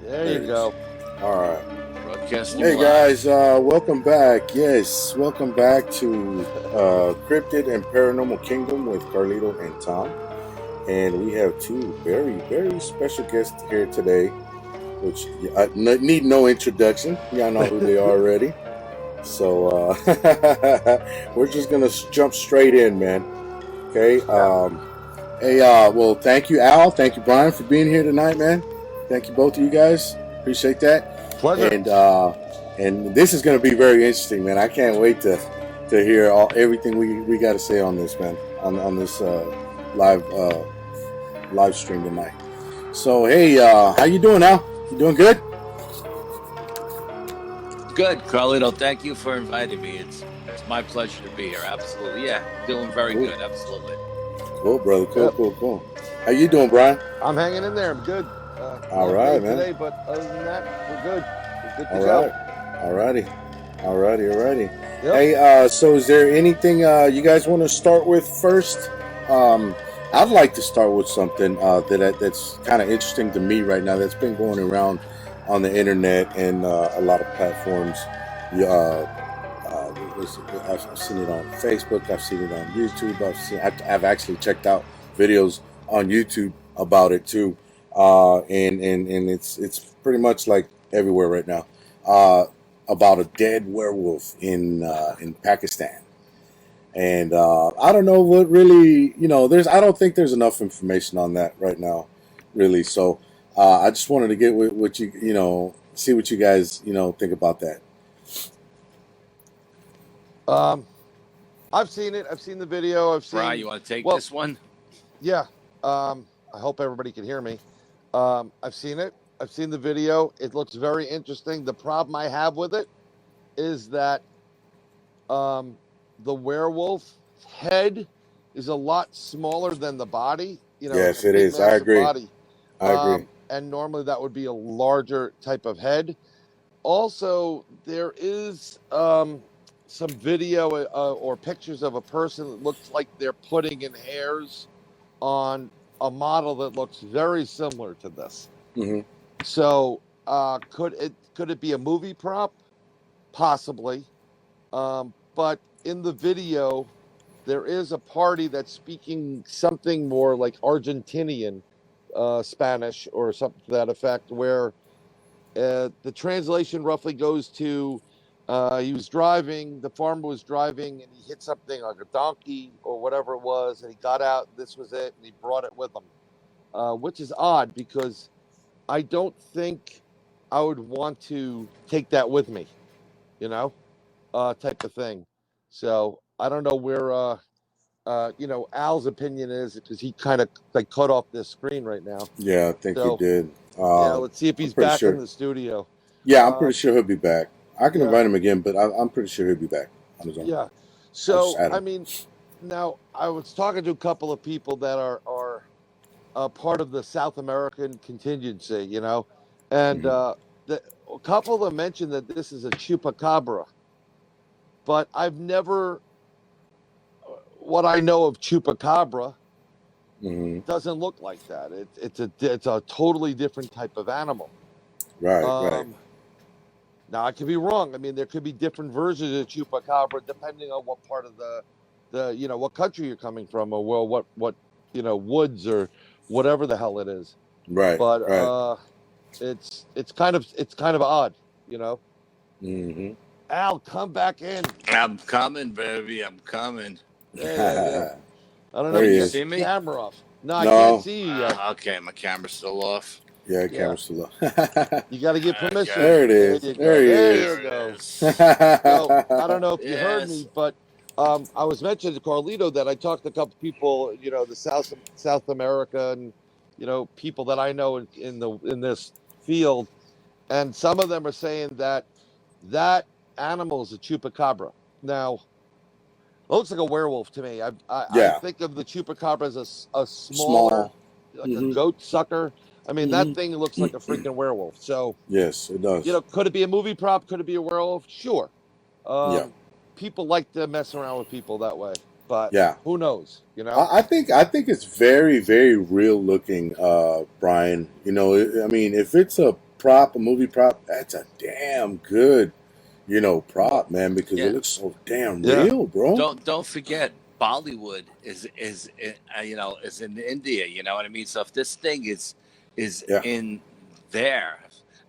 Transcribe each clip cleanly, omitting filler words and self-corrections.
There you go. All right. Broadcasting Hey live. guys, welcome back. Yes, welcome back to Cryptid and Paranormal Kingdom with Carlito and Tom. And we have two very, very special guests here today, which need no introduction. Y'all know who they are already. So we're just gonna jump straight in, man. Okay. Well, thank you, Al. Thank you, Brian, for being here tonight, man. Thank you, both of you guys. Appreciate that. Pleasure. And this is going to be very interesting, man. I can't wait to hear everything we got to say on this, man. On this live stream tonight. So hey, how you doing, Al? You doing good? Good, Carlito. Thank you for inviting me. It's my pleasure to be here. Absolutely. Yeah, doing very good. Absolutely. Cool, brother. Cool. How you doing, Brian? I'm hanging in there. I'm good. All right, man. Today, but other than that, we're good. We're good to go. Alrighty. Yep. Hey, so is there anything you guys want to start with first? I'd like to start with something that's kind of interesting to me right now. That's been going around on the internet and a lot of platforms. I've seen it on Facebook. I've seen it on YouTube. I've actually checked out videos on YouTube about it too. And it's pretty much like everywhere right now, about a dead werewolf in Pakistan. And I don't know what really, I don't think there's enough information on that right now, really. So I just wanted to get what you, see what you guys, think about that. I've seen it. I've seen the video. Brian, you want to take this one? Yeah. I hope everybody can hear me. I've seen it. I've seen the video. It looks very interesting. The problem I have with it is that the werewolf head is a lot smaller than the body. Yes, it is. I agree. Body. I agree. And normally that would be a larger type of head. Also, there is some video or pictures of a person that looks like they're putting in hairs on a model that looks very similar to this. Mm-hmm. So could it be a movie prop? Possibly. But in the video, there is a party that's speaking something more like Argentinian Spanish or something to that effect, where the translation roughly goes to the farmer was driving and he hit something like a donkey or whatever it was, and he got out, this was it, and he brought it with him, which is odd because I don't think I would want to take that with me, type of thing. So I don't know where, Al's opinion is, because he kind of like cut off this screen right now. Yeah, I think he did. Let's see if he's back in the studio. Yeah, I'm pretty sure he'll be back. I can invite him again, but I'm pretty sure he'll be back on his own. Yeah. So, I mean, now I was talking to a couple of people that are part of the South American contingency, and a couple of them mentioned that this is a chupacabra, but I've never. What I know of chupacabra doesn't look like that. It's a totally different type of animal. Right, right. Now I could be wrong. I mean, there could be different versions of chupacabra depending on what part of the what country you're coming from, or well, what woods or whatever the hell it is. Right, But right. it's kind of odd, Mm-hmm. Al, come back in. I'm coming, baby. I'm coming. Yeah. I don't know There if he you is. got See the me? camera off. No, I No. can't see you yet. Okay, my camera's still off. Yeah, Yeah. camera's still up. You got to get permission. Okay. There it is. There you There go. he There is. you go. There it So I don't know if you heard Yes. me, but I was mentioning to Carlito that I talked to a couple people, the South America and people that I know in this field, and some of them are saying that animal is a chupacabra. Now, it looks like a werewolf to me. I Yeah. think of the chupacabra as a smaller, Small. like a goat sucker. I mean, that Mhm. thing looks like a freaking werewolf. So, Yes, it does. could it be a movie prop? Could it be a werewolf? Sure. Yeah. People like to mess around with people that way, but Yeah. who knows? I think it's very, very real looking, Brian. I mean, if it's a movie prop, that's a damn good, prop, man, because Yeah. it looks so damn Yeah. real, bro. Don't forget, Bollywood is in India. You know what I mean? So if this thing is Yeah. in there,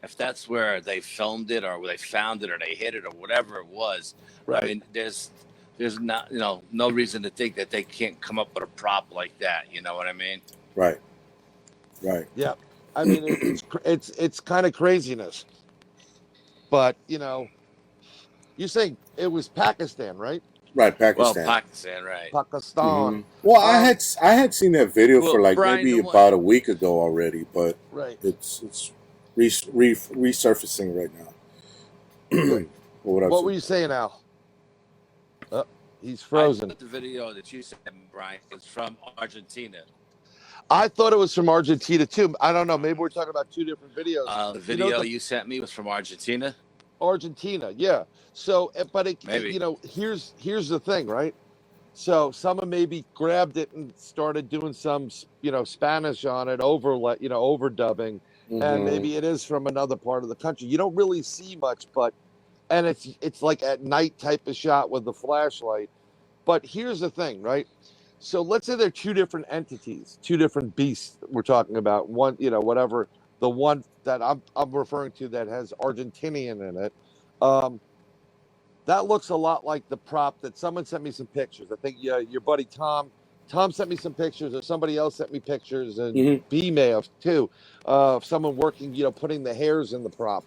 if that's where they filmed it or where they found it or they hit it or whatever it was, Right. I mean, there's not no reason to think that they can't come up with a prop like that. You know what I mean? Right. Right. Yeah. I mean, it's kind of craziness, but you're saying it was Pakistan, right? Right. Well, Pakistan. Pakistan, right? Pakistan. Mhm. Well, I had seen that video Well, for like Brian, maybe the one- about a week ago already, but Right. it's resurfacing right now. What were you saying, Al? Oh, he's I frozen. thought the video that you sent, Brian, was from Argentina. I thought it was from Argentina too. I don't know. Maybe we're talking about two different videos. The video you sent me was from Argentina. Argentina, yeah. So, but Maybe. here's the thing, right? So someone maybe grabbed it and started doing some, Spanish on it, overdubbing, and maybe it is from another part of the country. You don't really see much, and it's like at night type of shot with the flashlight. But here's the thing, right? So let's say they're two different entities, two different beasts we're talking about. One, whatever the one that I'm referring to that has Argentinian in it. That looks a lot like the prop that someone sent me some pictures. I think your buddy Tom sent me some pictures, or somebody else sent me pictures, and B may have too, of someone working, putting the hairs in the prop,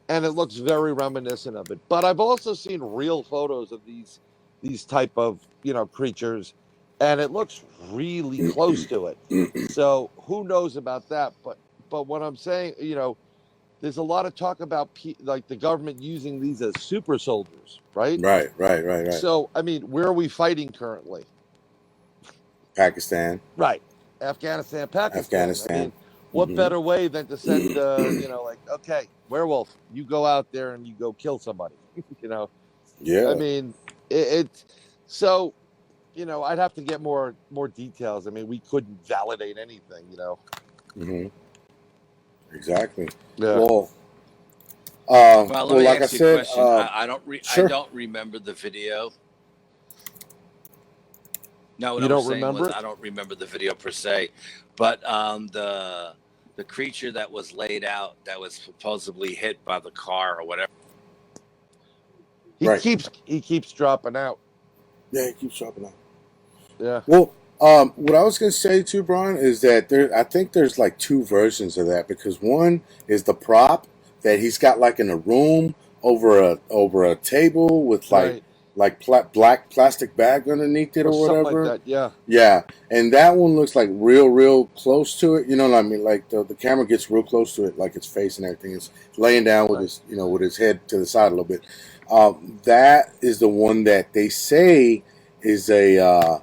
and it looks very reminiscent of it. But I've also seen real photos of these type of creatures, and it looks really close to it. So who knows about that? But what I'm saying, there's a lot of talk about like the government using these as super soldiers, right? Right. So I mean, where are we fighting currently? Pakistan. Right, Afghanistan, Pakistan. I mean, what better way than to send, okay, werewolf, you go out there and you go kill somebody, Yeah. I mean, it's so, I'd have to get more details. I mean, we couldn't validate anything, Exactly. Yeah. Well, Well, let me like I ask you a said, question. I sure. don't remember the video. No, what You I don't was saying remember was it? I don't remember the video per se, but the creature that was laid out that was supposedly hit by the car or whatever. He keeps dropping out. Yeah, he keeps dropping out. Yeah. Well, what I was going to say too, Brian, is that I think there's like two versions of that, because one is the prop that he's got like in a room over a table with like black plastic bag underneath it or whatever. Something like that, yeah. Yeah, and that one looks like real close to it. You know what I mean? Like the camera gets real close to it, like its face and everything. It's laying down with his, with his head to the side a little bit. That is the one that they say is a.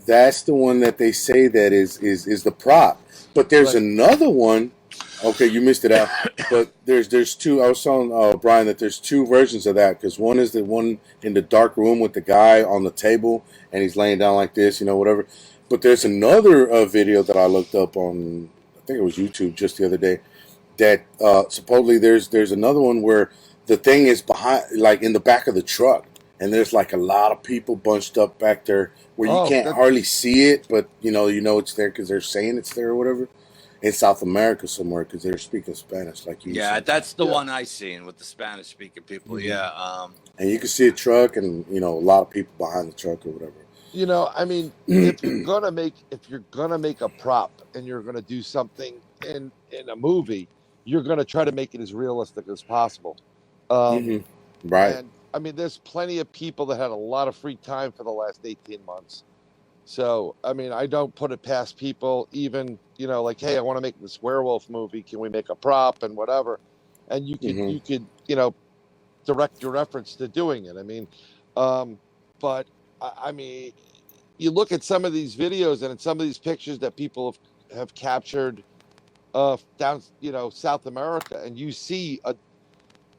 That's the one that they say that is the prop. But there's another one. Okay, you missed it out. But there's two. I was telling Brian that there's two versions of that, because one is the one in the dark room with the guy on the table and he's laying down like this, whatever. But there's another video that I looked up on, I think it was YouTube just the other day, that supposedly there's another one where the thing is behind, like in the back of the truck, and there's like a lot of people bunched up back there where you Oh, can't that, hardly see it, but you know it's there because they're saying it's there or whatever. In South America somewhere, because they're speaking Spanish, like you Yeah, said. that's the yeah. one I seen with the Spanish speaking people. Mm-hmm. Yeah. And you can see a truck, and a lot of people behind the truck or whatever. I mean, if you're gonna make a prop and you're gonna do something in a movie, you're gonna try to make it as realistic as possible. Um, Right. and I mean, there's plenty of people that had a lot of free time for the last 18 months. So, I mean, I don't put it past people, even, like, hey, I want to make this werewolf movie. Can we make a prop and whatever? And you could, direct your efforts to doing it. I mean, but I mean, you look at some of these videos and in some of these pictures that people have captured down, South America, and you see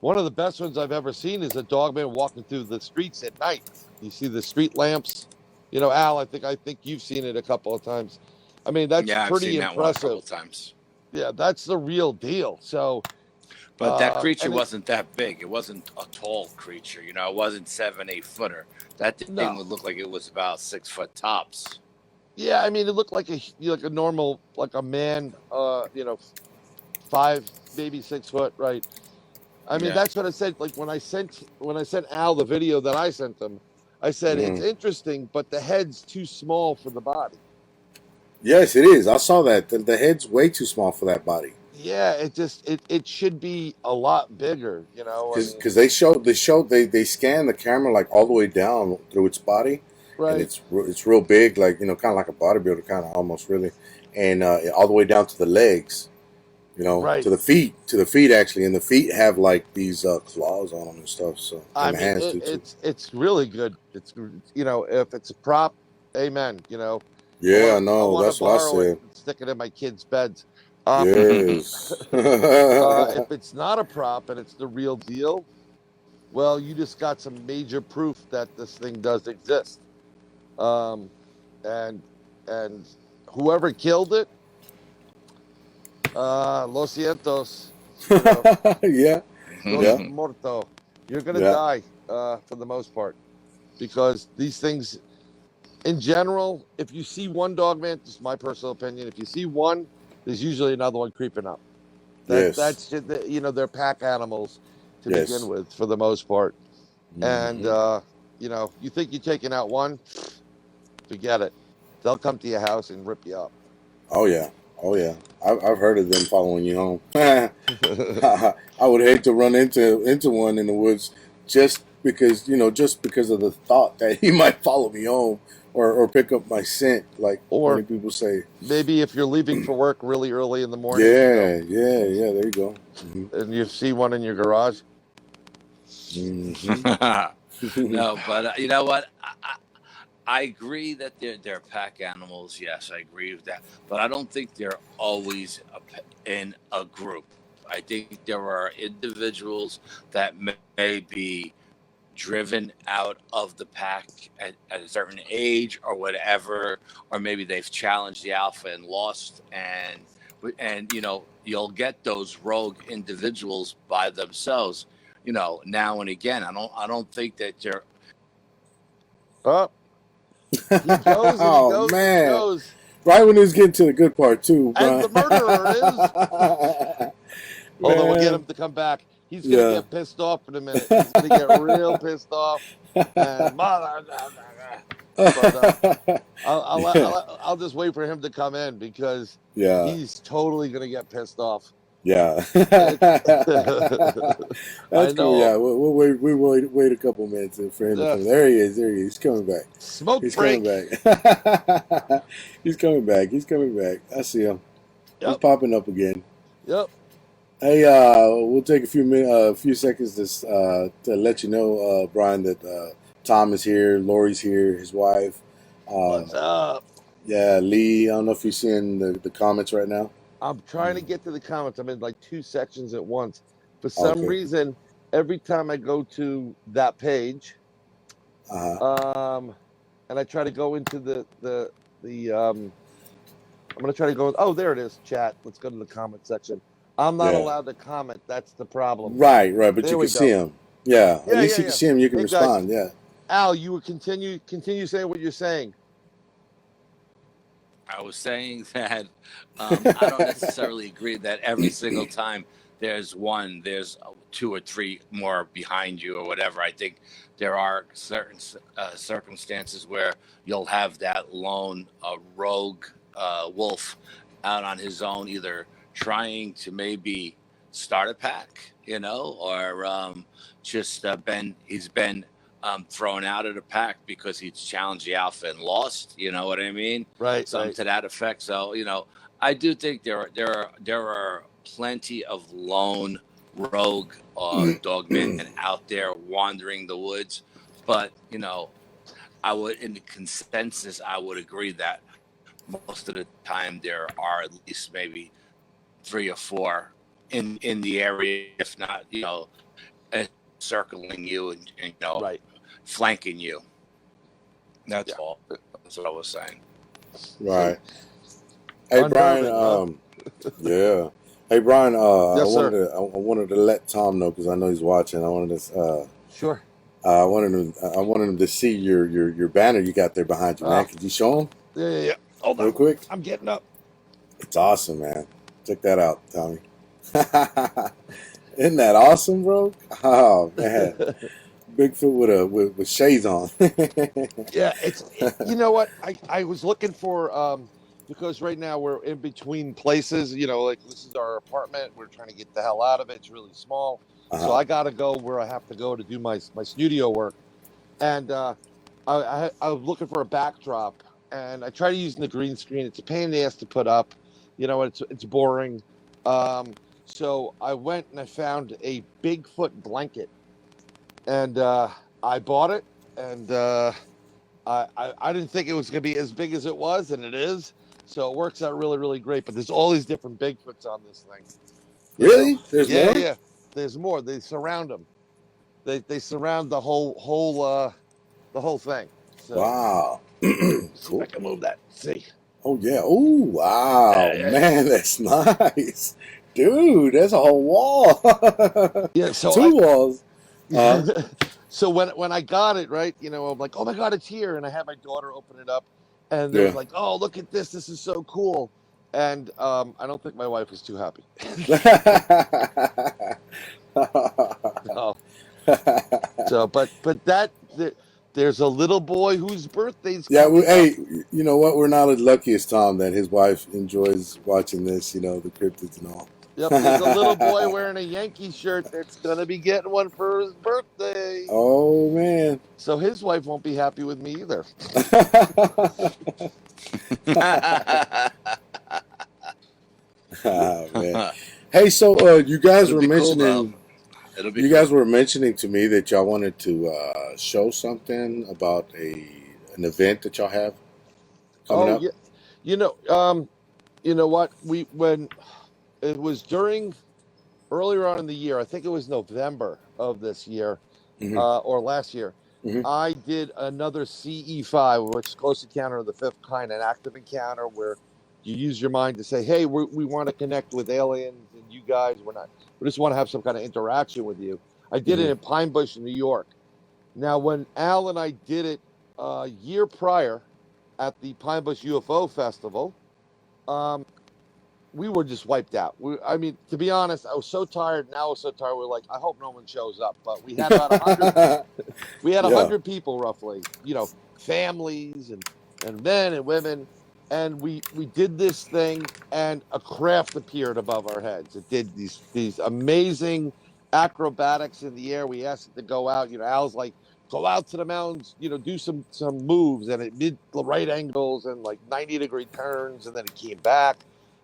one of the best ones I've ever seen is a dogman walking through the streets at night. You see the street lamps. Al, I think you've seen it a couple of times. I mean, that's Yeah, I've pretty seen that one a couple impressive. times. Yeah, that's the real deal. So, But that creature and it wasn't that big. It wasn't a tall creature. It wasn't 7, 8 footer. That thing no, would look like it was about 6 foot tops. yeah, I mean, it looked like a normal, like a man, 5, maybe 6 foot, right? I mean, Yeah. that's what I said. Like when I sent Al the video that I sent him, I said it's Mm-hmm. interesting, but the head's too small for the body. Yes, it is. I saw that. The head's way too small for that body. Yeah, it should be a lot bigger. I mean, Because they scan the camera like all the way down through its body, and right, it's real big, like kind of like a bodybuilder, kind of almost really, and all the way down to the legs, right. to the feet actually, and the feet have like these claws on them and stuff. So, I and the mean, hands do too. it's really good. It's if it's a prop, amen. I Yeah, want I to I know. want to That's what I borrow it said. and stick it in my kids' beds. Um, Yes. if it's not a prop and it's the real deal, well, you just got some major proof that this thing does exist. Um, and and whoever killed it, lo cientos, Yeah. dos Yeah. morto. You're gonna Yeah. die for the most part because these things, in general, if you see one dog man, this is my personal opinion. If you see one, there's usually another one creeping up. Yes. That's just, they're pack animals to begin Yes. with for the most part. And Hmm. you think you're taking out one, forget it. They'll come to your house and rip you up. Oh yeah. Oh yeah. I've heard of them following you home. I would hate to run into one in the woods just because of the thought that he might follow me home or pick up my scent, like many Or people say. maybe if you're leaving for work really early in the morning, Yeah. Yeah. Yeah. There you go. and you see one in your garage. Hmm. No, but you know what? I agree that they're pack animals. Yes, I agree with that. But I don't think they're always in a group. I think there are individuals that may be driven out of the pack at a certain age or whatever, or maybe they've challenged the alpha and lost, and you'll get those rogue individuals by themselves. Now and again. I don't think that they're. Oh, he goes and he Oh goes and he man! goes. Right when he was getting to the good part too, And Brian. the murderer is. Hold on, we'll get Man. him to come back. He's gonna Yeah. get pissed off in a minute. He's gonna get real pissed off. And but I'll just wait for him to come in because Yeah. he's totally gonna get pissed off. Yeah. I That's cool. know. Yeah. We'll wait. Wait a couple minutes for him to Yeah. come. There he is. There he is. He's coming back. Smoke He's break. coming back. He's coming back. He's coming back. I see him. He's Yep. popping up again. Yep. Hey, we'll take a few seconds to let you know, Brian, that Tom is here, Lori's here, his wife. What's up? Yeah, Lee. I don't know if you're seeing the comments right now. I'm trying to get to the comments. I'm in like 2 sections at once. For some Okay. reason, every time I go to that page, and I try to go into the I'm gonna try to go. Oh, there it is. Chat. Let's go to the comment section. I'm not Yeah. allowed to comment. That's the problem. Right. But There you we can see go. him. Yeah. At Yeah, least yeah, you can yeah. see him. You can Hey, guys. respond. Yeah. Al, you would continue saying what you're saying. I was saying that I don't necessarily agree that every single time there's 2 or 3 more behind you or whatever. I think there are certain circumstances where you'll have that lone rogue wolf out on his own, either trying to maybe start a pack, or just he's been thrown out of the pack because he's challenged the alpha and lost. You know what I mean? Right. Something to that effect. So I do think there are plenty of lone rogue dogmen out there wandering the woods, but I would, in the consensus, I would agree that most of the time there are at least maybe 3 or 4 in the area, if not circling you and Right. flanking you. That's all. That's what I was saying. Right. Hey, Brian. Yeah. Hey, Brian. Yes, I wanted to let Tom know, because I know he's watching. I wanted to. Sure. I wanted him to see your banner you got there behind you, man. Could you show him? Yeah. Hold on. Real quick. I'm getting up. It's awesome, man. Check that out, Tommy. Isn't that awesome, bro? Oh man, Bigfoot with shades on. Yeah, you know what? I was looking for because right now we're in between places. Like this is our apartment. We're trying to get the hell out of it. It's really small, so I got to go where I have to go to do my studio work. And I was looking for a backdrop, and I tried using the green screen. It's a pain in the ass to put up. It's boring. So I went and I found a Bigfoot blanket, and I bought it, and I didn't think it was going to be as big as it was, and it is. So it works out really, really great. But there's all these different Bigfoots on this thing. Really? There's more? Yeah. There's more. They surround them. They surround the whole thing. So, wow. Cool. I can move that. See. Oh yeah. Oh wow, man, that's nice, dude. That's a whole wall. Yeah. So 2 walls. So when I got it, right, I'm like, oh my God, it's here. And I had my daughter open it up, and they was like, oh, look at this. This is so cool. And I don't think my wife was too happy. But there's a little boy whose birthday's coming up. Hey, you know what? We're not as lucky as Tom that his wife enjoys watching this, the cryptids and all. Yep, there's a little boy wearing a Yankee shirt that's going to be getting one for his birthday. Oh, man. So his wife won't be happy with me either. Oh, man. Hey, so you guys were mentioning... Cool, you guys were mentioning to me that y'all wanted to show something about an event that y'all have coming up. Yeah. You know what? When it was earlier on in the year, I think it was November of this year, or last year, I did another CE5, which is Close Encounter of the Fifth Kind, an active encounter where you use your mind to say, hey, we want to connect with aliens, and you guys, we just want to have some kind of interaction with you. I did it in Pine Bush, New York. Now, when Al and I did it a year prior at the Pine Bush UFO Festival, we were just wiped out. To be honest, I was so tired. Now I was so tired. We're like, I hope no one shows up. But we had about 100. We had 100 people roughly. Families and men and women. And we did this thing, and a craft appeared above our heads. It did these amazing acrobatics in the air. We asked it to go out. Al's like, go out to the mountains. Do some moves, and it did the right angles and like 90-degree turns, and then it came back.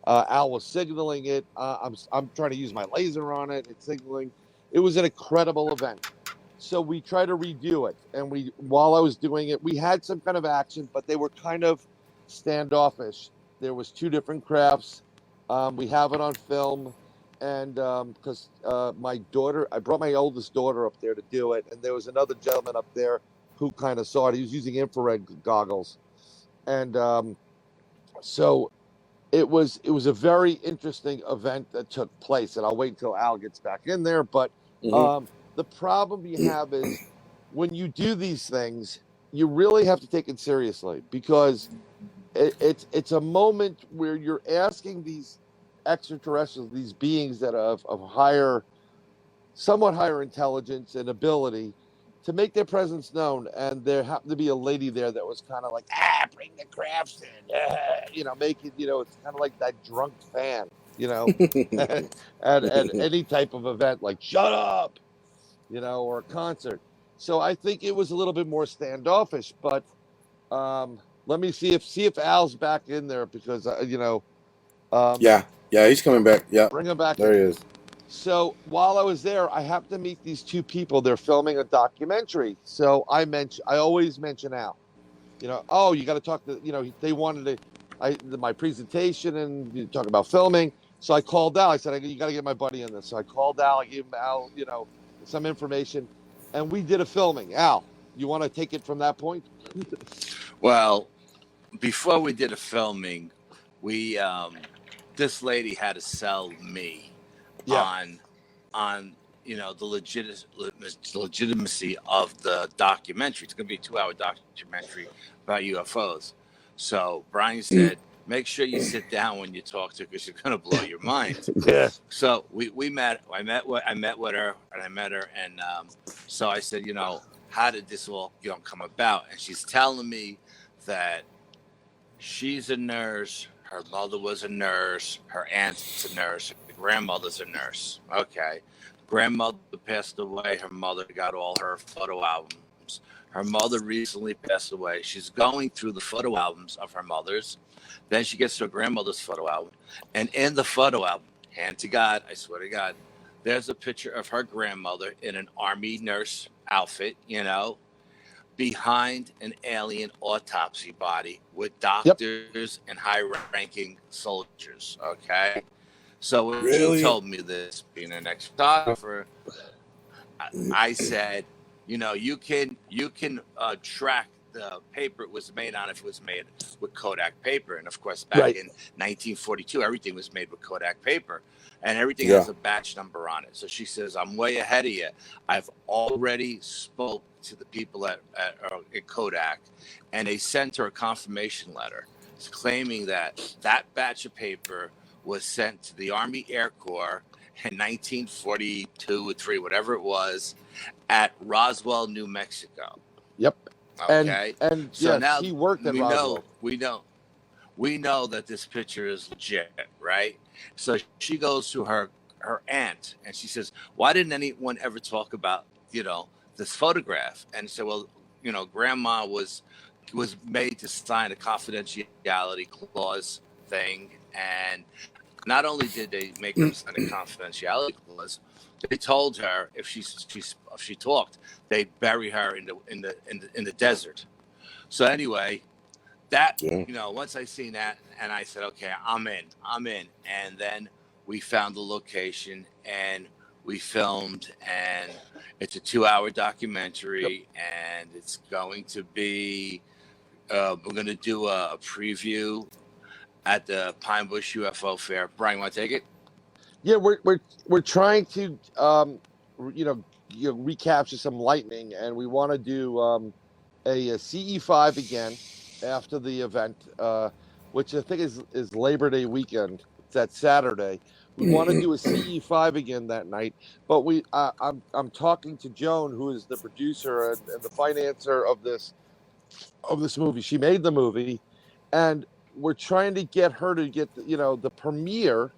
Al was signaling it. I'm trying to use my laser on it. It's signaling. It was an incredible event. So we tried to redo it, and while I was doing it, we had some kind of action, but they were kind of standoffish. There was 2 different crafts. We have it on film, and because my daughter, I brought my oldest daughter up there to do it, and there was another gentleman up there who kind of saw it. He was using infrared goggles, and so it was a very interesting event that took place. And I'll wait until Al gets back in there. But the problem you have is when you do these things, you really have to take it seriously because it's a moment where you're asking these extraterrestrials, these beings that are of higher, somewhat higher intelligence and ability, to make their presence known. And there happened to be a lady there that was kind of like, bring the crafts in, make it, it's kind of like that drunk fan, at any type of event, like shut up, or a concert. So I think it was a little bit more standoffish, but let me see if Al's back in there because yeah, he's coming back. Yeah, bring him back there in. he is. So while I was there, I happened to meet these two people. They're filming a documentary. So I always mention Al. Oh, you got to talk to, they wanted my presentation and you talk about filming. So I called Al. I said, you got to get my buddy in this. So I called Al. I gave him Al, some information, and we did a filming. Al, you want to take it from that point? Well, before we did a filming, we this lady had to sell me on the legitimacy of the documentary. It's going to be a 2-hour documentary about UFOs. So Brian said, make sure you sit down when you talk to her because you're going to blow your mind. Yeah. So we met. I met with her, and so I said, how did this all come about? And she's telling me that she's a nurse. Her mother was a nurse. Her aunt's a nurse. Her grandmother's a nurse. Okay. Grandmother passed away. Her mother got all her photo albums. Her mother recently passed away. She's going through the photo albums of her mother's. Then she gets to her grandmother's photo album. And in the photo album, hand to God, I swear to God, there's a picture of her grandmother in an army nurse outfit, behind an alien autopsy body with doctors and high-ranking soldiers. Okay, so when Really? he told me this, being an ex-photographer, I said, you can track the paper it was made on if it was made with Kodak paper, and of course back in 1942, everything was made with Kodak paper. And everything has a batch number on it. So she says, I'm way ahead of you. I've already spoke to the people at Kodak, and they sent her a confirmation letter claiming that batch of paper was sent to the Army Air Corps in 1942 or 3, whatever it was, at Roswell, New Mexico. Yep. Okay. And so now he worked at Roswell. We know that this picture is legit, right? So she goes to her aunt and she says, why didn't anyone ever talk about, this photograph? And said, well, grandma was made to sign a confidentiality clause thing. And not only did they make her sign a confidentiality clause, they told her if she talked, they'd bury her in the desert. So anyway, that, once I seen that, and I said, okay, I'm in. And then we found the location and we filmed, and it's a 2-hour documentary, and it's going to be, we're going to do a preview at the Pine Bush UFO Fair. Brian, want to take it? Yeah, we're trying to, recapture some lightning, and we want to do a CE5 again after the event, which I think is Labor Day weekend. It's that Saturday. We want to do a CE5 again that night, but I'm talking to Joan, who is the producer and the financier of this movie. She made the movie, and we're trying to get her to get the premiere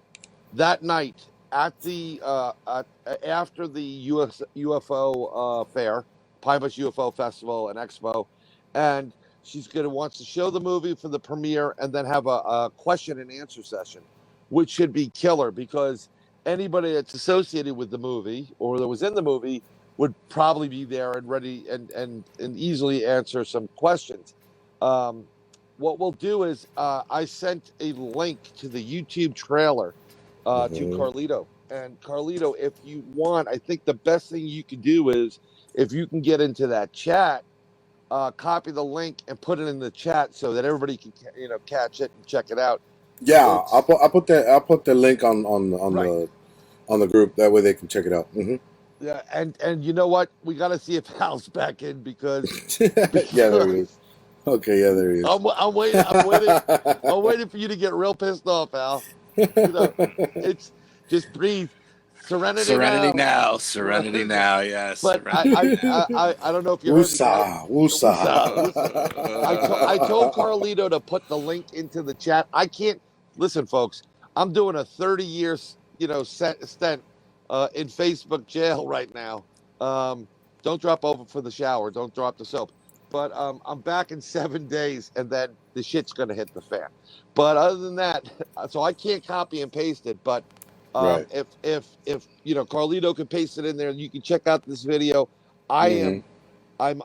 that night at the after the UFO fair, Pine Bush UFO Festival and Expo, and she's wants to show the movie for the premiere and then have a question and answer session, which should be killer because anybody that's associated with the movie or that was in the movie would probably be there and ready and easily answer some questions. what we'll do is I sent a link to the YouTube trailer to Carlito. And Carlito, if you want, I think the best thing you can do is if you can get into that chat, copy the link and put it in the chat so that everybody can catch it and check it out. Yeah, I'll put the link on the group, that way they can check it out. Yeah, and you know what? We got to see if Hal's back in because Yeah, there he is. Okay, yeah, there he is. I'm waiting for you to get real pissed off, Hal. It's just breathe. Serenity now. Serenity now. Yes. But I don't know if you heard me. Woosah. I told Carlito to put the link into the chat. I can't listen, folks. I'm doing a 30-year stint in Facebook jail right now. Don't drop over for the shower. Don't drop the soap. But I'm back in 7 days, and then the shit's gonna hit the fan. But other than that, so I can't copy and paste it. But Right. if Carlito can paste it in there, and you can check out this video. I'm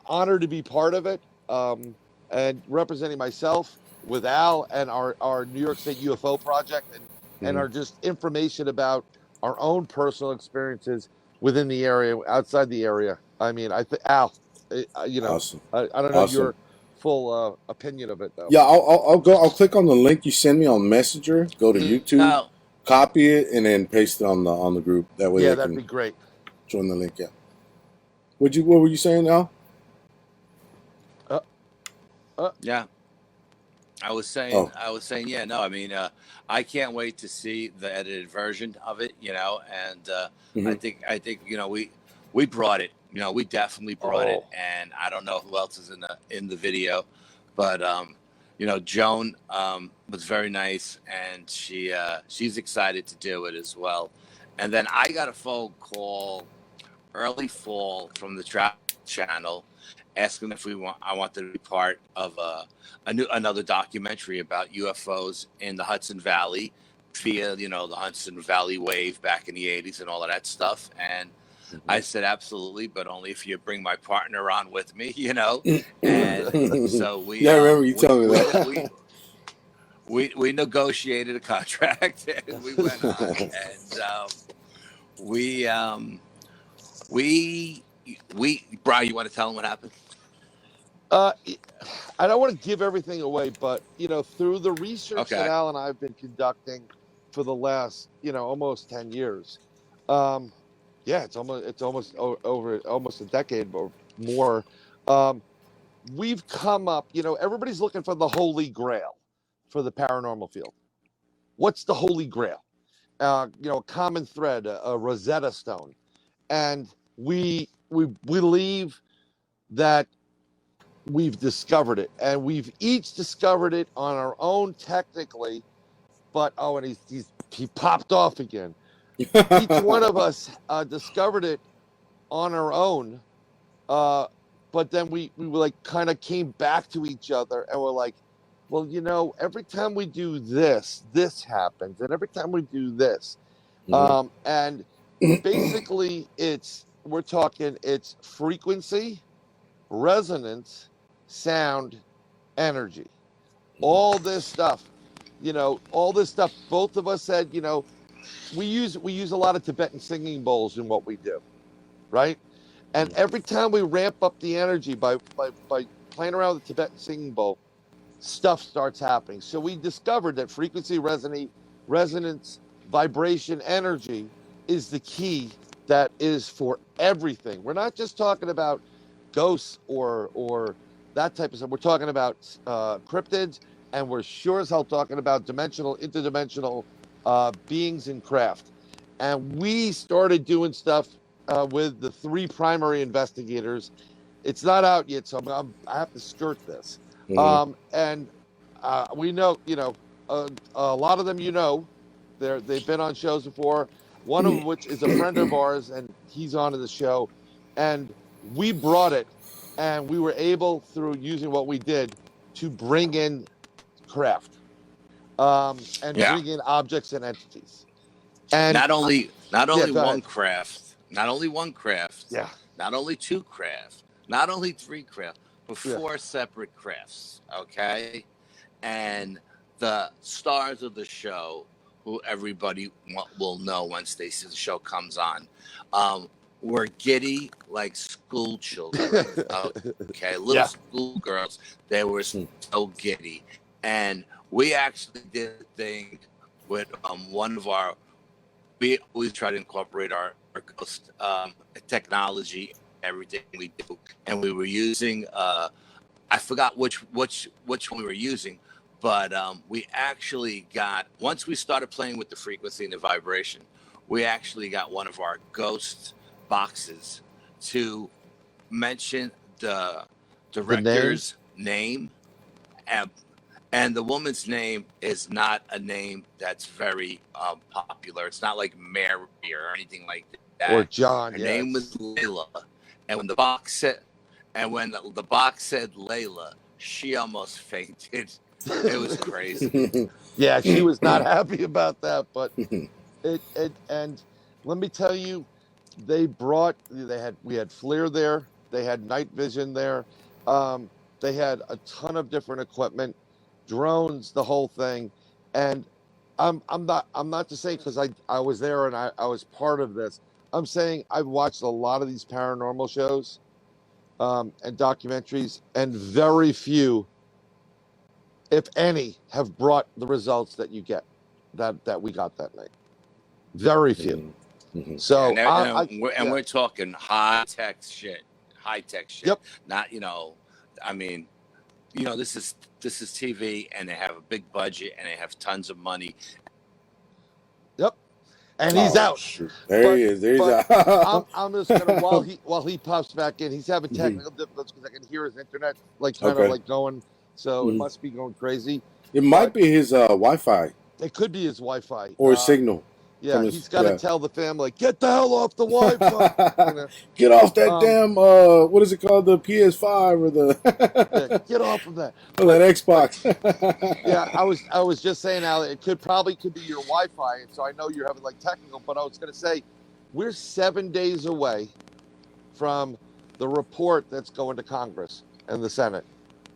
honored to be part of it, and representing myself with Al and our New York State UFO project, and our just information about our own personal experiences within the area, outside the area. I mean, I think Al, Awesome. I don't know your full opinion of it though. Yeah, I'll click on the link you send me on Messenger. Go to YouTube, copy it, and then paste it on the group. That way, that'd be great. Join the link. Yeah. What were you saying, Al? Yeah. I was saying, yeah, no, I mean, I can't wait to see the edited version of it, and I think, we brought it, we definitely brought it, and I don't know who else is in the video, but, Joan, was very nice, and she's excited to do it as well. And then I got a phone call early fall from the Travel Channel asking if I wanted to be part of another documentary about UFOs in the Hudson Valley via, the Hudson Valley wave back in the 80s and all of that stuff. And I said, absolutely, but only if you bring my partner on with me, And so we... Yeah, I remember you telling me that. We negotiated a contract and we went on. And Brian, you want to tell them what happened? I don't want to give everything away, but through the research that Al and I have been conducting for the last almost 10 years, it's almost a decade or more. We've come up, everybody's looking for the holy grail for the paranormal field. What's the holy grail? A common thread, a Rosetta Stone, and we believe that we've discovered it, and we've each discovered it on our own technically, but and he popped off again. Each one of us discovered it on our own, but then we like kind of came back to each other and we're like, well, every time we do this happens, and every time we do this, and basically it's frequency, resonance, sound, energy, all this stuff. Both of us said, we use a lot of Tibetan singing bowls in what we do, right? And every time we ramp up the energy by playing around with the Tibetan singing bowl, stuff starts happening. So we discovered that frequency, resonance, vibration, energy is the key that is for everything. We're not just talking about ghosts or that type of stuff. We're talking about cryptids, and we're sure as hell talking about interdimensional beings in craft. And we started doing stuff with the 3 primary investigators. It's not out yet, so I have to skirt this. And we know, a lot of them, they've been on shows before. One of which is a friend of ours, and he's on to the show. And we brought it, and we were able, through using what we did, to bring in craft, and bring in objects and entities. And not only one craft, not only 2 craft, not only 3 craft, but 4 separate crafts. Okay. and the stars of the show, who everybody will know once they see the show comes on, were giddy like school children. Okay, little Yeah. school girls. They were so giddy, and we actually did a thing with one of our. We always try to incorporate our ghost technology, everything we do, and we were using. I forgot which one we were using, but we actually got, once we started playing with the frequency and the vibration, we actually got one of our ghost boxes to mention the director's name. And the woman's name is not a name that's very popular. It's not like Mary or anything like that. Or John. Her name was Layla. And when the box said Layla, she almost fainted. It was crazy. Yeah, she was not happy about that, but and let me tell you, we had FLIR there, they had night vision there, they had a ton of different equipment, drones, the whole thing, and I'm not to say, because I was there and I was part of this. I'm saying I've watched a lot of these paranormal shows and documentaries, and very few, if any, have brought the results that you get that we got that night. Very few. Mm-hmm. So we're talking high tech shit. Yep. Not, I mean, this is TV, and they have a big budget and they have tons of money. Yep. And he's out. Shoot. There he is. There he's out. I'm just gonna while he pops back in. He's having technical difficulties because I can hear his internet kind of like going. So it must be going crazy. It might be his Wi-Fi. It could be his Wi-Fi or his signal. Yeah, he's got to tell the family, get the hell off the Wi-Fi. Get off that damn what is it called, the PS5 or the get off of that. Or that Xbox. Yeah, I was just saying, Al, it could be your Wi-Fi, and so I know you're having like technical, but I was going to say we're 7 days away from the report that's going to Congress and the Senate,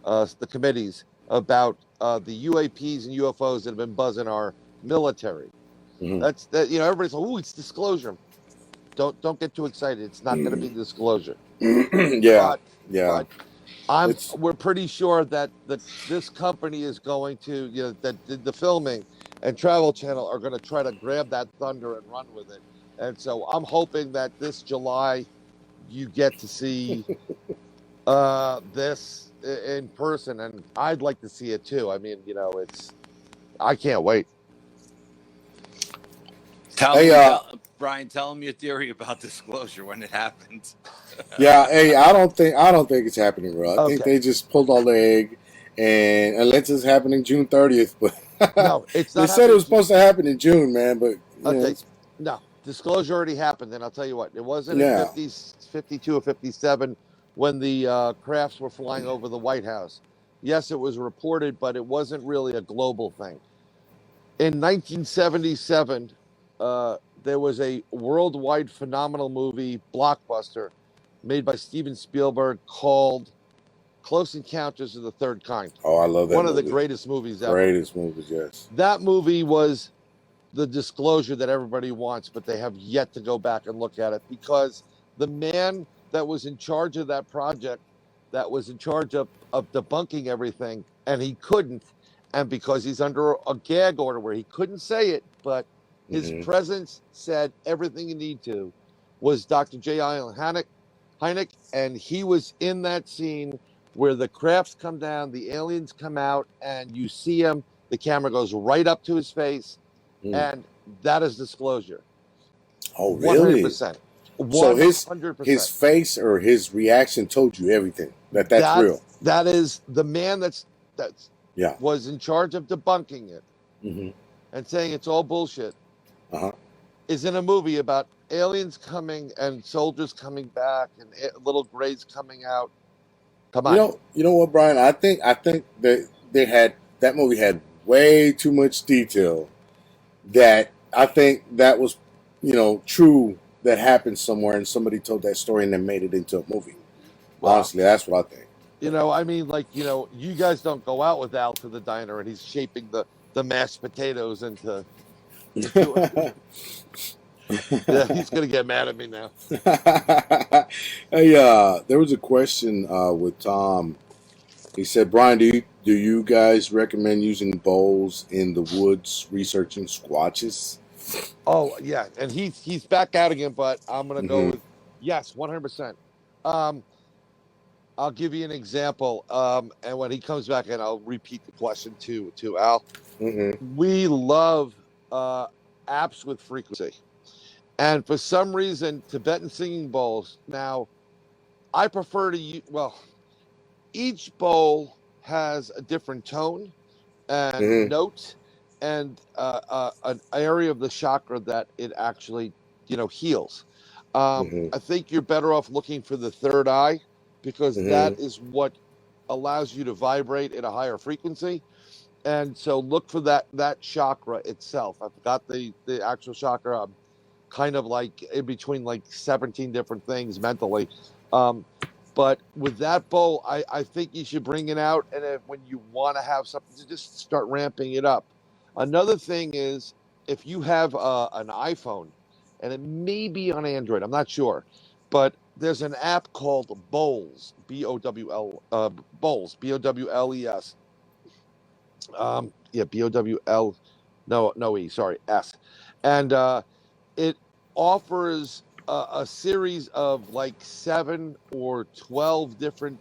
the committees about the UAPs and UFOs that have been buzzing our military. That's that. Everybody's like, "Oh, it's disclosure." Don't get too excited. It's not going to be disclosure. But we're pretty sure that this company is going to, that did the filming, and Travel Channel are going to try to grab that thunder and run with it. And so I'm hoping that this July, you get to see this in person, and I'd like to see it too. I mean, I can't wait. Brian, tell him your theory about disclosure when it happens. I don't think it's happening, bro. I think they just pulled all the egg, and unless it's happening June 30th, but no, it's not. They said it was supposed to happen in June, man, but no, disclosure already happened, and I'll tell you what, it wasn't in 52 or 57 when the crafts were flying over the White House. Yes, it was reported, but it wasn't really a global thing. In 1977. There was a worldwide phenomenal movie, blockbuster, made by Steven Spielberg called Close Encounters of the Third Kind. Oh, I love that One of the greatest movies ever. Greatest movies, yes. That movie was the disclosure that everybody wants, but they have yet to go back and look at it, because the man that was in charge of that project, that was in charge of debunking everything, and he couldn't, and because he's under a gag order where he couldn't say it, but his presence said everything you need to, was Dr. J. Allen Hynek, and he was in that scene where the crafts come down, the aliens come out, and you see him, the camera goes right up to his face, and that is disclosure. Oh, really? 100%. 100%. So his face or his reaction told you everything. That's real. That is the man that's was in charge of debunking it and saying it's all bullshit. Is in a movie about aliens coming and soldiers coming back and little grays coming out. Come on. You know what, Brian? I think that that movie had way too much detail. That I think that was, true. That happened somewhere, and somebody told that story and then made it into a movie. Wow. Honestly, that's what I think. I mean, like, you guys don't go out with Al to the diner and he's shaping the mashed potatoes into yeah, he's gonna get mad at me now. Hey, there was a question with Tom. He said, "Brian, do you guys recommend using bowls in the woods researching squatches?" Oh yeah, and he's back out again, but I'm gonna go Mm-hmm. with yes, 100%. Um, I'll give you an example. And when he comes back in, I'll repeat the question to Al. Mm-hmm. We love apps with frequency, and for some reason, Tibetan singing bowls. Now, I prefer to use. Well, each bowl has a different tone and Mm-hmm. note and an area of the chakra that it actually heals. Mm-hmm. I think you're better off looking for the third eye because that Mm-hmm. is what allows you to vibrate at a higher frequency. And so look for that chakra itself. I forgot the actual chakra. I'm kind of like in between like 17 different things mentally. Um, but with that bowl, I think you should bring it out, and if, when you want to have something, to just start ramping it up. Another thing is if you have an iPhone, and it may be on Android, I'm not sure, but there's an app called Bowls, BOWL, Bowls, BOWLES. Yeah, BOWL, no E, sorry, S, and it offers a series of like 7 or 12 different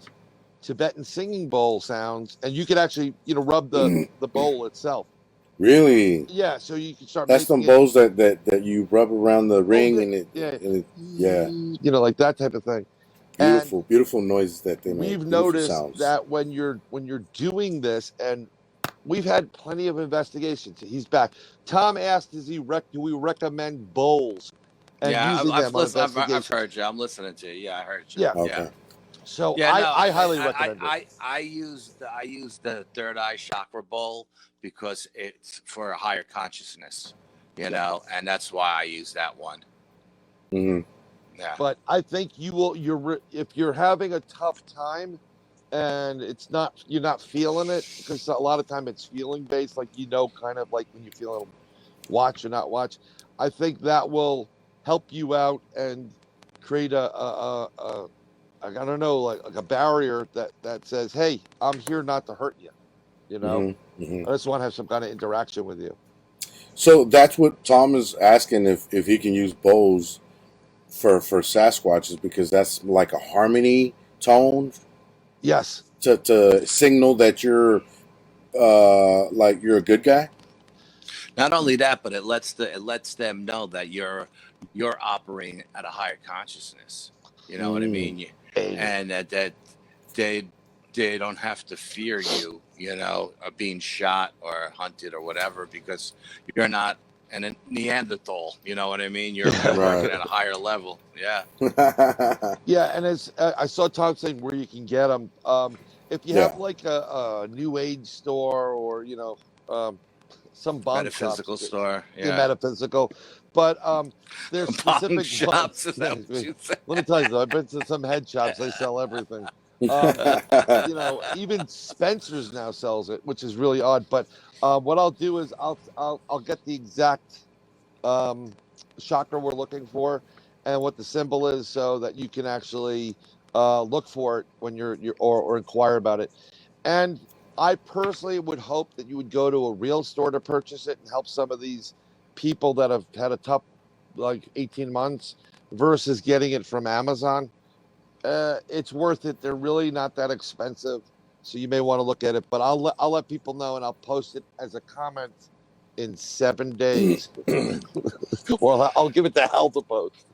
Tibetan singing bowl sounds, and you could actually, rub the bowl itself. Really? Yeah, so you can start That's making some it. bowls that you rub around the Oh ring yeah, and it, yeah, and it yeah, like that type of thing. And beautiful noises that they we've make. Beautiful noticed sounds. that when you're doing this, and we've had plenty of investigations. He's back. Tom asked, do we recommend bowls and Yeah, using them on I've investigations? heard you. I'm listening to you. Yeah, I heard you. Yeah. Yeah. Okay. So Yeah, I, no, I highly recommend it. I use the third eye chakra bowl because it's for a higher consciousness, and that's why I use that one. Mm-hmm. Yeah. But I think if you're having a tough time and you're not feeling it, because a lot of time it's feeling based, like, kind of like when you're feeling watch or not watch. I think that will help you out and create a I don't know, like a barrier that says, "Hey, I'm here not to hurt you." You know, Mm-hmm. Mm-hmm. I just want to have some kind of interaction with you. So that's what Tom is asking, if he can use bowls for Sasquatches, because that's like a harmony tone Yes. to signal that you're like you're a good guy. Not only that, but it lets them know that you're operating at a higher consciousness. You know what I Mm. mean? Hey. And that they they don't have to fear you, of being shot or hunted or whatever, because you're not a Neanderthal. You know what I mean? You're Right. working at a higher level. Yeah. Yeah, and as I saw Tom saying where you can get them. If you have Yeah. like a new age store, or some bomb shops, Metaphysical store. the Yeah. metaphysical, but there's Pawn specific shops. Is yeah, that what you said? let me tell you, I've been to some head shops. They sell everything. Even Spencer's now sells it, which is really odd. But what I'll do is I'll get the exact um, chakra we're looking for and what the symbol is, so that you can actually look for it when you're or inquire about it. And I personally would hope that you would go to a real store to purchase it and help some of these people that have had a tough like 18 months versus getting it from Amazon. It's worth it. They're really not that expensive, so you may want to look at it. But I'll let people know, and I'll post it as a comment in 7 days, or I'll give it to Hal to post.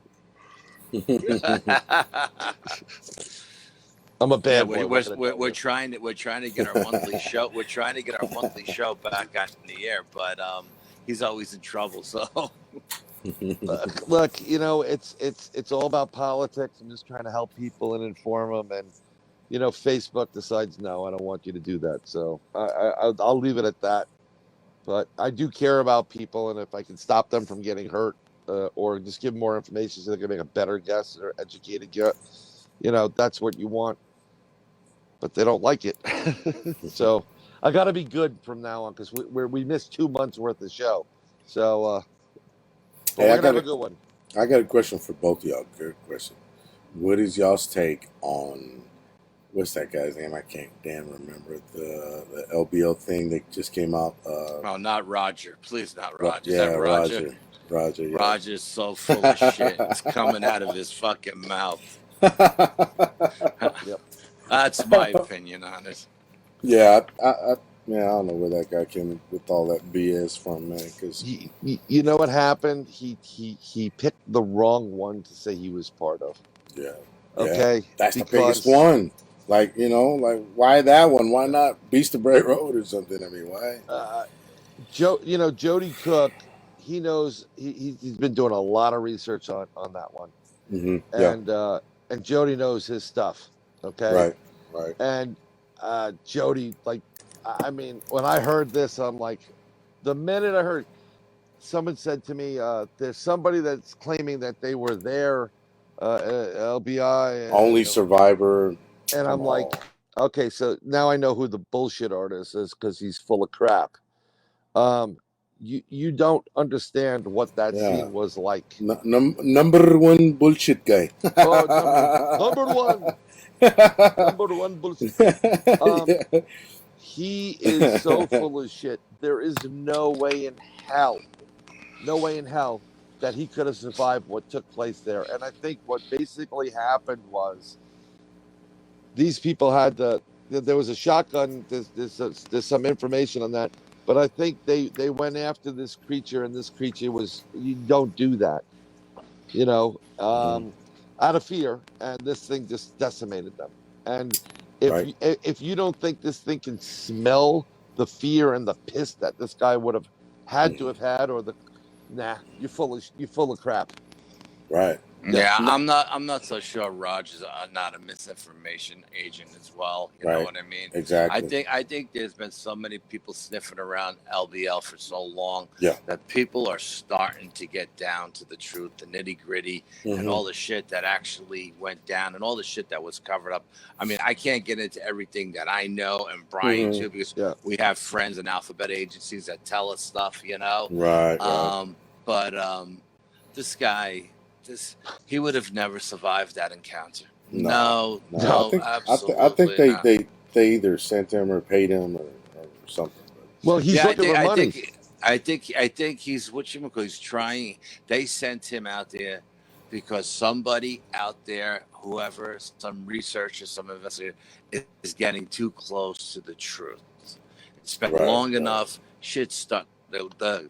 I'm a Yeah, bad boy. we're, What can I we're, tell we're you? trying to get our monthly show. We're trying to get our monthly show back on the air, but he's always in trouble. So Look, it's all about politics. I'm just trying to help people and inform them, and Facebook decides no, I don't want you to do that. So I'll leave it at that. But I do care about people, and if I can stop them from getting hurt, or just give them more information so they can make a better guess or educated guess, that's what you want. but they don't like it. So I got to be good from now on because we missed 2 months worth of show. So, but Hey, we're gonna have a good one. I got a question for both of y'all. Good question. What is y'all's take on what's that guy's name? I can't damn remember the LBL thing that just came out. Oh, not Roger. Please, not Ro- Roger. Is that Roger? Roger, yeah. Roger's so full of shit. It's coming out of his fucking mouth. Yep. That's my opinion on it. Yeah, I don't know where that guy came with all that BS from, man. Because You know what happened? He picked the wrong one to say he was part of. yeah, Okay, that's the biggest one. Like, like why that one? Why not Beast of Bray Road or something? I mean, why? Jody Cook, he knows he's been doing a lot of research on that one, Yeah, and Jody knows his stuff. Okay, right. and Jody, like, I mean, when I heard this, I'm like, the minute I heard, someone said to me, there's somebody that's claiming that they were there, LBI, Only survivor. and I'm like, okay, so now I know who the bullshit artist is because he's full of crap. You don't understand what that scene was like. Number one bullshit guy. Number one bullshit. He is so full of shit. There is no way in hell that he could have survived what took place there. And I think what basically happened was these people had there was a shotgun. There's some information on that, but I think they went after this creature, and this creature you don't do that, out of fear, and this thing just decimated them. And if you don't think this thing can smell the fear and the piss that this guy would have had to have had, you're full of crap. Right. Yeah, I'm not so sure Roger's not a misinformation agent as well. You know what I mean? Exactly. I think there's been so many people sniffing around LBL for so long that people are starting to get down to the truth, the nitty gritty, and all the shit that actually went down and all the shit that was covered up. I mean, I can't get into everything that I know, and Brian too, because we have friends in alphabet agencies that tell us stuff, Right. But this guy. He would have never survived that encounter. No, absolutely. I think they either sent him or paid him or something. Well, he's looking for money. I think he's he's trying. They sent him out there because somebody out there, whoever, some researcher, some investigator, is getting too close to the truth. It's been long enough. Shit's stuck. The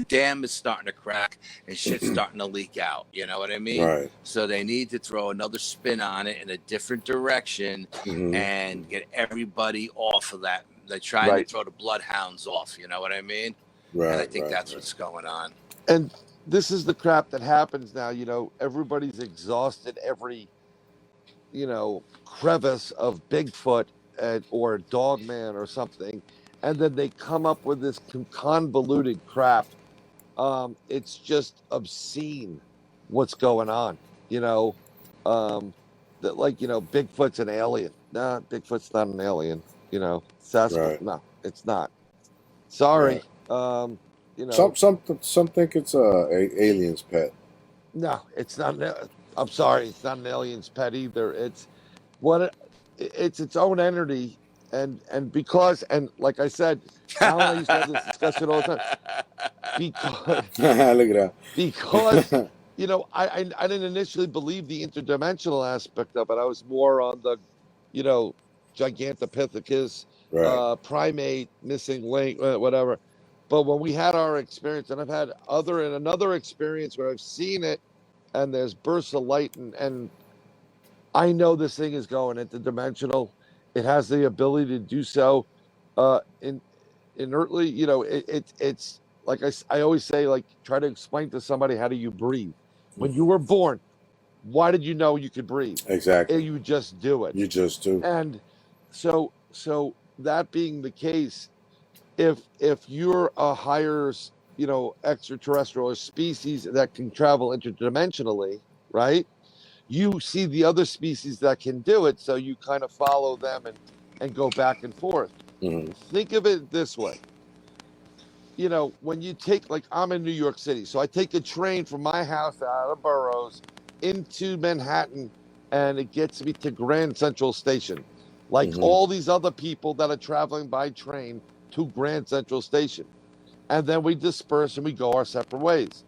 dam is starting to crack and shit's starting to leak out. You know what I mean? Right. So they need to throw another spin on it in a different direction and get everybody off of that. They're trying to throw the bloodhounds off. You know what I mean? Right. And I think that's what's going on. And this is the crap that happens now. Everybody's exhausted every, crevice of Bigfoot or Dogman or something. And then they come up with this convoluted crap. It's just obscene what's going on. Bigfoot's an alien. Nah, Bigfoot's not an alien. Sasquatch. No, it's not. Sorry. Some think it's a alien's pet. No, it's not. I'm sorry, it's not an alien's pet either. It's its own entity. And because, and like I said, Alan and I used to have this discussion all the time. Because I didn't initially believe the interdimensional aspect of it. I was more on the, Gigantopithecus, primate, missing link, whatever. But when we had our experience, and I've had another experience where I've seen it, and there's bursts of light, and I know this thing is going interdimensional. It has the ability to do so inertly. It's like I always say, like, try to explain to somebody, how do you breathe? When you were born, why did you know you could breathe? Exactly. You just do it. You just do. And so that being the case, if you're a higher, extraterrestrial species that can travel interdimensionally, right? you see the other species that can do it, so you kind of follow them and go back and forth. Mm-hmm. Think of it this way. You know, when you take, like, I'm in New York City, so I take a train from my house out of Burroughs into Manhattan, and it gets me to Grand Central Station. Like Mm-hmm. all these other people that are traveling by train to Grand Central Station. And then we disperse and we go our separate ways.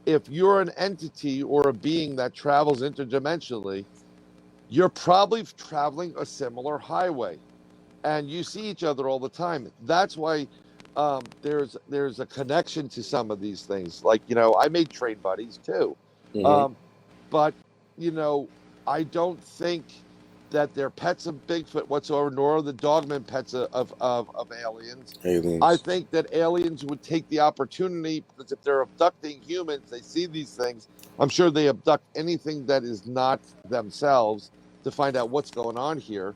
If you're an entity or a being that travels interdimensionally, you're probably traveling a similar highway, and you see each other all the time. That's why there's a connection to some of these things. Like, you know, I made trade buddies too, Mm-hmm. but you know, I don't think that they're pets of Bigfoot whatsoever, nor are the dogmen pets of aliens. Aliens. I think that aliens would take the opportunity, because if they're abducting humans, they see these things. I'm sure they abduct anything that is not themselves to find out what's going on here,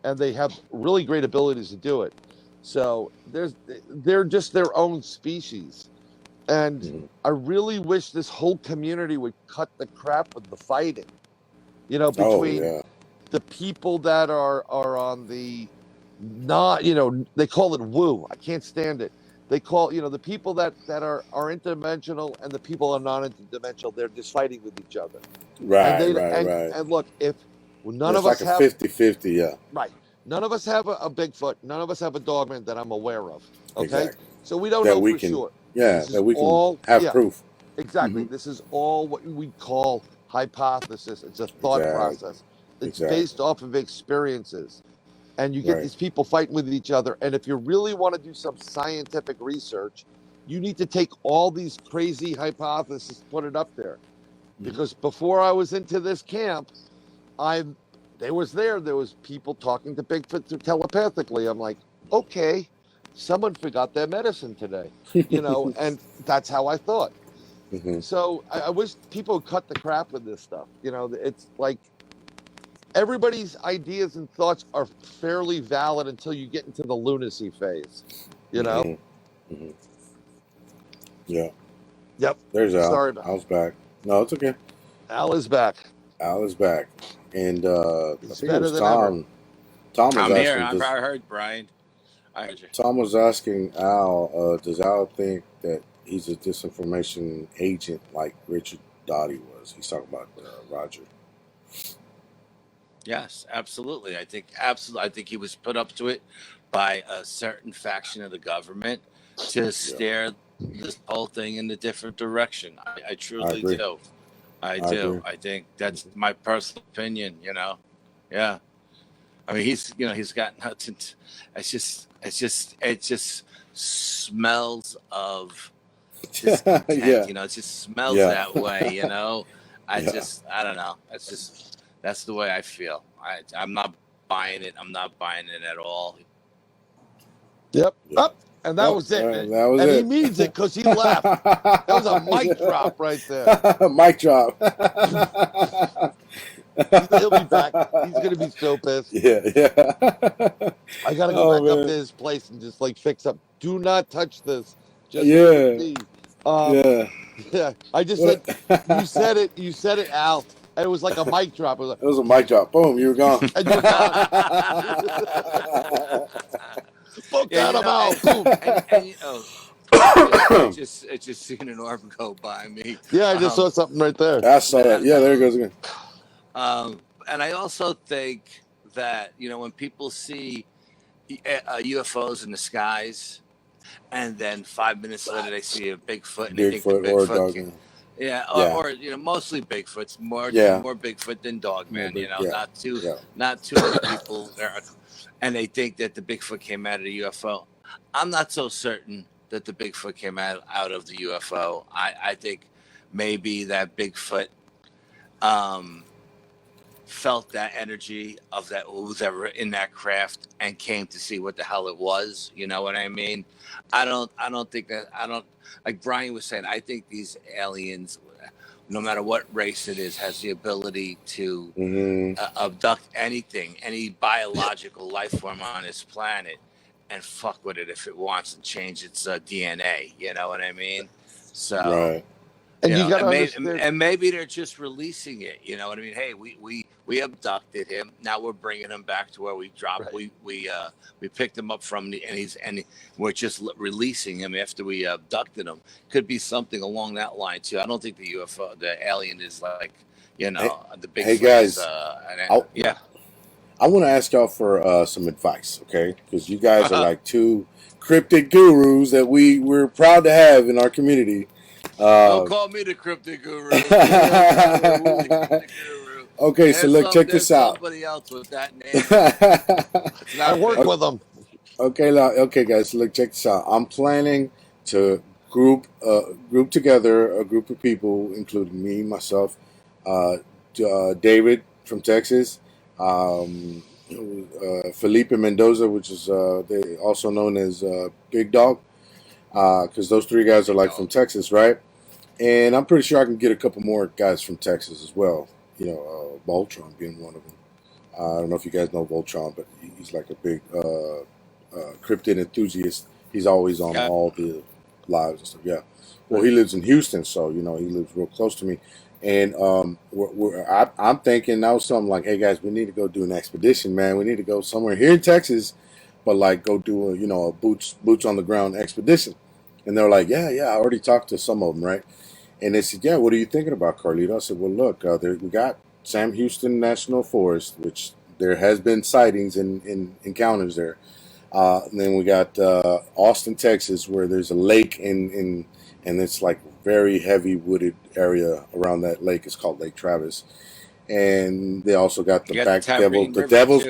and they have really great abilities to do it. So they're just their own species. And Mm-hmm. I really wish this whole community would cut the crap with the fighting. You know, Oh between yeah. the people that are on the not, you know, they call it woo. I can't stand it. They call, you know, the people that are interdimensional and the people are non-interdimensional. They're just fighting with each other. And Right. they Right. and look, if none It's of like us a have 50-50. Yeah. right, none of us have a Bigfoot. None of us have a Dogman that I'm aware of. Okay, Exactly. so we don't That know we for can. sure. Yeah. This is That we can all, have yeah, proof. exactly. Mm-hmm. This is all what we call hypothesis. It's a thought Exactly. process. It's Exactly. based off of experiences. And you get Right. these people fighting with each other. And if you really want to do some scientific research, you need to take all these crazy hypotheses, put it up there. Because before I was into this camp, there was people talking to Bigfoot telepathically. I'm like, okay, someone forgot their medicine today, you know, and that's how I thought. Mm-hmm. So I wish people would cut the crap with this stuff. You know, it's like everybody's ideas and thoughts are fairly valid until you get into the lunacy phase, you know? Mm-hmm. Mm-hmm. Yeah. Yep. There's Al. Sorry about Al's back. No, it's okay. Al is back. Al is back. And I He's think it better was than Tom. Tom was I'm asking. here. I heard Brian. I heard you. Tom was asking Al, does Al think that he's a disinformation agent like Richard Dottie was? He's talking about Roger. Yes, absolutely. I think he was put up to it by a certain faction of the government to steer this whole thing in a different direction. I truly agree. do. I agree. do. I think that's my personal opinion. You know, yeah. I mean, he's got nothing. It just smells of discontent. Yeah. You know, it just smells Yeah. that way. You know, I Yeah. don't know. That's the way I feel. I'm not buying it. I'm not buying it at all. Yep. Yeah. Up. And that was it, man. That was and it. he means it because he laughed. That was a mic drop right there. Mic drop. He'll be back. He's gonna be so pissed. Yeah. I gotta go back up to his place and just like fix up. Do not touch this. Just yeah. Yeah. I just said you said it, Al. And it was like a mic drop. It was a mic drop. Boom, you were gone. And you were gone. Fuck out of out. Boom. And you know, it just seen an orb go by me. Yeah, I just saw something right there. I saw that. Yeah, there it goes again. And I also think that, you know, when people see UFOs in the skies, and then 5 minutes later they see a Bigfoot, and they think the Bigfoot, or you know, mostly Bigfoot's more Bigfoot than Dogman. You know, not too many people there, and they think that the Bigfoot came out of the UFO. I'm not so certain that the Bigfoot came out of the UFO. I think maybe that Bigfoot felt that energy of that whoever in that craft and came to see what the hell it was. You know what I mean? I don't think that, like Brian was saying, I think these aliens, no matter what race it is, has the ability to abduct anything, any biological life form on this planet, and fuck with it if it wants and change its DNA. You know what I mean? So, And you got to and understand, maybe they're just releasing it. You know what I mean? Hey, we abducted him. Now we're bringing him back to where we dropped. right? We picked him up from we're just releasing him after we abducted him. Could be something along that line too. I don't think the UFO, the alien, is like Hey, the hey Bigfoot is. guys, Yeah. I want to ask y'all for some advice, okay? Because you guys are like two cryptid gurus that we're proud to have in our community. Don't call me the cryptic guru. The cryptic guru. Okay, so look, check There's this out. somebody else with that name. It's I not work Bigfoot. with them. Okay, guys. So look, check this out. I'm planning to group together a group of people, including me, myself, David from Texas, um, Felipe Mendoza, which is they also known as Big Dog, because those three guys are like from Texas, right? And I'm pretty sure I can get a couple more guys from Texas as well. You know, Voltron being one of them. I don't know if you guys know Voltron, but he's like a big cryptid enthusiast. He's always on Yeah. all the lives and stuff. Yeah. Well, he lives in Houston, so he lives real close to me. And I'm thinking now something like, hey guys, we need to go do an expedition, man. We need to go somewhere here in Texas, but like go do a boots on the ground expedition. And they're like, yeah, I already talked to some of them, right? And they said, yeah, what are you thinking about, Carlito? I said, well, look, we got Sam Houston National Forest, which there has been sightings and encounters there. And then we got Austin, Texas, where there's a lake and it's like very heavy wooded area around that lake. It's called Lake Travis. And they also got the devil's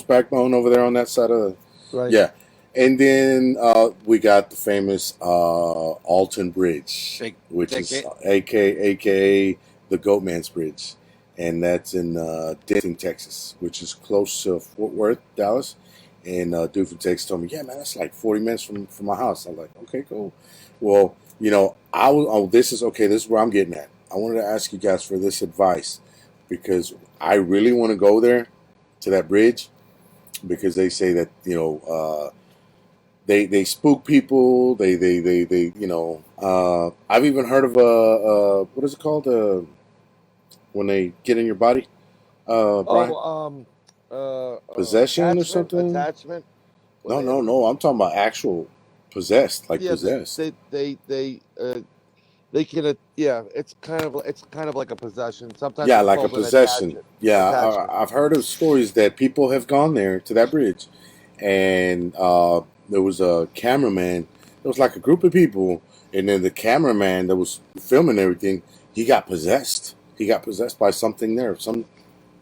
backbone over there on that side of Right. yeah. And then we got the famous Alton Bridge, which is aka the Goatman's Bridge, and that's in Denton, Texas, which is close to Fort Worth, Dallas. And dude from Texas told me, yeah, man, that's like 40 minutes from my house. I'm like, okay, cool. Well, this is where I'm getting at. I wanted to ask you guys for this advice because I really want to go there to that bridge because they say that they spook people. They I've even heard of what is it called when they get in your body, Brian? Possession or something? Attachment. No. I'm talking about actual possessed, like possessed. They can. It's kind of like a possession. Sometimes Yeah, it's like a called an possession. Yeah, attachment. I've heard of stories that people have gone there to that bridge, and there was a cameraman. There was like a group of people, and then the cameraman that was filming everything, he got possessed. He got possessed by something there, some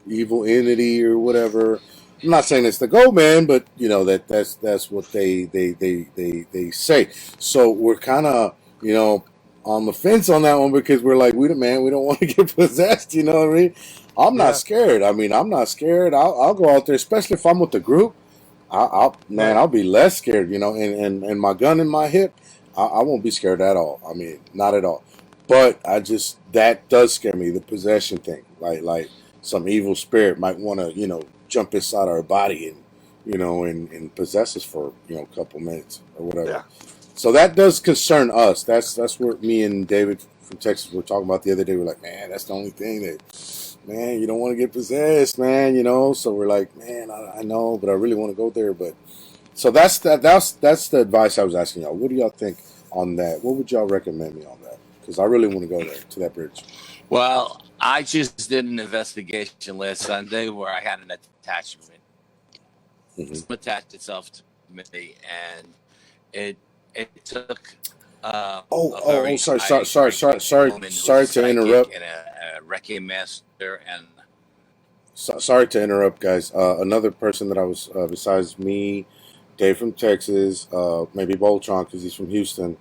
evil entity or whatever. I'm not saying it's the Goat Man, but that's what they say. So we're kind of on the fence on that one because we're like, we don't want to get possessed. You know what I mean? I'm not scared. I'm not scared. I'll go out there, especially if I'm with the group. I'll be less scared. And my gun in my hip, I won't be scared at all. I mean, not at all. But that does scare me, the possession thing. Like some evil spirit might want to jump inside our body and possess us for a couple minutes or whatever. Yeah. So that does concern us. That's what me and David from Texas were talking about the other day. We're like, man, that's the only thing that, man, you don't want to get possessed, man. So we're like, man, I know, but I really want to go there. But so that's the advice I was asking y'all. What do y'all think on that? What would y'all recommend me on that? Because I really want to go there to that bridge. Well, I just did an investigation last Sunday where I had an attachment. Mm-hmm. Attached itself to me, and it took. Sorry to interrupt. And a Reiki master and. Sorry to interrupt, guys. Another person that I was besides me, Dave from Texas, maybe Voltron because he's from Houston,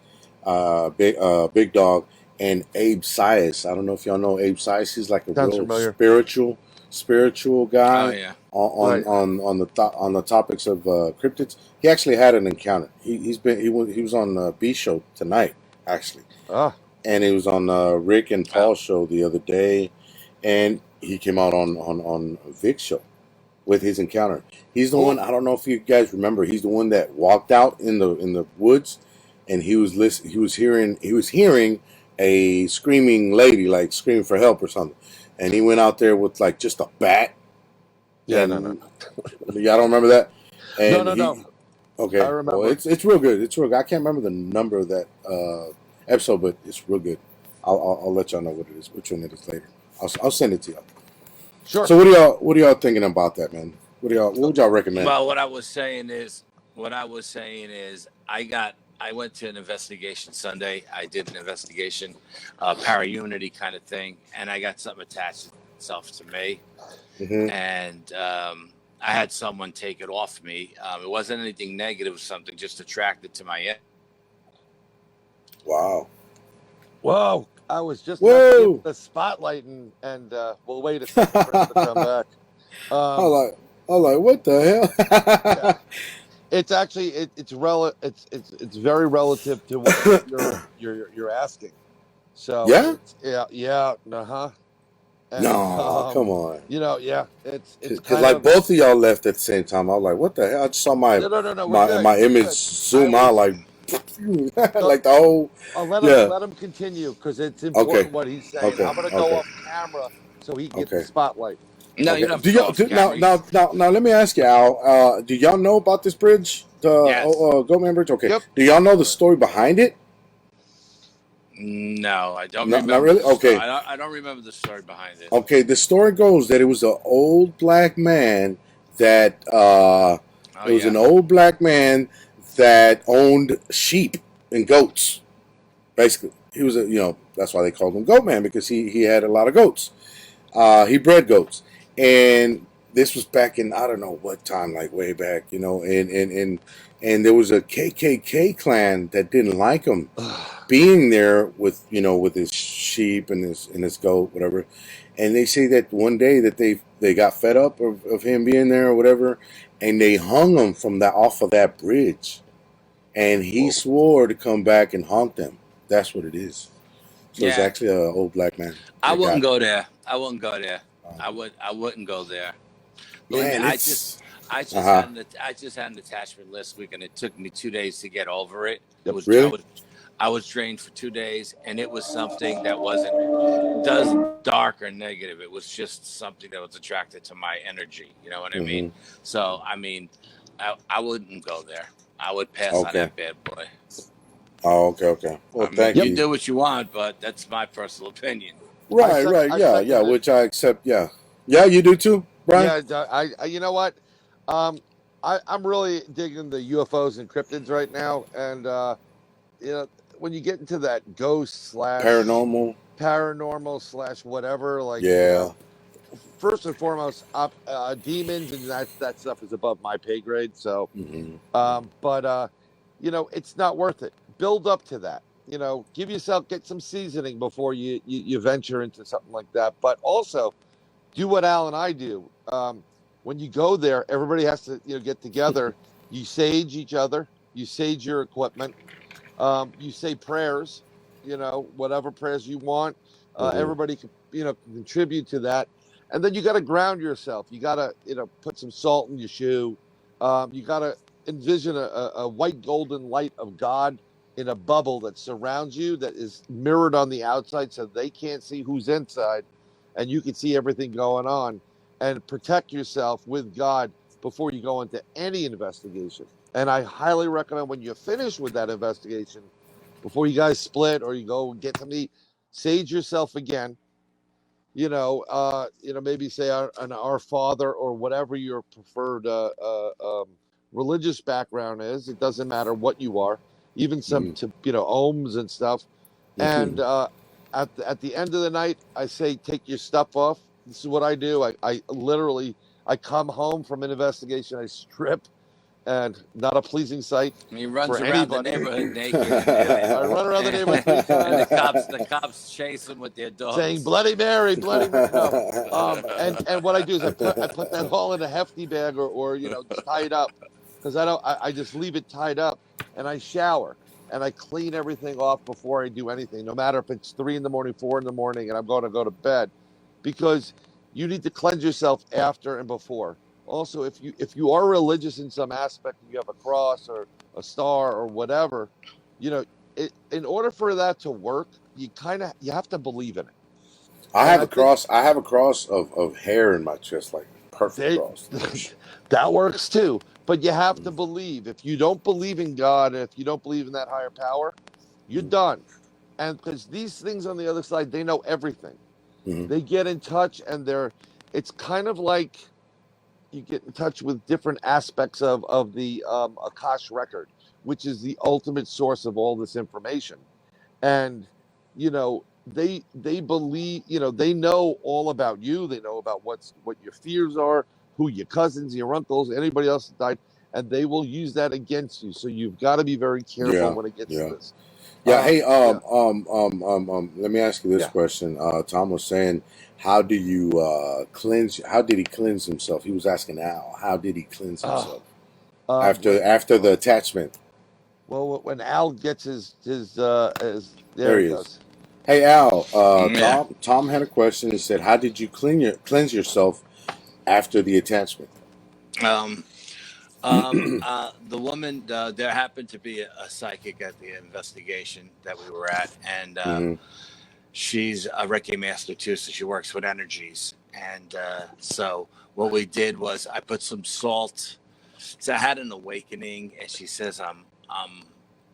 Big Dog, and Abe Sias. I don't know if y'all know Abe Sias. He's like a real spiritual guy. Oh, yeah. On the topics of cryptids. He actually had an encounter. He was on B show tonight actually. And he was on Rick and Paul's show the other day, and he came out on Vic's show with his encounter. He's the one. I don't know if you guys remember. He's the one that walked out in the woods, and he was hearing a screaming lady, like screaming for help or something, and he went out there with like just a bat. Yeah, no, And y'all don't remember that? And no. I okay, well, remember. it's real good. It's real good. I can't remember the number of that episode, but it's real good. I'll let y'all know what it is, which one it is later. I'll send it to y'all. Sure. So what are y'all thinking about that, man? What would y'all recommend? Well, what I was saying is, I went to an investigation Sunday. I did an investigation, para-unity kind of thing, and I got something attached itself to me. Mm-hmm. And I had someone take it off me. It wasn't anything negative, something just attracted to my end. Wow. Whoa. I was just Whoa. the spotlight and we'll wait a second for him to come back. I'm like, what the hell? Yeah. It's actually it's very relative to what you're asking. So Yeah? uh-huh. And, No, come on. It's Because like both of y'all left at the same time. I was like, what the hell? I just saw my no. my image zoom out like like the whole. I'll Yeah. let him continue because it's important what he's saying. Okay. I'm gonna go off camera so he gets the spotlight. No, okay. you don't. Do y'all now? Let me ask you, Al. Do y'all know about this bridge, the Yes. Goatman Bridge? Okay. Yep. Do y'all know the story behind it? No, I don't remember. Not really. Okay. I don't remember the story behind it. Okay. The story goes that it was an old black man that an old black man that owned sheep and goats. Basically, he was that's why they called him Goatman, because he had a lot of goats. He bred goats, and this was back in I don't know what time, like way back, and there was a KKK clan that didn't like him being there with his sheep and his goat, whatever. And they say that one day that they got fed up of him being there or whatever, and they hung him off of that bridge, and he swore to come back and haunt them. That's what it is. So it's actually an old black man. I wouldn't go there. I wouldn't go there. I wouldn't go there. Man, I just had an attachment last week, and it took me 2 days to get over it. It was really. I was drained for 2 days, and it was something that wasn't dark or negative. It was just something that was attracted to my energy. You know what I mean? So I mean, I wouldn't go there. I would pass on that bad boy. Oh, okay. Well, thank you. You do what you want, but that's my personal opinion. Right. Yeah. Which I accept. Yeah. You do too, Brian. Yeah, I you know what? I'm really digging the UFOs and cryptids right now, and when you get into that ghost / paranormal / whatever, like first and foremost, demons and that stuff is above my pay grade. So, but it's not worth it. Build up to that. Get some seasoning before you venture into something like that. But also, do what Al and I do. When you go there, everybody has to get together. You sage each other. You sage your equipment. You say prayers. Whatever prayers you want. Everybody can contribute to that. And then you got to ground yourself. You got to put some salt in your shoe. You got to envision a white golden light of God in a bubble that surrounds you, that is mirrored on the outside so they can't see who's inside, and you can see everything going on, and protect yourself with God before you go into any investigation. And I highly recommend when you're finished with that investigation, before you guys split or you go get something, sage yourself again. Maybe say an Our Father or whatever your preferred religious background is. It doesn't matter what you are, even some ohms and stuff. And at the end of the night, I say take your stuff off. This is what I do. I literally come home from an investigation. I strip, and not a pleasing sight. He runs for around anybody. the neighborhood naked. I run around the neighborhood 3 times. And the cops chase him with their dogs, saying "Bloody Mary, Bloody Mary." No. And what I do is I put that all in a hefty bag or tied up, because I just leave it tied up, and I shower and I clean everything off before I do anything, no matter if it's 3 in the morning, 4 in the morning, and I'm going to go to bed, because you need to cleanse yourself after and before. Also, if you are religious in some aspect, you have a cross or a star or whatever, in order for that to work, you have to believe in it. I And have I a think cross. I have a cross of hair in my chest, like perfect they, cross. that works too. But you have to Mm, believe. If you don't believe in God, and if you don't believe in that higher power, you're mm, done. And because these things on the other side, they know everything. mm, They get in touch, and it's kind of like you get in touch with different aspects of the Akash record, which is the ultimate source of all this information. And they believe, they know all about you. They know about what your fears are, who your cousins, your uncles, anybody else that died, and they will use that against you. So you've got to be very careful yeah, when it gets to yeah, this. yeah. Hey, Yeah, let me ask you this yeah. question. Tom was saying, how do you cleanse? How did he cleanse himself? He was asking Al, how did he cleanse Oh, himself after wait. after the attachment? Well, when Al gets his there There he he is. goes. Hey Al, Yeah. Tom had a question. He said, how did you cleanse yourself after the attachment? Um, the woman, there happened to be a psychic at the investigation that we were at, and Hmm. she's a Reiki master too, so she works with energies. And so what we did was I put some salt. So I had an awakening, and she says,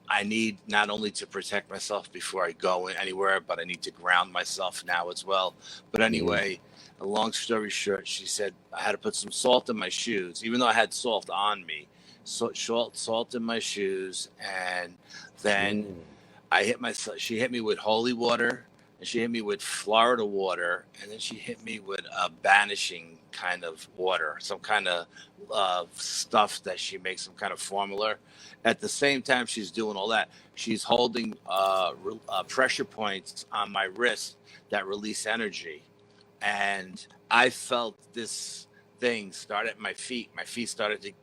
I need not only to protect myself before I go anywhere, but I need to ground myself now as well. But Hmm. anyway, a long story short, she said I had to put some salt in my shoes, even though I had salt on me. So salt in my shoes, and then Mm. she hit me with holy water, and she hit me with Florida water, and then she hit me with a banishing kind of water, some kind of stuff that she makes, some kind of formula. At the same time she's doing all that, she's holding pressure points on my wrist that release energy. And I felt this thing start at my feet. My feet started to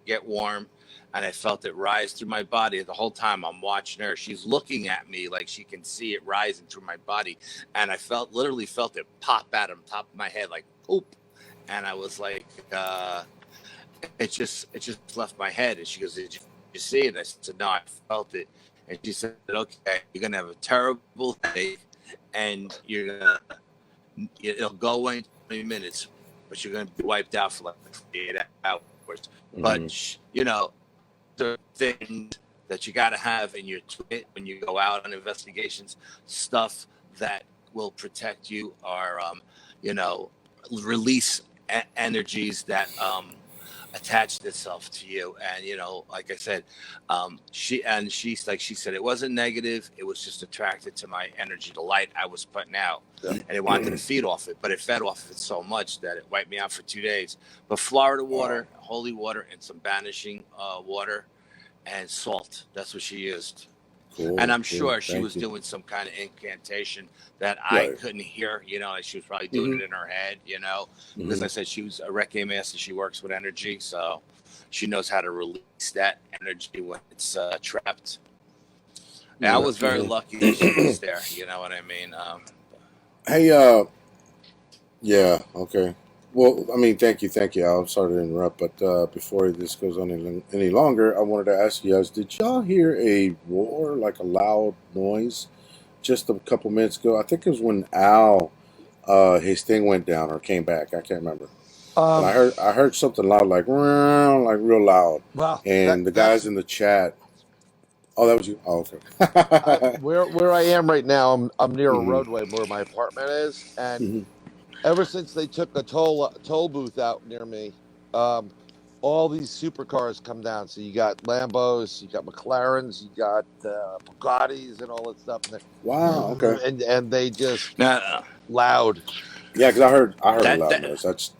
get warm, and I felt it rise through my body. The whole time I'm watching her, she's looking at me like she can see it rising through my body, and I literally felt it pop out on top of my head like oop, and I was like, it just left my head. And she goes, "Did you see it?" I said, "No, I felt it." And she said, "Okay, you're gonna have a terrible headache, and it'll go away in 20 minutes, but you're gonna be wiped out for like 48 hours." Hmm. But the things that you got to have in your toolkit when you go out on investigations, stuff that will protect you, or you know, release energies that attached itself to you. And like I said, she said it wasn't negative, it was just attracted to my energy, the light I was putting out, Yeah. and it wanted to feed off it, but it fed off it so much that it wiped me out for 2 days. But Florida Wow. water, holy water, and some banishing water and salt, that's what she used. And Cool. I'm Cool. sure she Thank was you. doing some kind of incantation that I Right. couldn't hear. Like she was probably doing Hmm. it in her head, because Hmm. I said she was a Reiki master. She works with energy, so she knows how to release that energy when it's trapped. And I Yeah. was very Hmm. lucky that she was there. You know what I mean? Hey. Yeah. Okay. Well, I mean, thank you. I'm sorry to interrupt, but before this goes on any longer, I wanted to ask you guys: did y'all hear a roar, like a loud noise, just a couple minutes ago? I think it was when Al, his thing went down or came back. I can't remember, but Um, I heard something loud, like "Meow," like real loud, well, and the that's guys in the chat. Oh, that was you. Oh, okay. where I am right now. I'm near a Hmm. roadway where my apartment is, and Hmm. ever since they took a toll booth out near me, um, all these supercars come down. So you got Lambos, you got McLarens, you got Bugattis, and all that stuff, Wow. Okay. and they just Now, loud. Yeah, because I heard a that loud that noise. That's.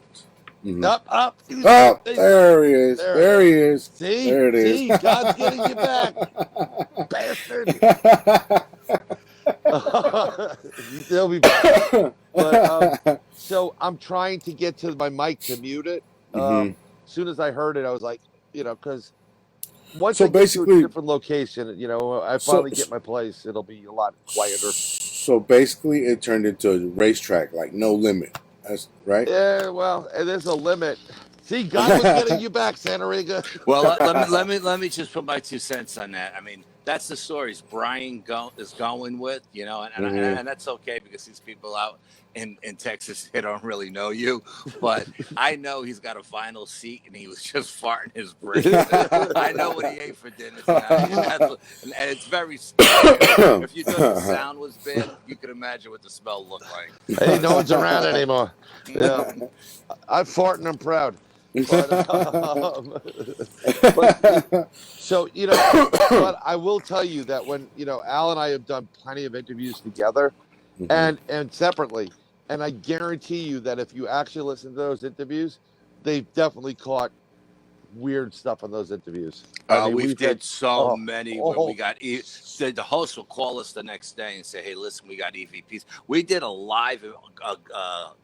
Mhm. Up. Oh, there he is. There it There he is. is. There it is. See, God's getting you back, bastard. He'll be back. But so I'm trying to get to my mic to mute it. Hmm. As soon as I heard it, I was like, because once So I get to a basically, different location, I so finally get my place, it'll be a lot quieter. so basically, it turned into a racetrack, like no limit. That's right. Yeah, well, there's a limit. See, God was getting you back, Santariga. well, let me just put my 2 cents on that. I mean, that's the stories Brian is going with, you know, and that's okay because these people out in Texas, they don't really know you, but I know he's got a vinyl seat and he was just farting his brains out. I know what he ate for dinner tonight, and it's very scary. If you thought the sound was bad, you could imagine what the smell looked like. Hey, no one's around anymore. Yeah, I'm farting. I'm proud. So, you know, but I will tell you that when, you know, Al and I have done plenty of interviews together and separately, and I guarantee you that if you actually listen to those interviews, they've definitely caught weird stuff in those interviews. I mean, We've did so many where we got the host will call us the next day and say, "Hey, listen, we got EVPs." We did a live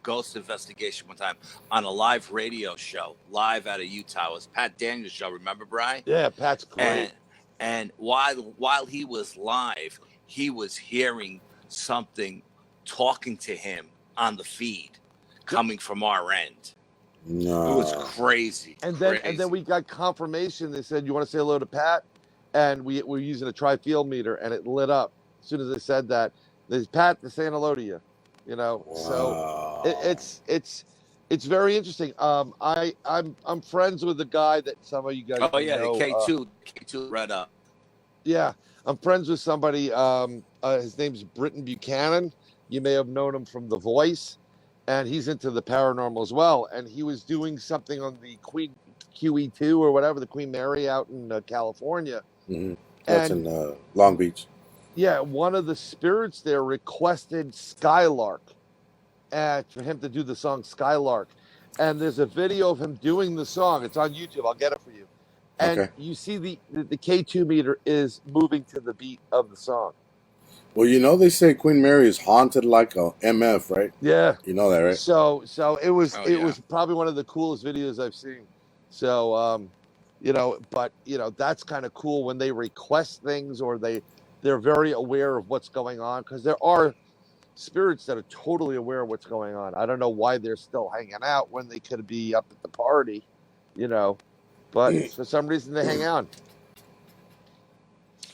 ghost investigation one time on a live radio show, live out of Utah. It was Pat Daniels' show. Remember, Brian? Yeah, Pat's great. And while he was live, he was hearing something talking to him on the feed coming from our end. No. It was crazy. And then we got confirmation. They said, "You want to say hello to Pat?" And we're using a tri-field meter, and it lit up as soon as they said that. There's Pat saying hello to you. You know, so it's very interesting. I'm friends with the guy that some of you guys. Oh yeah, know, K2 read up. Yeah, I'm friends with somebody. His name's Britton Buchanan. You may have known him from The Voice. And he's into the paranormal as well. And he was doing something on the Queen QE2 or whatever, the Queen Mary out in California. That's in Long Beach. Yeah, one of the spirits there requested Skylark for him to do the song Skylark. And there's a video of him doing the song. It's on YouTube. I'll get it for you. And you see the K2 meter is moving to the beat of the song. Well, you know, they say Queen Mary is haunted like a MF, right? Yeah. You know that, right? So it was was probably one of the coolest videos I've seen. So you know, but you know, that's kind of cool when they request things or they're very aware of what's going on, because there are spirits that are totally aware of what's going on. I don't know why they're still hanging out when they could be up at the party, you know, but for some reason they hang out.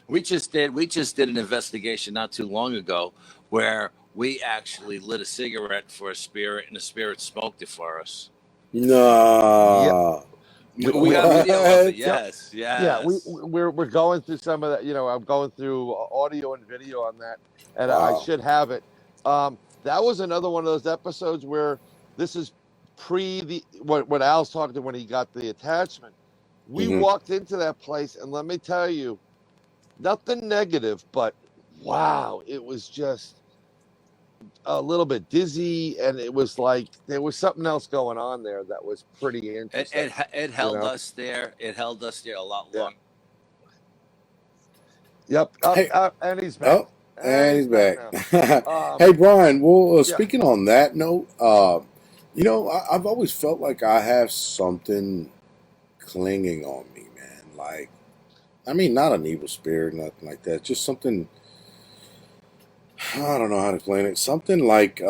We just did an investigation not too long ago where we actually lit a cigarette for a spirit and the spirit smoked it for us. No. Yep. We got a video of it. Yes. Yeah, we're going through some of that. You know, I'm going through audio and video on that, and I should have it. That was another one of those episodes where this is what Al's talking to when he got the attachment. We walked into that place, and let me tell you, nothing negative, but wow, it was just a little bit dizzy, and it was like there was something else going on there that was pretty interesting. It held us there. It held us there a lot longer. Yep. And he's back. Oh, and he's back. Hey, Brian. Well, speaking on that note, you know, I've always felt like I have something clinging on me, man. Like, I mean, not an evil spirit, nothing like that. Just something, I don't know how to explain it. Something like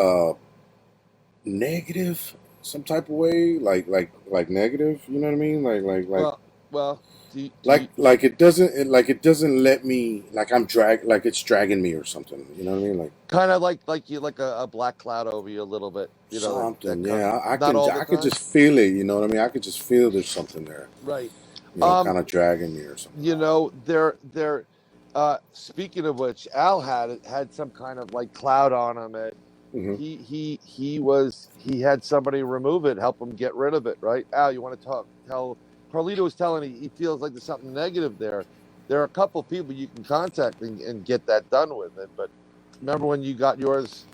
negative, some type of way, like negative. You know what I mean? Like it doesn't let me, like it's dragging me or something. You know what I mean? Like kind of like a black cloud over you a little bit. You know, something. I could just feel it. You know what I mean? I could just feel there's something there. Right. You know, kind of dragging me or something. You know, they're speaking of which, Al had some kind of like cloud on him. And he had somebody remove it, help him get rid of it. Right, Al? You want to tell? Carlito was telling he feels like there's something negative there. There are a couple of people you can contact and get that done with it. But remember when you got yours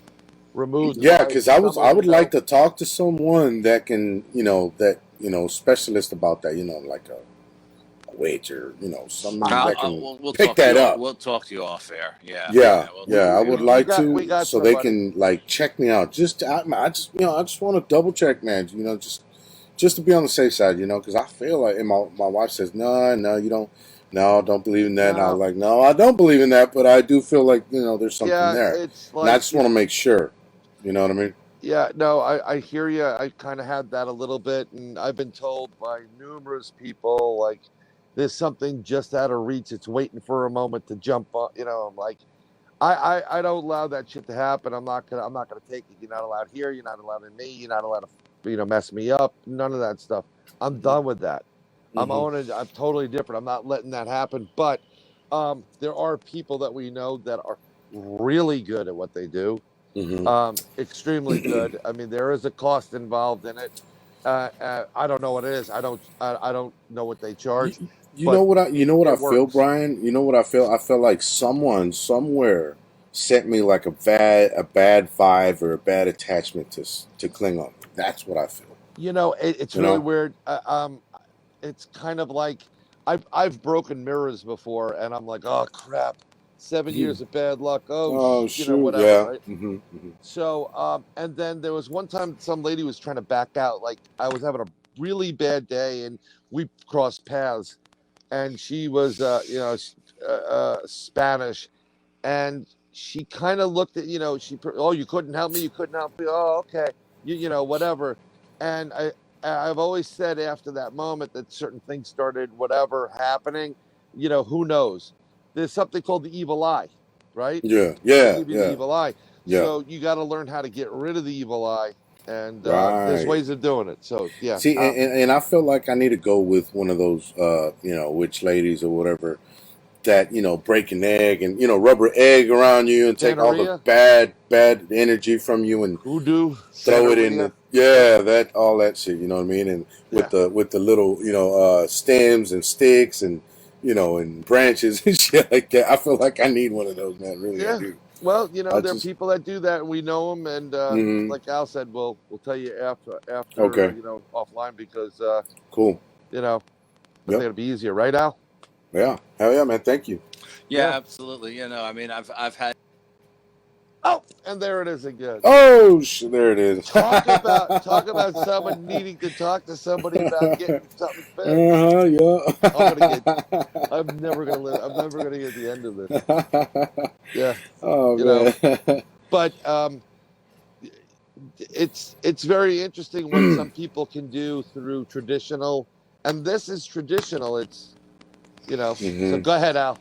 removed? Yeah, because I would like to talk to someone that can, specialist about that. You know, like a witch or somebody that can we'll pick that up. We'll talk to you off air. I would like to, so they can like check me out. I just want to double check, man. You know, just to be on the safe side, you know, because I feel like, and my wife says, no, you don't. No, don't believe in that. No. And I was like, no, I don't believe in that, but I do feel like, there's something there. It's like, and I just want to make sure. You know what I mean? Yeah, no, I hear you. I kind of had that a little bit, and I've been told by numerous people, like, there's something just out of reach. It's waiting for a moment to jump up. I'm like, I don't allow that shit to happen. I'm not gonna take it. You're not allowed here. You're not allowed in me. You're not allowed to mess me up. None of that stuff. I'm done with that. I'm totally different. I'm not letting that happen. But there are people that we know that are really good at what they do. Extremely good. I mean, there is a cost involved in it. I don't know what it is. I don't know what they charge. You know what I feel, works. Brian? You know what I feel? I feel like someone somewhere sent me like a bad vibe or a bad attachment to Klingon. That's what I feel. It's really weird. It's kind of like I've broken mirrors before, and I'm like, oh crap, 7 years of bad luck. Whatever, yeah. right? So, and then there was one time some lady was trying to back out. Like I was having a really bad day, and we crossed paths, and she was, Spanish, and she kind of looked at, you couldn't help me, you couldn't help me. Oh, okay, whatever. And I've always said after that moment that certain things started, whatever happening, who knows? There's something called the evil eye, right? Yeah. They give you the Yeah. evil eye. Yeah. So you got to learn how to get rid of the evil eye, and there's Right. ways of doing it. So yeah. See, and I feel like I need to go with one of those, witch ladies or whatever that, break an egg and, rub an egg around you and take all the bad energy from you and hoodoo, throw it in all that shit, you know what I mean? And with the little, stems and sticks and, and branches and shit like that. I feel like I need one of those, man. Really, I do. Well, there are people that do that, and we know them. And like Al said, we'll tell you after offline, because cool. I think it'll be easier, right, Al? Yeah, hell yeah, man. Thank you. Yeah, absolutely. I mean, I've had. Oh, and there it is again. Oh, there it is. Talk about someone needing to talk to somebody about getting something fixed. Yeah. I'm never gonna get the end of this. Yeah. Oh man. But it's very interesting what some people can do through traditional, and this is traditional. It's So go ahead, Al.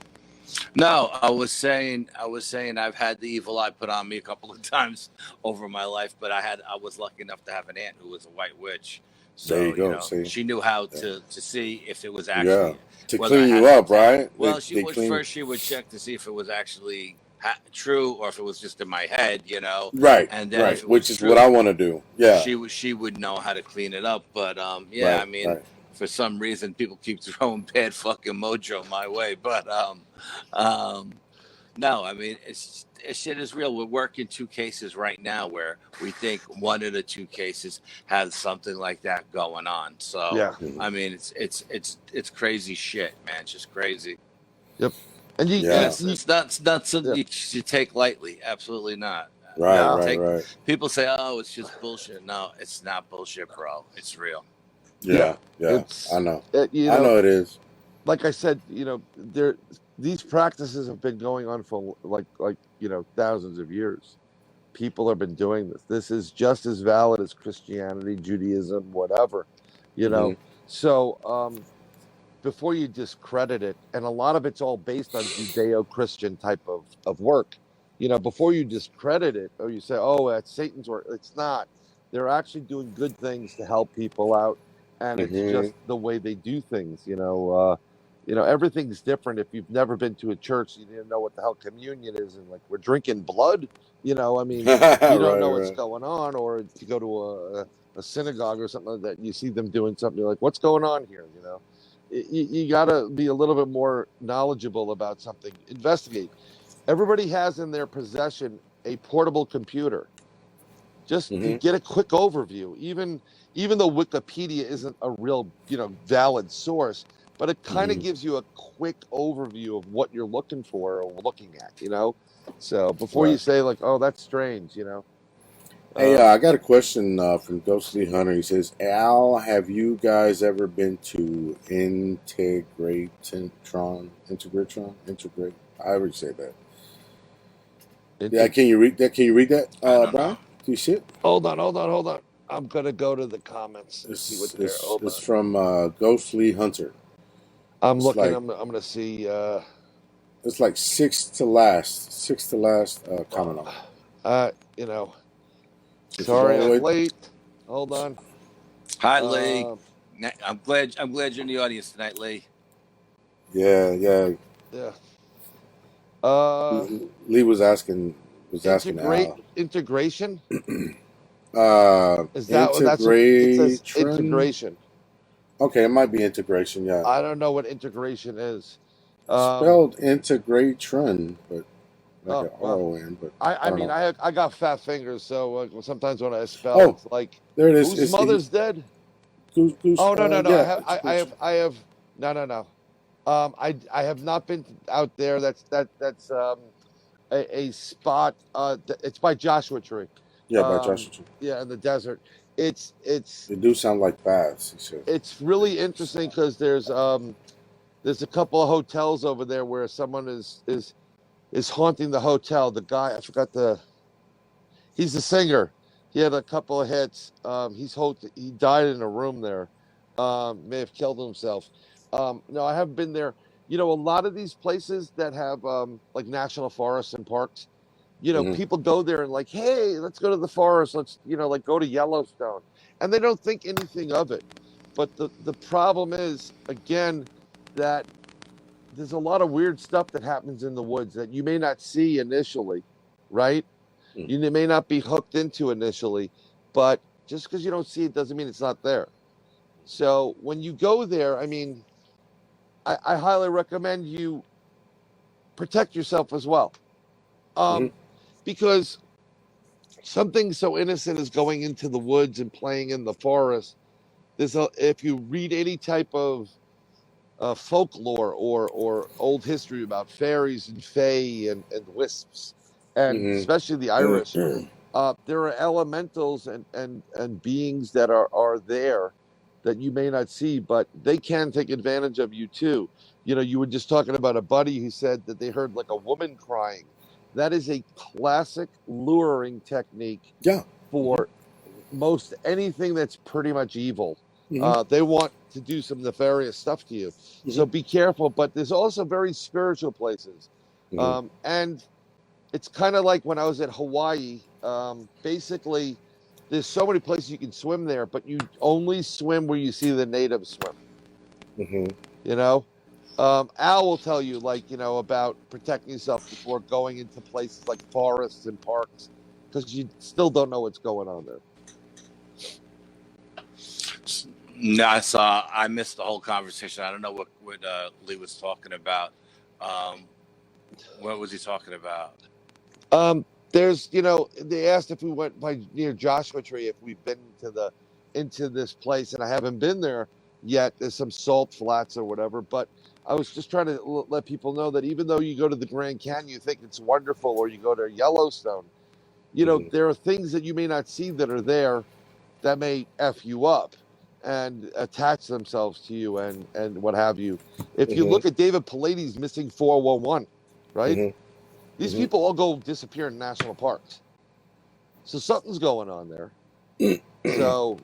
No, I was saying I've had the evil eye put on me a couple of times over my life, but I was lucky enough to have an aunt who was a white witch. So there you go. She knew how to see if it was actually to clean you up, right? Well, she would check to see if it was actually true or if it was just in my head, Right. And then if it which was is true, what I want to do. Yeah. She would know how to clean it up, but I mean. For some reason, people keep throwing bad fucking mojo my way. But no, I mean, shit is real. We're working 2 cases right now where we think one of the 2 cases has something like that going on. So yeah. I mean, it's crazy shit, man. It's just crazy. Yep. And it's not something you should take lightly. Absolutely not. Right. People say, "Oh, it's just bullshit." No, it's not bullshit, bro. It's real. Yeah. I know. I know it is. Like I said, these practices have been going on for like thousands of years. People have been doing this. This is just as valid as Christianity, Judaism, whatever. So before you discredit it, and a lot of it's all based on Judeo-Christian type of work. Before you discredit it, or you say, "Oh, that's Satan's work," it's not. They're actually doing good things to help people out. And it's just the way they do things, everything's different. If you've never been to a church, you didn't know what the hell communion is, and like we're drinking blood, I mean, you don't know what's going on. Or if you go to a synagogue or something like that, you see them doing something, you're like, what's going on here? You got to be a little bit more knowledgeable about something. Investigate. Everybody has in their possession a portable computer. Just to get a quick overview, even though Wikipedia isn't a real, valid source, but it kind of gives you a quick overview of what you're looking for or looking at, So before you say like, "Oh, that's strange," Hey, I got a question from Ghostly Hunter. He says, "Al, have you guys ever been to Integratron? I already said that. Yeah, can you read that? Brian? Do you see it? Hold on. I'm gonna go to the comments and see what they're. It's from Ghostly Hunter. I'm It's looking. like I'm gonna see. it's like sixth to last comment on it. You know, If you go sorry all the I'm way, late. Hold on. Hi, Lee. Uh, I'm glad you're in the audience tonight, Lee. yeah. yeah. Uh, Lee was asking Al. integration. Is that what that's what it says? Integration. Integration. Okay, it might be integration. Yeah, I don't know what integration is. Um, spelled integration, but like oh an well, RON. But I I don't mean know. I got fat fingers, so sometimes when I spell, Oh, it's like there it is. whose It's the mother's dead? goose. Oh no, Yeah, it's goose. I have no. I have not been out there. That's a spot. It's by Joshua Tree. Yeah, by Joshua Tree. Yeah, in the desert. It's it's They do sound like baths. He said. it's really interesting because there's a couple of hotels over there where someone is haunting the hotel. The guy, I forgot he's the singer. He had a couple of hits. He died in a room there. May have killed himself. No, I haven't been there. You know, a lot of these places that have like national forests and parks, you know, Hmm. people go there and like, hey, let's go to the forest. Let's, like go to Yellowstone. And they don't think anything of it. But the problem is, again, that there's a lot of weird stuff that happens in the woods that you may not see initially, right? Mm. You may not be hooked into initially, but just because you don't see it doesn't mean it's not there. So when you go there, I mean, I highly recommend you protect yourself as well. Hmm. Because something so innocent as going into the woods and playing in the forest, if you read any type of folklore or old history about fairies and fae and wisps, and Hmm. especially the Irish, there are elementals and beings that are there that you may not see, but they can take advantage of you too. You know, you were just talking about a buddy who said that they heard like a woman crying. That is a classic luring technique Yeah. for most anything that's pretty much evil. Hmm. They want to do some nefarious stuff to you. Hmm. So be careful. But there's also very spiritual places. Hmm. And it's kind of like when I was at Hawaii. Basically, there's so many places you can swim there, but you only swim where you see the natives swim. Hmm. You know, Al will tell you, like, about protecting yourself before going into places like forests and parks, because you still don't know what's going on there. No, I missed the whole conversation. I don't know what Lee was talking about. What was he talking about? There's, they asked if we went by near Joshua Tree, if we've been into this place, and I haven't been there yet. There's some salt flats or whatever, but I was just trying to let people know that even though you go to the Grand Canyon, you think it's wonderful, or you go to Yellowstone, Hmm. there are things that you may not see that are there that may F you up and attach themselves to you and what have you. If you Hmm. look at David Pallady's Missing 411, right? Hmm. These Hmm. people all go disappear in national parks. So something's going on there. So,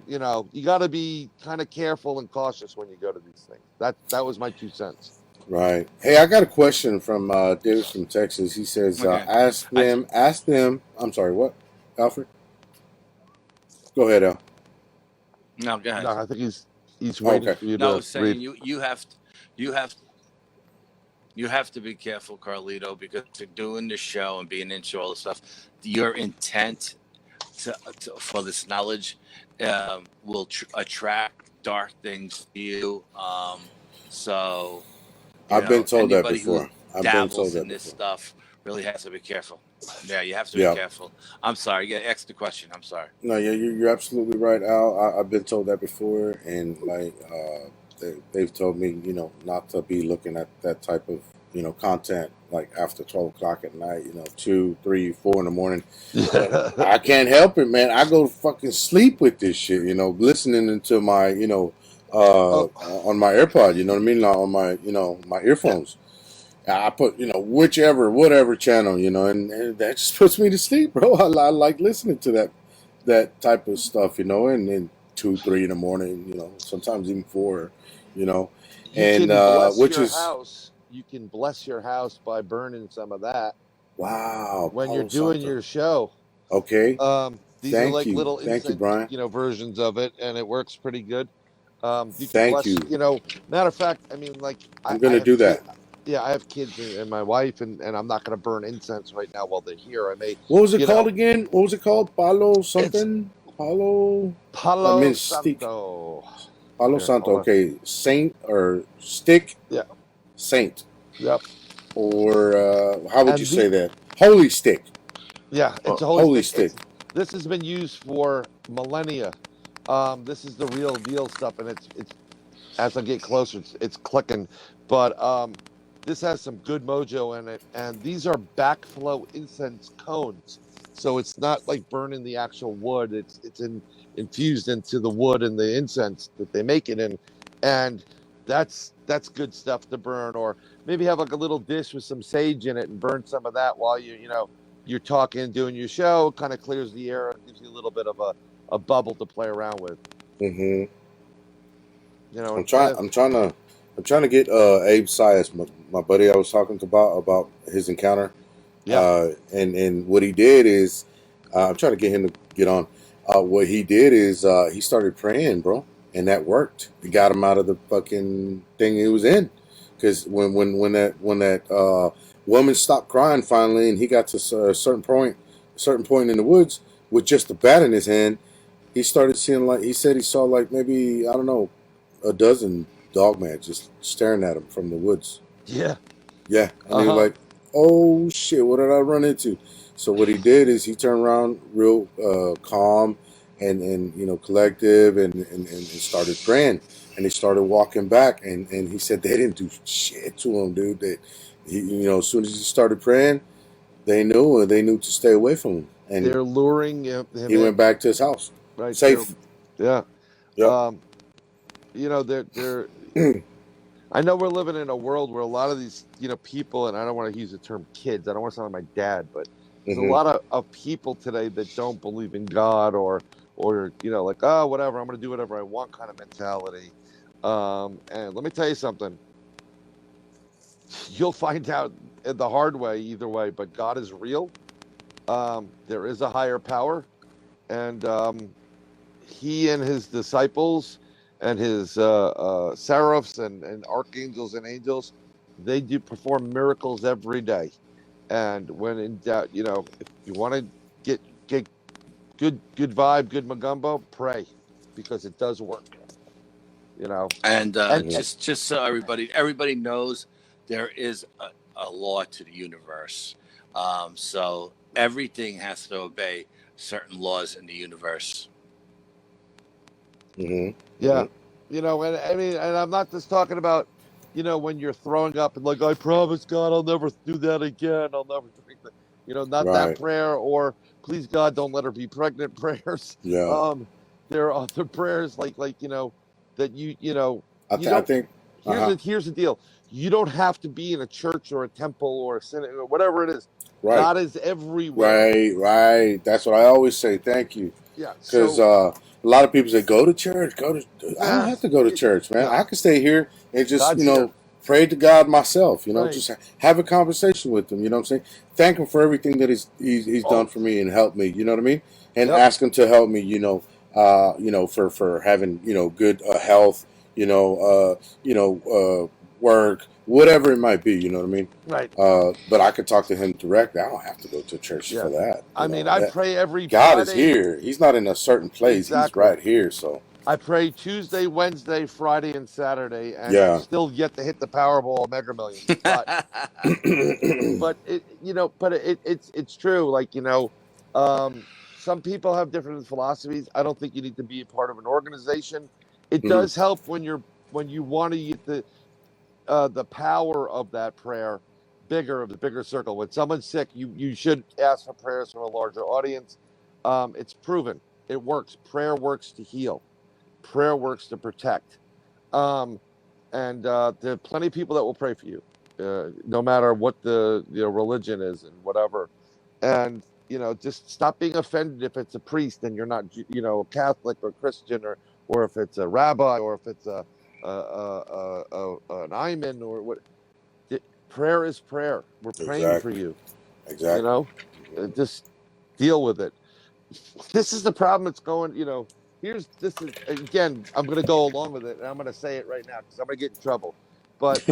you got to be kind of careful and cautious when you go to these things. That was my 2 cents. Right. Hey, I got a question from David from Texas. He says, Okay. ask them. I'm sorry, what, Alfred? Go ahead, Al. No, go ahead. No, I think he's Oh, waiting okay. for you No, I to was saying read. you have to be careful, Carlito, because you're doing the show and being into all this stuff. Your intent for this knowledge will attract dark things to you. So, I've been told that anybody who before. I've been told dabbles that in this before. stuff really has to be careful. Yeah, you have to be Yeah. careful. I'm sorry. Yeah, ask the question. I'm sorry. No, yeah, you're absolutely right, Al. I've been told that before, and like they've told me, not to be looking at that type of, content like after 12 o'clock at night, 2, 3, 4 in the morning. But I can't help it, man. I go to fucking sleep with this shit, listening into my, Oh, on my AirPod, you know what I mean, on my, my earphones. I put, whatever channel, and that just puts me to sleep, bro. I like listening to that type of stuff, and 2, 3 in the morning. You know, sometimes even 4. You know, You and can bless which your is house. You can bless your house by burning some of that wow, when you're Palo doing Santo. your show. Okay, These are like little thank you, incense, Brian. versions of it, and it works pretty good. You can Thank bless, you. matter of fact, I mean, like I'm I gonna have do kid, that. yeah, I have kids and my wife, and I'm not going to burn incense right now while they're here. I may, What was it you called know, again? What was it called? Palo it's something? Palo. That Palo means stick. Santo. Palo Here, Santo. hold on. Okay, saint or stick Yeah, saint, yep. or how would you And say that? Holy stick. yeah, it's a holy Holy stick. stick. This has been used for millennia. This is the real deal stuff, and it's as I get closer, it's clicking. But this has some good mojo in it, and these are backflow incense cones. So it's not like burning the actual wood. Infused into the wood and the incense that they make it in, and that's good stuff to burn. Or maybe have like a little dish with some sage in it and burn some of that while you're talking, doing your show. Kind of clears the air and gives you a little bit of a bubble to play around with. Mm-hmm. And, and if, I'm trying to get Abe Sias, my buddy I was talking to about his encounter. yeah. And what he did is, I'm trying to get him to get on. What he did is he started praying, bro, and that worked. It got him out of the fucking thing he was in. Because when that woman stopped crying finally, and he got to a certain point in the woods with just a bat in his hand, he started seeing, like he said, he saw like maybe, I don't know, a dozen dog man just staring at him from the woods. Yeah. Yeah, and he was Uh-huh. like, "Oh shit, what did I run into?" So what he did is he turned around real calm and collective and started praying, and he started walking back, and he said they didn't do shit to him, dude. That as soon as he started praying, they knew to stay away from him, and They're luring him he went in, back to his house right? safe. Yeah. Yep. Um, they're I know we're living in a world where a lot of these, people, and I don't want to use the term kids. I don't want to sound like my dad, but there's a Hmm. lot of people today that don't believe in God or like, oh, whatever, I'm gonna do whatever I want kind of mentality. And let me tell you something. You'll find out the hard way either way, but God is real. There is a higher power, and he and his disciples and his seraphs and archangels and angels, they do perform miracles every day. And when in doubt, if you want to get good vibe, good magumbo, pray, because it does work. And Hmm. just so everybody knows, there is a law to the universe. So everything has to obey certain laws in the universe. Hmm. Yeah. Hmm. And I mean, and I'm not just talking about, when you're throwing up and like, I promise God, I'll never do that again. I'll never drink that. Not that Right. prayer, or please God, don't let her be pregnant prayers. Yeah. Um, there are other prayers like, that you I don't, think. Uh huh. here's the deal. You don't have to be in a church or a temple or a synagogue or whatever it is. Right. God is everywhere. Right. That's what I always say. Thank you. Yeah. Because So, a lot of people say, go to church. I don't nah, have to go to church, man. no, I can stay here and just, God's here. pray to God myself, Right. just have a conversation with him. You know what I'm saying? Thank him for everything that he's done Oh, for me and helped me. You know what I mean? And yep. ask him to help me, for having, good health, work, whatever it might be. You know what I mean? Right. But I could talk to him directly. I don't have to go to church Yeah. for that. I mean, I That pray every God is Friday. here. He's not in a certain place. He's Exactly. right here. So I pray Tuesday, Wednesday, Friday, and Saturday, and I'm yeah. still yet to hit the Powerball Mega Millions. But it's true. Like some people have different philosophies. I don't think you need to be a part of an organization. It Mhm. does help when you want to get the power of that prayer bigger, of the bigger circle. When someone's sick, you should ask for prayers from a larger audience. It's proven. It works. Prayer works to heal. Prayer works to protect. Um, and there are plenty of people that will pray for you, no matter what the religion is and whatever. And just stop being offended if it's a priest and you're not, Catholic or Christian, or if it's a rabbi, or if it's an imam, or what. Prayer is prayer. We're praying for Exactly. you. Exactly. Just deal with it. This is the problem that's going. This is, again, I'm going to go along with it, and I'm going to say it right now because I'm going to get in trouble. But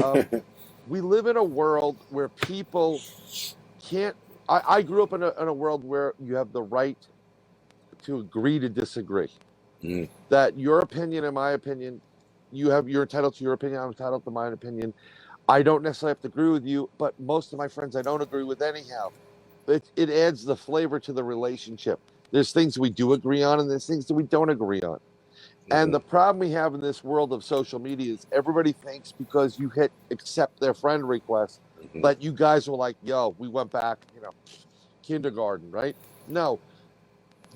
we live in a world where people can't. I grew up in a world where you have the right to agree to disagree. Mm. That your opinion and my opinion, you're entitled to your opinion. I'm entitled to my opinion. I don't necessarily have to agree with you, but most of my friends I don't agree with anyhow. It adds the flavor to the relationship. There's things we do agree on, and there's things that we don't agree on. And the problem we have in this world of social media is everybody thinks because you hit accept their friend request that you guys were like, yo, we went back, kindergarten, right? No,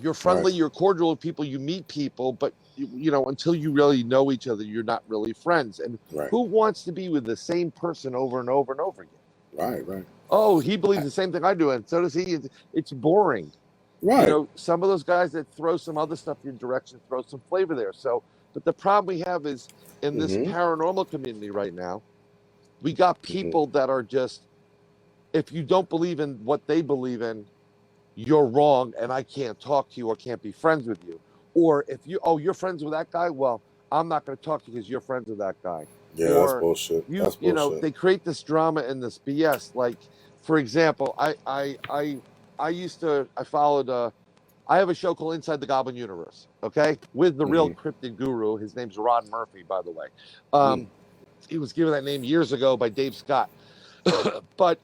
you're friendly, you're cordial with people, you meet people, but until you really know each other, you're not really friends. And who wants to be with the same person over and over and over again? Right. Oh, he believes the same thing I do, and so does he. It's boring. Right. Some of those guys that throw some other stuff in your direction, throw some flavor there. So, but the problem we have is in this paranormal community right now, we got people that are just, if you don't believe in what they believe in, you're wrong, and I can't talk to you or can't be friends with you. Or if you're friends with that guy, well, I'm not going to talk to you because you're friends with that guy. Yeah, that's bullshit. That's bullshit. They create this drama and this BS. Like, for example, I followed. I have a show called Inside the Goblin Universe. Okay, with the real cryptid guru. His name's Ron Murphy, by the way. He was given that name years ago by Dave Scott. But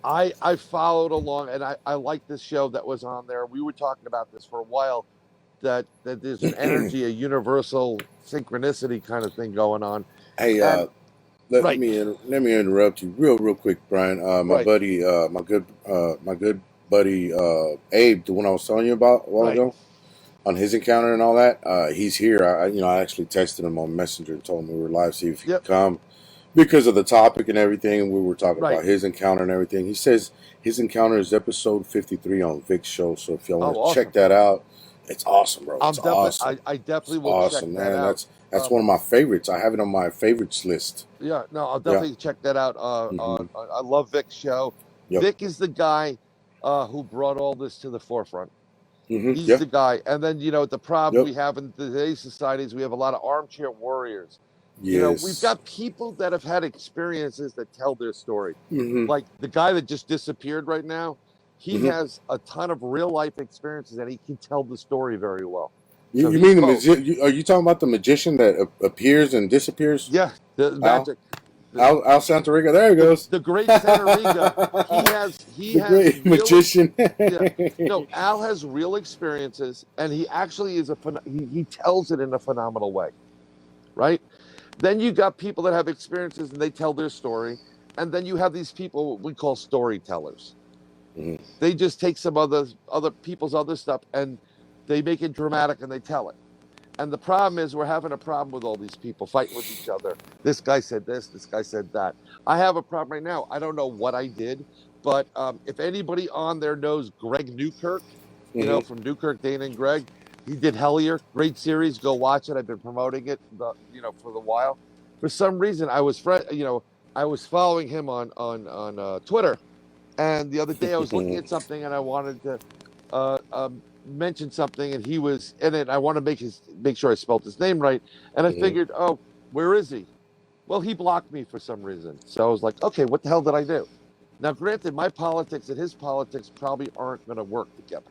I followed along, and I liked this show that was on there. We were talking about this for a while, that there's an energy, a universal synchronicity kind of thing going on. Hey, let me interrupt you real quick, Brian. My buddy, my good buddy Abe, the one I was telling you about a while ago, on his encounter and all that. He's here. I actually texted him on Messenger and told him we were live, see if he could come. Because of the topic and everything, we were talking about his encounter and everything. He says his encounter is episode 53 on Vic's show. So if y'all want to check that out, it's awesome, bro. It's awesome. I definitely will check that out. That's one of my favorites. I have it on my favorites list. Yeah, no, I'll definitely check that out. I love Vic's show. Yep. Vic is the guy who brought all this to the forefront. He's the guy. And then, the problem we have in today's society is we have a lot of armchair warriors. Yes. We've got people that have had experiences that tell their story. Like the guy that just disappeared right now, he has a ton of real life experiences and he can tell the story very well. You mean are you talking about the magician that appears and disappears? Yeah, the magic. Al Santariga, there he goes. The great Santariga. He has great magician. No, Al has real experiences, and he actually is he tells it in a phenomenal way, right? Then you got people that have experiences and they tell their story, and then you have these people we call storytellers. They just take some other people's other stuff and they make it dramatic and they tell it. And the problem is we're having a problem with all these people fighting with each other. This guy said this guy said that. I have a problem right now. I don't know what I did, but if anybody on there knows Greg Newkirk, from Newkirk, Dana and Greg, he did Hellier, great series. Go watch it. I've been promoting it, for the while. For some reason, I was following him on Twitter, and the other day I was looking at something and I wanted to mention something, and he was in it. I want to make sure I spelled his name right, and I figured, oh, where is he? Well, he blocked me for some reason. So I was like, okay, what the hell did I do? Now, granted, my politics and his politics probably aren't going to work together,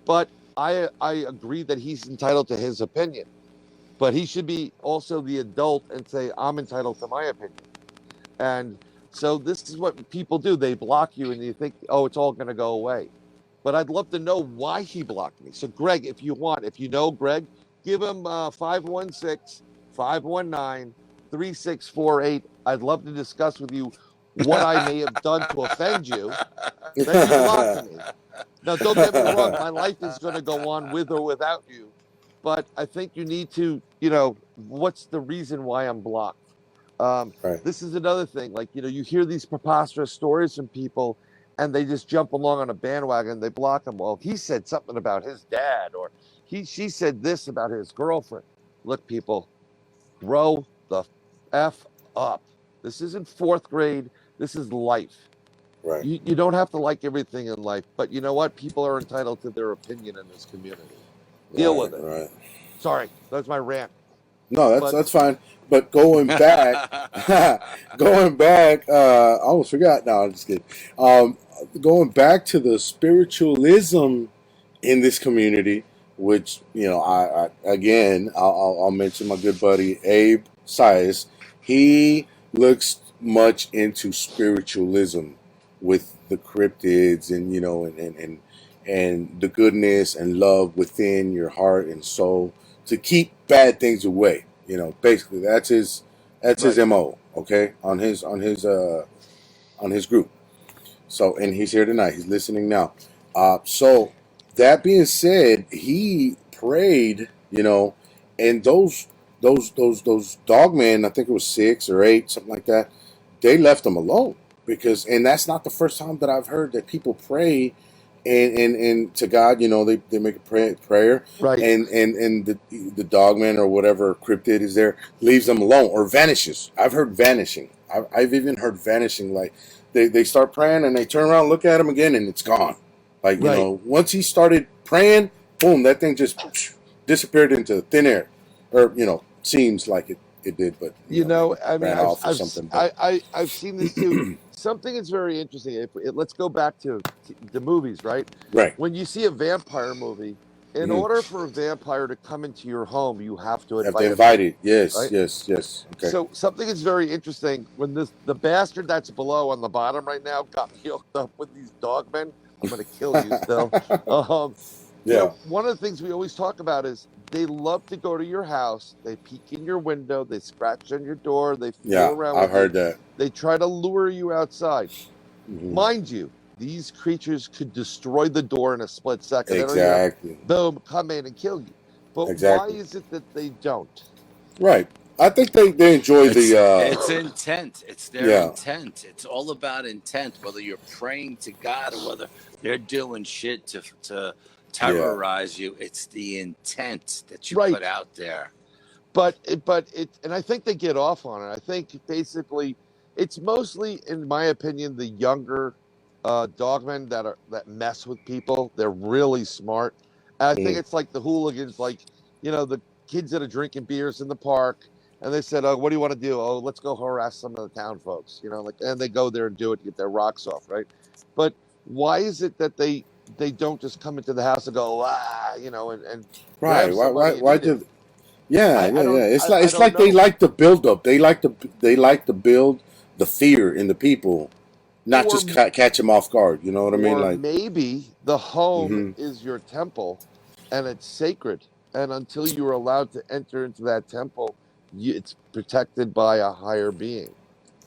but I agree that he's entitled to his opinion, but he should be also the adult and say, I'm entitled to my opinion. And so this is what people do. They block you and you think, oh, it's all going to go away. But I'd love to know why he blocked me. So, Greg, if you know Greg, give him 516-519-3648. I'd love to discuss with you what I may have done to offend you. Then you blocked me. Now, don't get me wrong. My life is going to go on with or without you. But I think you need to, what's the reason why I'm blocked? This is another thing. Like, you hear these preposterous stories from people, and they just jump along on a bandwagon. They block him. Well, he said something about his dad, or she said this about his girlfriend. Look, people, grow the F up. This isn't fourth grade. This is life. Right. You don't have to like everything in life, but you know what? People are entitled to their opinion in this community. Deal with it. Right. Sorry, that's my rant. No, But- that's fine. But going back, I almost forgot. No, I'm just kidding. Going back to the spiritualism in this community, which I'll mention my good buddy Abe Sias. He looks much into spiritualism with the cryptids, and and the goodness and love within your heart and soul to keep bad things away. Basically that's his MO. Okay, on his group. So, and he's here tonight. He's listening now. So that being said, he prayed, and those dogmen, I think it was 6 or 8, something like that, they left him alone and that's not the first time that I've heard that people pray and to God, they make a prayer, right, and the dogman or whatever cryptid is there leaves them alone or vanishes. I've heard vanishing. I've even heard vanishing, like they start praying and they turn around, look at him again, and it's gone. Like once he started praying, boom, that thing just disappeared into thin air, or seems like it did, but I mean, I've seen this too. Something that's very interesting. Let's go back to the movies, right? Right. When you see a vampire movie, in order for a vampire to come into your home, you have to invite it. Yes, right? yes. Okay. So something that's very interesting, when the bastard that's below on the bottom right now got me hooked up with these dogmen, I'm going to kill you still. One of the things we always talk about is they love to go to your house. They peek in your window. They scratch on your door. They fool around with I've heard that. They try to lure you outside. Mm-hmm. Mind you, these creatures could destroy the door in a split second. Exactly. Boom, come in and kill you. But why is it that they don't? Right. I think they enjoy it's intent. It's their intent. It's all about intent, whether you're praying to God or whether they're doing shit to terrorize you. It's the intent that you put out there. But and I think they get off on it. I think basically it's mostly, in my opinion, the younger dogmen that mess with people. They're really smart. And I think it's like the hooligans, like the kids that are drinking beers in the park, and they said, "Oh, what do you want to do? Oh, let's go harass some of the town folks." And they go there and do it to get their rocks off, right? But why is it that they don't just come into the house and go and right? Why do? Yeah. It's like they like the build up. They like to build the fear in the people, not just catch them off guard. You know what I mean? Like maybe the home is your temple, and it's sacred. And until you are allowed to enter into that temple, it's protected by a higher being.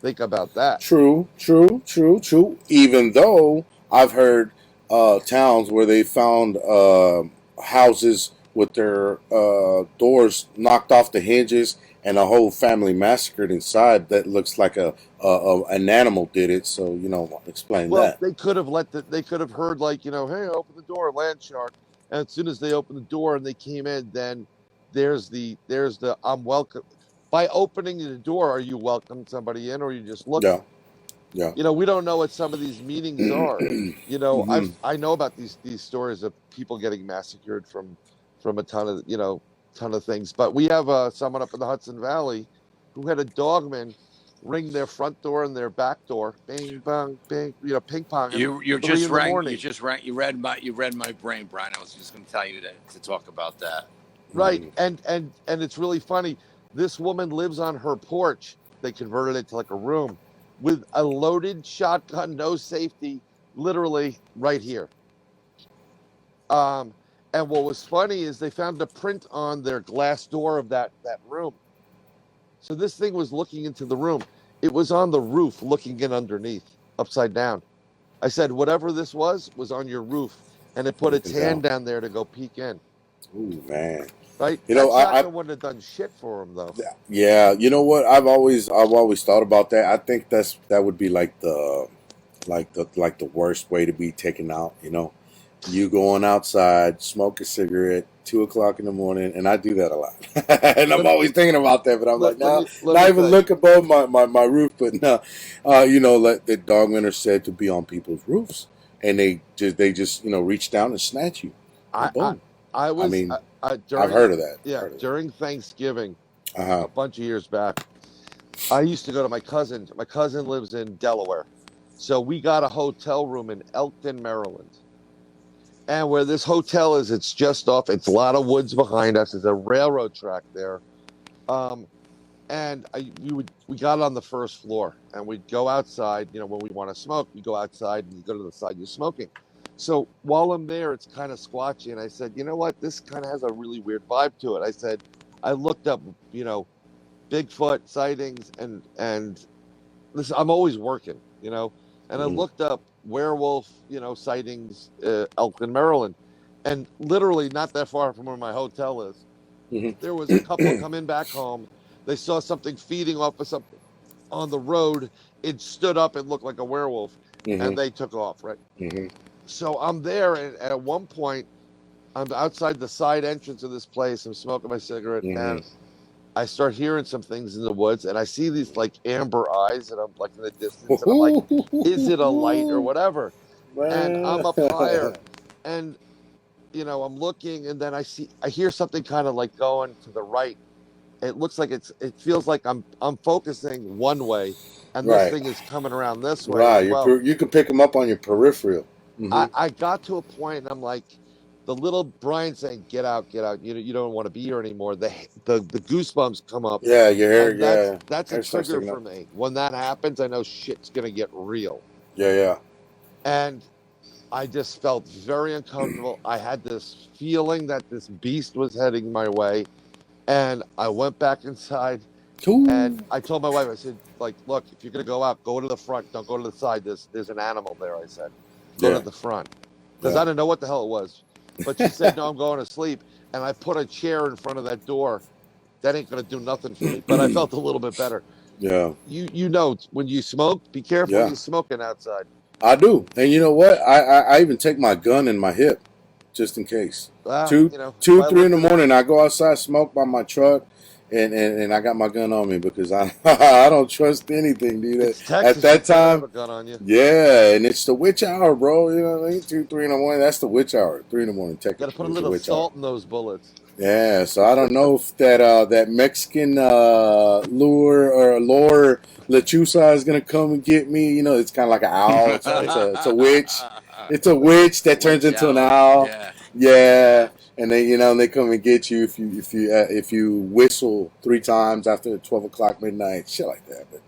Think about that. True. Even though I've heard towns where they found houses with their doors knocked off the hinges and a whole family massacred inside, that looks like an animal did it. So explain that. They could have heard, like, hey, open the door, land shark. And as soon as they opened the door and they came in, then there's the I'm welcome. By opening the door, are you welcoming somebody in, or are you just looking? Yeah. We don't know what some of these meetings are. I know about these stories of people getting massacred from a ton of things. But we have someone up in the Hudson Valley who had a dogman ring their front door and their back door, bang bang bang, ping pong. You just read my brain, Brian. I was just going to tell you to talk about that. Right, and it's really funny. This woman lives on her porch. They converted it to like a room with a loaded shotgun, no safety, literally right here. And what was funny is they found a print on their glass door of that room. So this thing was looking into the room. It was on the roof, looking in underneath, upside down. I said, whatever this was on your roof, and it put its hand down there to go peek in. Ooh, man. Right? I wouldn't have done shit for him, though. Yeah, you know what? I've always thought about that. I think that would be like the like the worst way to be taken out. You know, you going outside, smoke a cigarette, 2 o'clock in the morning, and I do that a lot. And I'm always thinking about that, but I'm like, no, not even look above my roof, but no, you know, like the dogmen are said to be on people's roofs, and they just you know reach down and snatch you. And boom. I mean, during, I've heard of that. Yeah, during Thanksgiving, Uh-huh. a bunch of years back, I used to go to my cousin. My cousin lives in Delaware, so we got a hotel room in Elkton, Maryland. And where this hotel is, it's just off. It's a lot of woods behind us. There's a railroad track there. And we got on the first floor, and we'd go outside. You know, when we want to smoke, you go outside and you go to the side you're smoking. So while I'm there, it's kind of squatchy, and I said, you know what, this kind of has a really weird vibe to it. I said, I looked up, you know, Bigfoot sightings, and listen, I'm always working, you know, and I looked up werewolf, you know, sightings, Elkton, Maryland, and literally not that far from where my hotel is. There was a couple coming back home. They saw something feeding off of something on the road. It stood up and looked like a werewolf, and they took off, right? So I'm there, and at one point, I'm outside the side entrance of this place. I'm smoking my cigarette, and I start hearing some things in the woods, and I see these like amber eyes, and I'm like in the distance, and I'm like, is it a light or whatever? And I'm up higher, and you know, I'm looking, and then I hear something kind of like going to the right. It looks like it feels like I'm focusing one way, and this thing is coming around this way as well. You can pick them up on your peripheral. I got to a point, and I'm like, the little Brian saying, "Get out, get out! You don't want to be here anymore." The goosebumps come up. Yeah, your hair. That's a trigger for me. When that happens, I know shit's gonna get real. Yeah. And I just felt very uncomfortable. I had this feeling that this beast was heading my way, and I went back inside. And I told my wife, I said, like, look, if you're gonna go out, go to the front. Don't go to the side. There's an animal there. I said, go to the front, because I didn't know what the hell it was. But she said, no, I'm going to sleep. And I put a chair in front of that door. That ain't gonna do nothing for me. But I felt a little bit better. Yeah. You know, when you smoke, be careful when you're smoking outside. I do, and you know what? I even take my gun in my hip, just in case. 2, 3 in the morning, I go outside, smoke by my truck, and I got my gun on me because I I don't trust anything, dude. At that time, have a gun on you. Yeah, and it's the witch hour, bro. You know what I mean? 2, 3 in the morning, that's the witch hour. 3 in the morning, technically. Got to put a little salt in those bullets. Yeah, so I don't know if that Mexican lure lechuza is gonna come and get me. You know, it's kind of like an owl. It's a witch. It's a witch that turns into an owl. Yeah. And they, you know, they come and get you if you whistle 3 times after 12 o'clock midnight, shit like that. But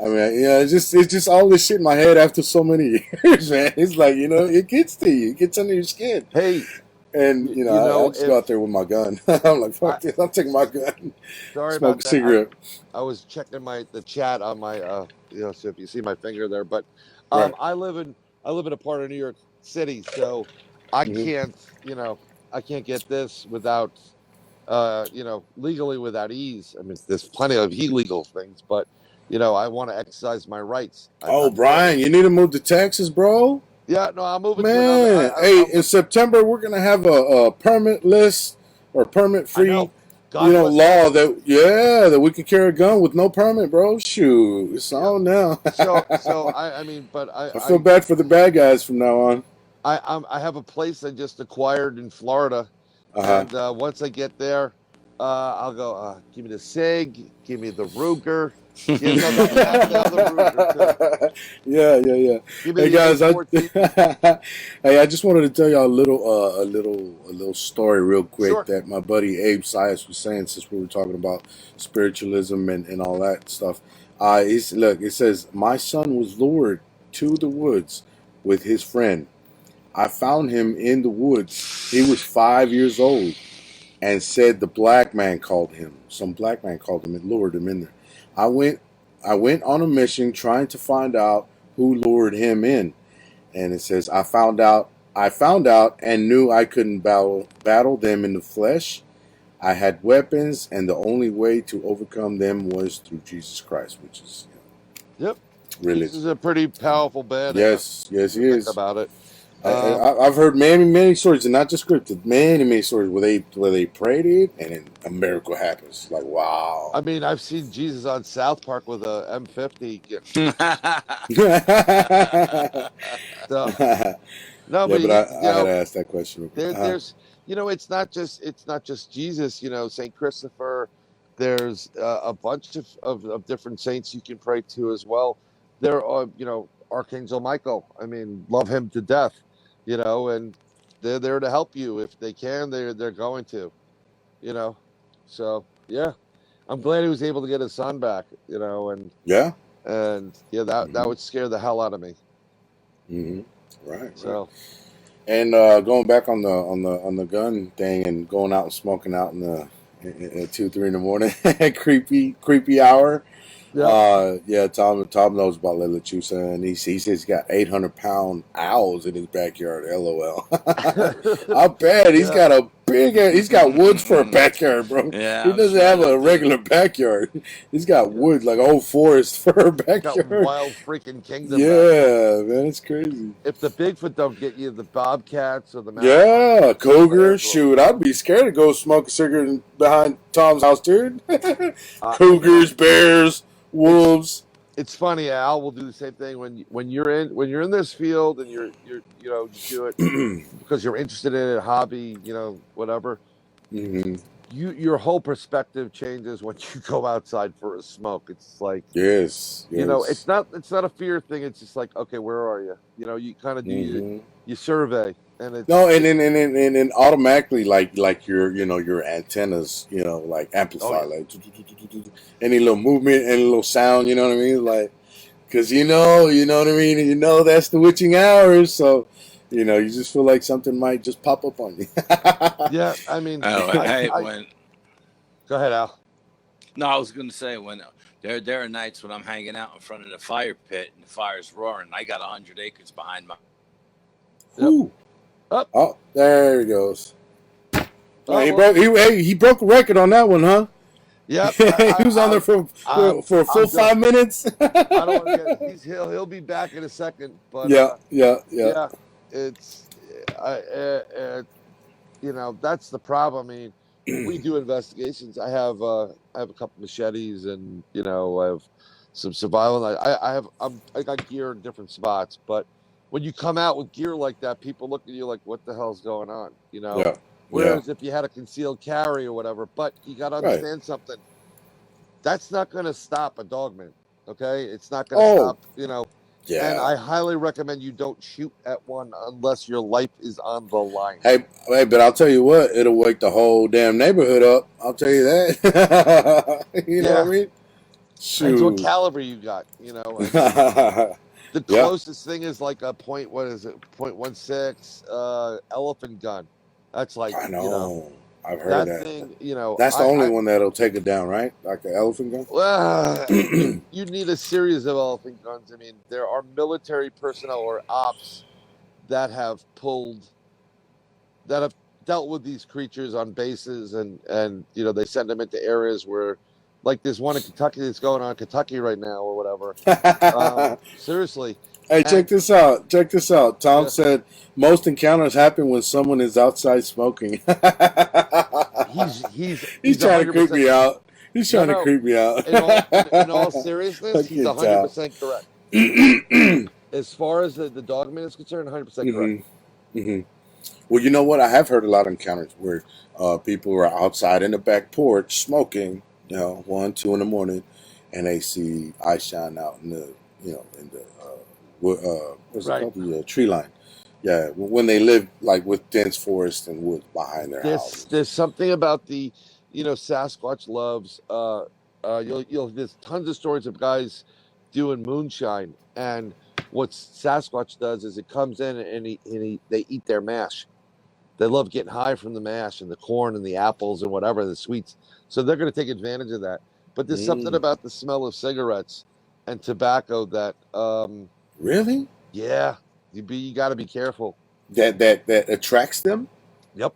I mean, yeah, it's just all this shit in my head after so many years, man. It's like, you know, it gets to you. It gets under your skin. Hey. And, you know, I just go out there with my gun. I'm like, fuck this. I'm taking my gun. Sorry Smoke about a cigarette. I was checking the chat on my, you know, so if you see my finger there. But I live in a part of New York City, so I can't, you know, I can't get this without, you know, legally without ease. I mean, there's plenty of illegal things, but, you know, I want to exercise my rights. Brian, you need to move to Texas, bro. Yeah, no, I'm moving. Man, in September we're gonna have a permit-less or permit-free, you know, law that we can carry a gun with no permit, bro. Shoot, it's on now. so I mean, but I feel bad for the bad guys from now on. I have a place I just acquired in Florida, and once I get there, I'll go. Give me the Sig, give me the Ruger. Yeah, Hey guys, hey, I just wanted to tell y'all a little story real quick that my buddy Abe Sias was saying, since we were talking about spiritualism and all that stuff. Look, it says, my son was lured to the woods with his friend. I found him in the woods. He was 5 years old, and said the black man called him. Some black man called him and lured him in there. I went on a mission trying to find out who lured him in. And it says, I found out and knew I couldn't battle them in the flesh. I had weapons, and the only way to overcome them was through Jesus Christ, which is, Yep. Really. Jesus is a pretty powerful badass. Yes, yes, he Think is. about it. I've heard many stories, and not just scripted, many stories where they prayed it and then a miracle happens. Like, wow. I mean, I've seen Jesus on South Park with a M50. So no, Yeah, but but he, I had to ask that question. there's it's not just Jesus. Saint Christopher. There's a bunch of different saints you can pray to as well. There are Archangel Michael. I mean, love him to death. And they're there to help you if they can. They're going to. So yeah, I'm glad he was able to get his son back. Yeah. And yeah, that would scare the hell out of me. Mm-hmm. Right. So. And going back on the gun thing and going out and smoking out at 2-3 in the morning, creepy hour. Yeah. Tom knows about La Lechuza, and he says he's got 800-pound owls in his backyard. LOL. I bet he's got woods for a backyard, bro. Yeah, he doesn't have a regular backyard. He's got woods, like a whole forest for a backyard. Got wild freaking kingdom. Yeah, man, it's crazy. If the Bigfoot don't get you, the bobcats or the cougar. Shoot, I'd be scared to go smoke a cigarette behind Tom's house, dude. Cougars, bears, wolves. It's funny. Al will do the same thing when you're in this field and you do it because you're interested in it, hobby, whatever. Mm-hmm. Your whole perspective changes when you go outside for a smoke. It's like yes. It's not a fear thing. It's just like, okay, where are you? You kind of do you survey. And then automatically like your antennas like amplify like any little movement, any little sound, you know what I mean, like because you know what I mean, that's the witching hours, so you just feel like something might just pop up on you. Yeah, I mean, go ahead, Al. No, I was going to say when there are nights when I'm hanging out in front of the fire pit and the fire's roaring. I got 100 acres behind my. Ooh. Up. Oh, there he goes. He broke a record on that one, huh? Yep. He was on there for a full 5 minutes. I don't want to get. He'll be back in a second, but yeah. It's that's the problem. I mean, we do investigations. I have a couple machetes, and I have some survival. I got gear in different spots, but when you come out with gear like that, people look at you like, what the hell's going on? Whereas if you had a concealed carry or whatever, but you got to understand something. That's not going to stop a dogman, okay? It's not going to stop, Yeah. And I highly recommend you don't shoot at one unless your life is on the line. Hey, but I'll tell you what, it'll wake the whole damn neighborhood up. I'll tell you that. You know what I mean? Shoot. Depends what caliber you got, The closest thing is like a .16 elephant gun. That's like, I know. I've heard that. Thing, that's the only one that'll take it down, right? Like an elephant gun? Well, you need a series of elephant guns. I mean, there are military personnel or ops that have dealt with these creatures on bases, and they send them into areas where, like there's one in Kentucky that's going on in Kentucky right now or whatever. Seriously. Hey, check this out. Tom said most encounters happen when someone is outside smoking. He's trying to creep me out. He's trying to creep me out. In all seriousness, he's 100% correct. As far as the dogman is concerned, 100% correct. Mm-hmm. Well, you know what? I have heard a lot of encounters where people are outside in the back porch smoking, 1, 2 in the morning, and they see eye shine out in the what's it called? The tree line. Yeah, when they live like with dense forest and woods behind their house. There's something about the, Sasquatch loves. There's tons of stories of guys doing moonshine, and what Sasquatch does is it comes in and they eat their mash. They love getting high from the mash and the corn and the apples and whatever, the sweets. So they're going to take advantage of that. But there's something about the smell of cigarettes and tobacco that really? Yeah. You got to be careful. That attracts them? Yep.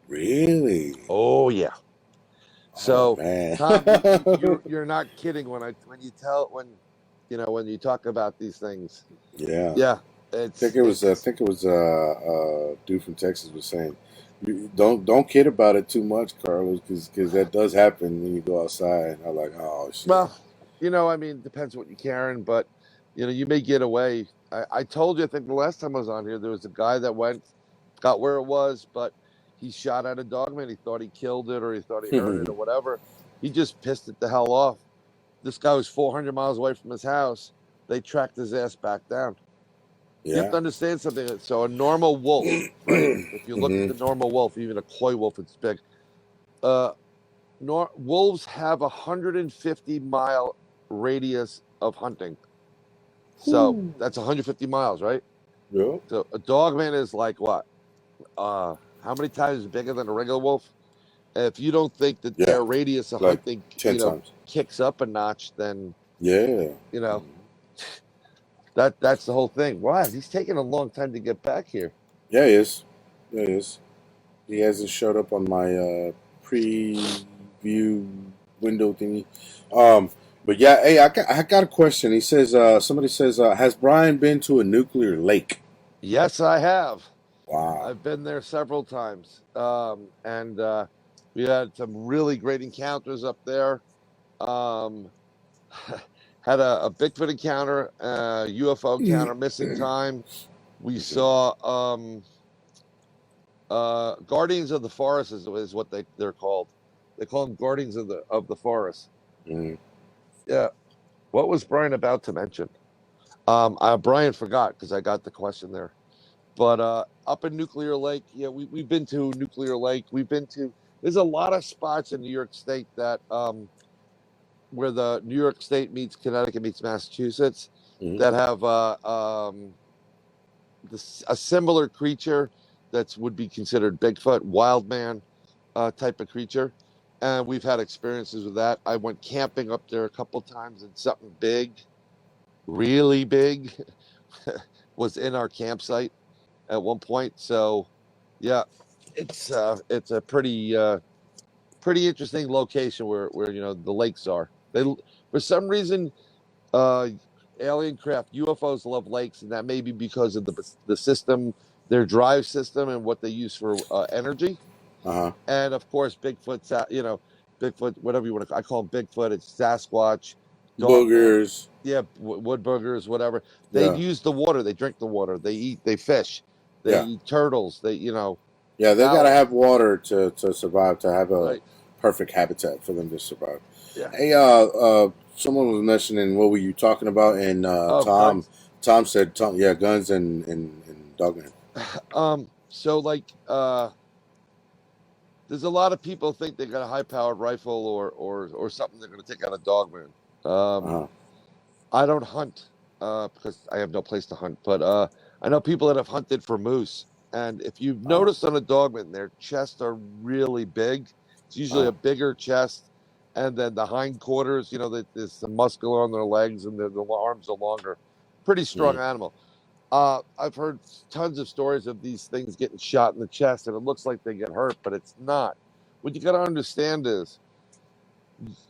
Really? Oh yeah. So man. Tom, you're not kidding when when you talk about these things. Yeah. Yeah, I think it was dude from Texas was saying, don't kid about it too much, Carlos, because that does happen when you go outside. I'm like, oh shit. well, I mean, it depends what you're carrying, but you may get away. I told you, I think the last time I was on here, there was a guy that got where it was, but he shot at a dogman. He thought he killed it, or he thought he heard it, or whatever. He just pissed it the hell off. This guy was 400 miles away from his house. They tracked his ass back down. You have Yeah. to understand something. So a normal wolf, right? If you look at the normal wolf, even a coy wolf, it's big. Wolves have 150-mile radius of hunting. So that's 150 miles, right? Yeah. So a dogman is like what? How many times bigger than a regular wolf? If you don't think that their radius of Like hunting, 10 times. kicks up a notch, then Yeah. that's the whole thing. Wow, he's taking a long time to get back here. Yeah, he is. Yeah, he is. He hasn't showed up on my preview window thingy. But yeah, hey, I got a question. He says, somebody says, has Brian been to a nuclear lake? Yes, I have. Wow. I've been there several times, and we had some really great encounters up there. Had a Bigfoot encounter, UFO encounter, missing time. We saw Guardians of the Forest is what they're called. They call them Guardians of the Forest. Yeah. What was Brian about to mention? Brian forgot because I got the question there. But up in Nuclear Lake, yeah, we've been to Nuclear Lake. There's a lot of spots in New York State that where the New York State meets Connecticut meets Massachusetts that have a similar creature that would be considered Bigfoot, wild man type of creature. And we've had experiences with that. I went camping up there a couple times, and something big, really big, was in our campsite at one point. So, yeah, it's a pretty interesting location where the lakes are. They for some reason, alien craft UFOs love lakes, and that may be because of the system, their drive system, and what they use for energy. And of course, Bigfoot's Bigfoot, whatever you want to. I call them Bigfoot. It's Sasquatch, boogers. Yeah, wood boogers, whatever. They use the water. They drink the water. They eat. They fish. They eat turtles. Yeah, they gotta have water to survive, to have a perfect habitat for them to survive. Yeah. Hey, someone was mentioning what were you talking about, and Tom said, yeah, guns and dogman. So there's a lot of people think they got a high-powered rifle or something they're going to take out a dogman. I don't hunt because I have no place to hunt, but I know people that have hunted for moose. And if you've noticed on a dogman, their chests are really big. It's usually a bigger chest, and then the hindquarters, there's some muscular on their legs, and the arms are longer. Pretty strong animal. I've heard tons of stories of these things getting shot in the chest, and it looks like they get hurt, but it's not. What you got to understand is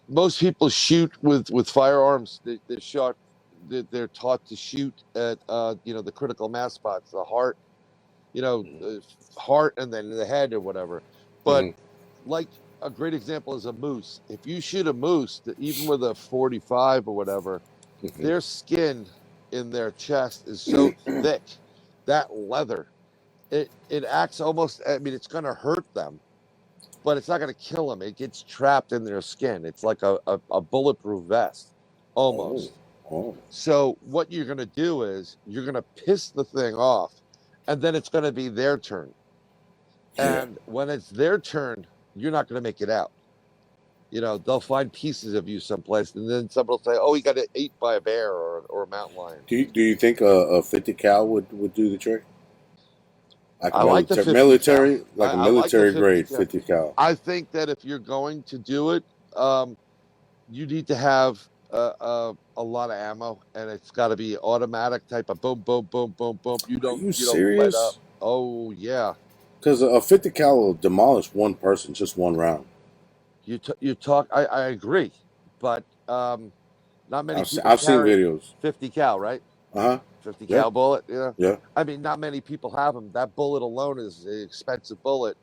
most people shoot with firearms. They're taught to shoot at the critical mass spots, the heart, heart, and then the head or whatever. But like a great example is a moose. If you shoot a moose, even with a 45 or whatever, their skin in their chest is so thick, that leather, it acts almost. I mean, it's going to hurt them, but it's not going to kill them. It gets trapped in their skin. It's like a bulletproof vest, almost. So what you're going to do is you're going to piss the thing off, and then it's going to be their turn. And when it's their turn, you're not going to make it out. They'll find pieces of you someplace, and then somebody will say, "Oh, he got ate by a bear or a mountain lion." Do you think a 50 cal would do the trick? Like I like the 50 military, cal. like a military grade 50 50 cal. I think that if you're going to do it, you need to have a lot of ammo, and it's got to be automatic type of boom, boom, boom, boom, boom. You don't serious? let up. Oh yeah. Because a 50 cal will demolish one person, just one round. You talk. I agree, but Not many people I've seen carry videos. 50 cal, right? Uh-huh. 50 Yeah. cal bullet. Yeah. I mean, not many people have them. That bullet alone is an expensive bullet.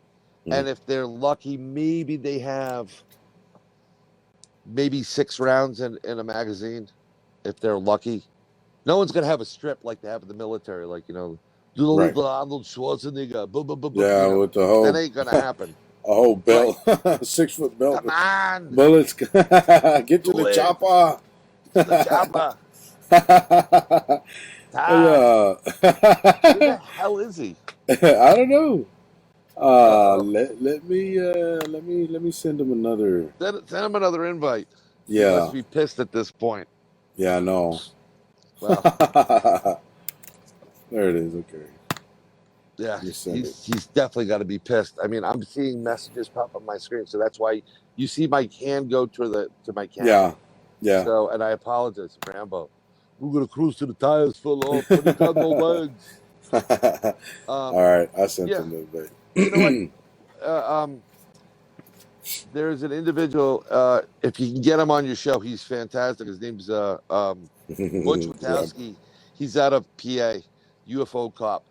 Mhm. And if they're lucky, maybe they have maybe 6 rounds in a magazine. If they're lucky, no one's gonna have a strip like they have in the military, like do Right. the Arnold Schwarzenegger, boom, boom, boom, boom. Yeah, with the whole That ain't gonna happen. a whole belt, Right. 6-foot belt. Come on, Bullets. Get to the do it. chopper. To the chopper. Yeah. Who the hell is he? I don't know. Uh-oh. Let me send him another. Send him another invite. He Yeah. must be pissed at this point. Yeah, I know. Well, there it is. Okay. yeah, You send it. he's definitely got to be pissed. I mean, I'm seeing messages pop up on my screen, so that's why you see my hand go to my camera. Yeah. Yeah. So, and I apologize, Rambo. We're gonna cruise to the tires full off, but you got no legs. All right, I sent yeah. him the bit. You know what? There's an individual. If you can get him on your show, he's fantastic. His name's Butch Wachowski. Yeah. He's out of PA, UFO cop.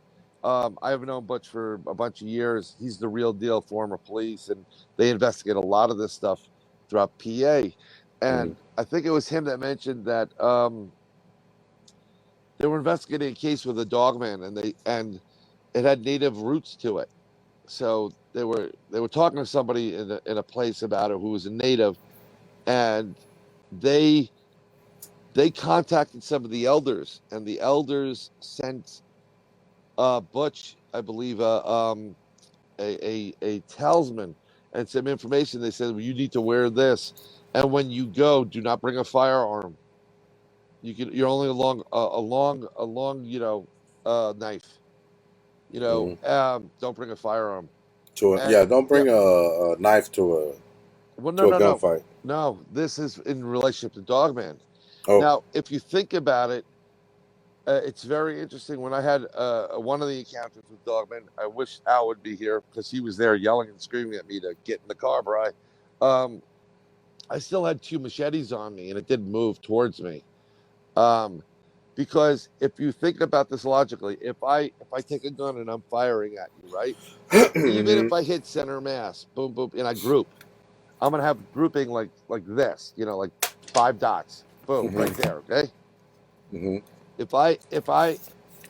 I've known Butch for a bunch of years. He's the real deal, former police, and they investigate a lot of this stuff throughout PA. And I think it was him that mentioned that they were investigating a case with a dogman, and it had native roots to it. So they were talking to somebody in a place about it who was a native, and they contacted some of the elders, and the elders sent Butch, I believe, a talisman and some information. They said, well, you need to wear this, and when you go, do not bring a firearm. You're only a long knife. Don't bring a firearm. Don't bring a knife to a gunfight. No, this is in relationship to Dogman. Oh. Now, if you think about it, it's very interesting. When I had one of the encounters with Dogman, I wish Al would be here because he was there yelling and screaming at me to get in the car, Bri. I still had 2 machetes on me, and it didn't move towards me. Because if you think about this logically, if I take a gun and I'm firing at you, right? Even if I hit center mass, boom, boom, in a group, I'm gonna have grouping like this, like 5 dots, boom, right there, okay? If I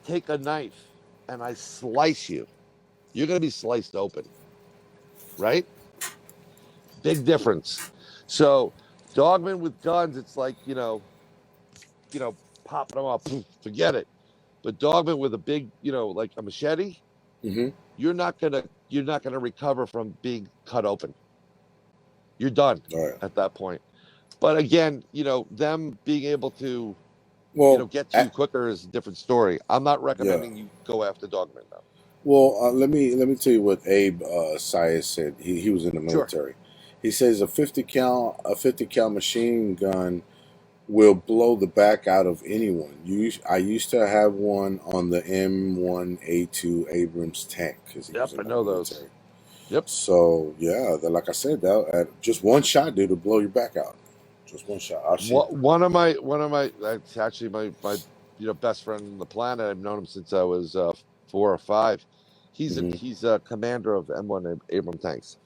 take a knife and I slice you, you're gonna be sliced open, right? Big difference. So, Dogman with guns, it's like popping them up, forget it. But Dogman with a big, like a machete, you're not gonna recover from being cut open. You're done at that point. But again, them being able to, get to you quicker is a different story. I'm not recommending you go after Dogman though. Well, let me tell you what Abe Sias said. He was in the military. Sure. He says a 50 cal machine gun will blow the back out of anyone. I used to have one on the M1A2 Abrams tank because he was in the military. Those. Yep. So yeah, like I said, just one shot, dude, will blow your back out. Just one shot. One of my that's actually my best friend on the planet. I've known him since I was 4 or 5. He's a commander of M1 Abrams tanks.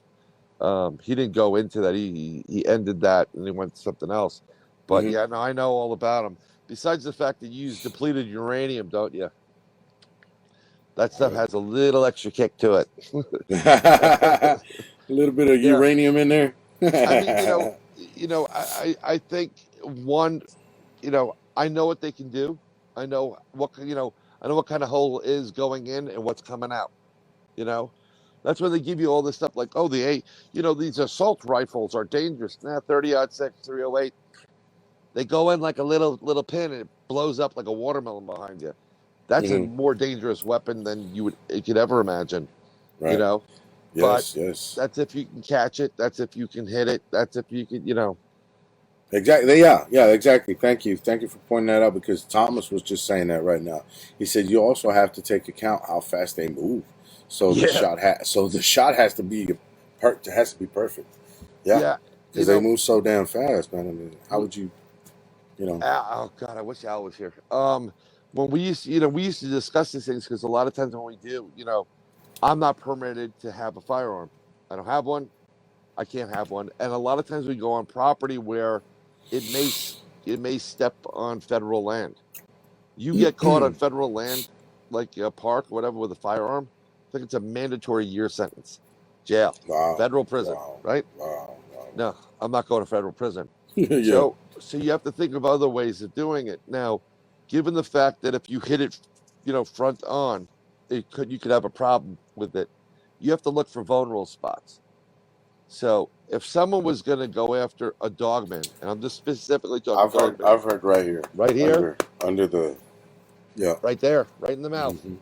He didn't go into that. He ended that and he went to something else. But yeah, no, I know all about him. Besides the fact that you use depleted uranium, don't you? That stuff has a little extra kick to it. A little bit of uranium in there. I mean, I think one, I know what they can do. I know what kind of hole is going in and what's coming out. That's when they give you all this stuff like, these assault rifles are dangerous. 30-06, 308. They go in like a little pin and it blows up like a watermelon behind you. That's a more dangerous weapon than you could ever imagine. Right. Yes, but that's if you can catch it. That's if you can hit it. That's if you can, Exactly. Yeah, exactly. Thank you for pointing that out because Thomas was just saying that right now. He said you also have to take account how fast they move. So the shot has to be perfect. Yeah. Because they move so damn fast, man. I mean, how would you? You know. Oh God, I wish Al was here. When we used to discuss these things because a lot of times when we do, I'm not permitted to have a firearm. I don't have one. I can't have one. And a lot of times we go on property where it may step on federal land. You get caught on federal land, like a park or whatever, with a firearm. I think it's a mandatory year sentence, jail, Wow. federal prison, Wow. right? Wow. Wow. No, I'm not going to federal prison. Yeah. So you have to think of other ways of doing it. Now, given the fact that if you hit it, front on, you could have a problem with it. You have to look for vulnerable spots. So if someone was going to go after a dogman, and I'm just specifically talking dogman, I've heard right here. right here, Under the. Yeah. right there, right in the mouth. Mm-hmm.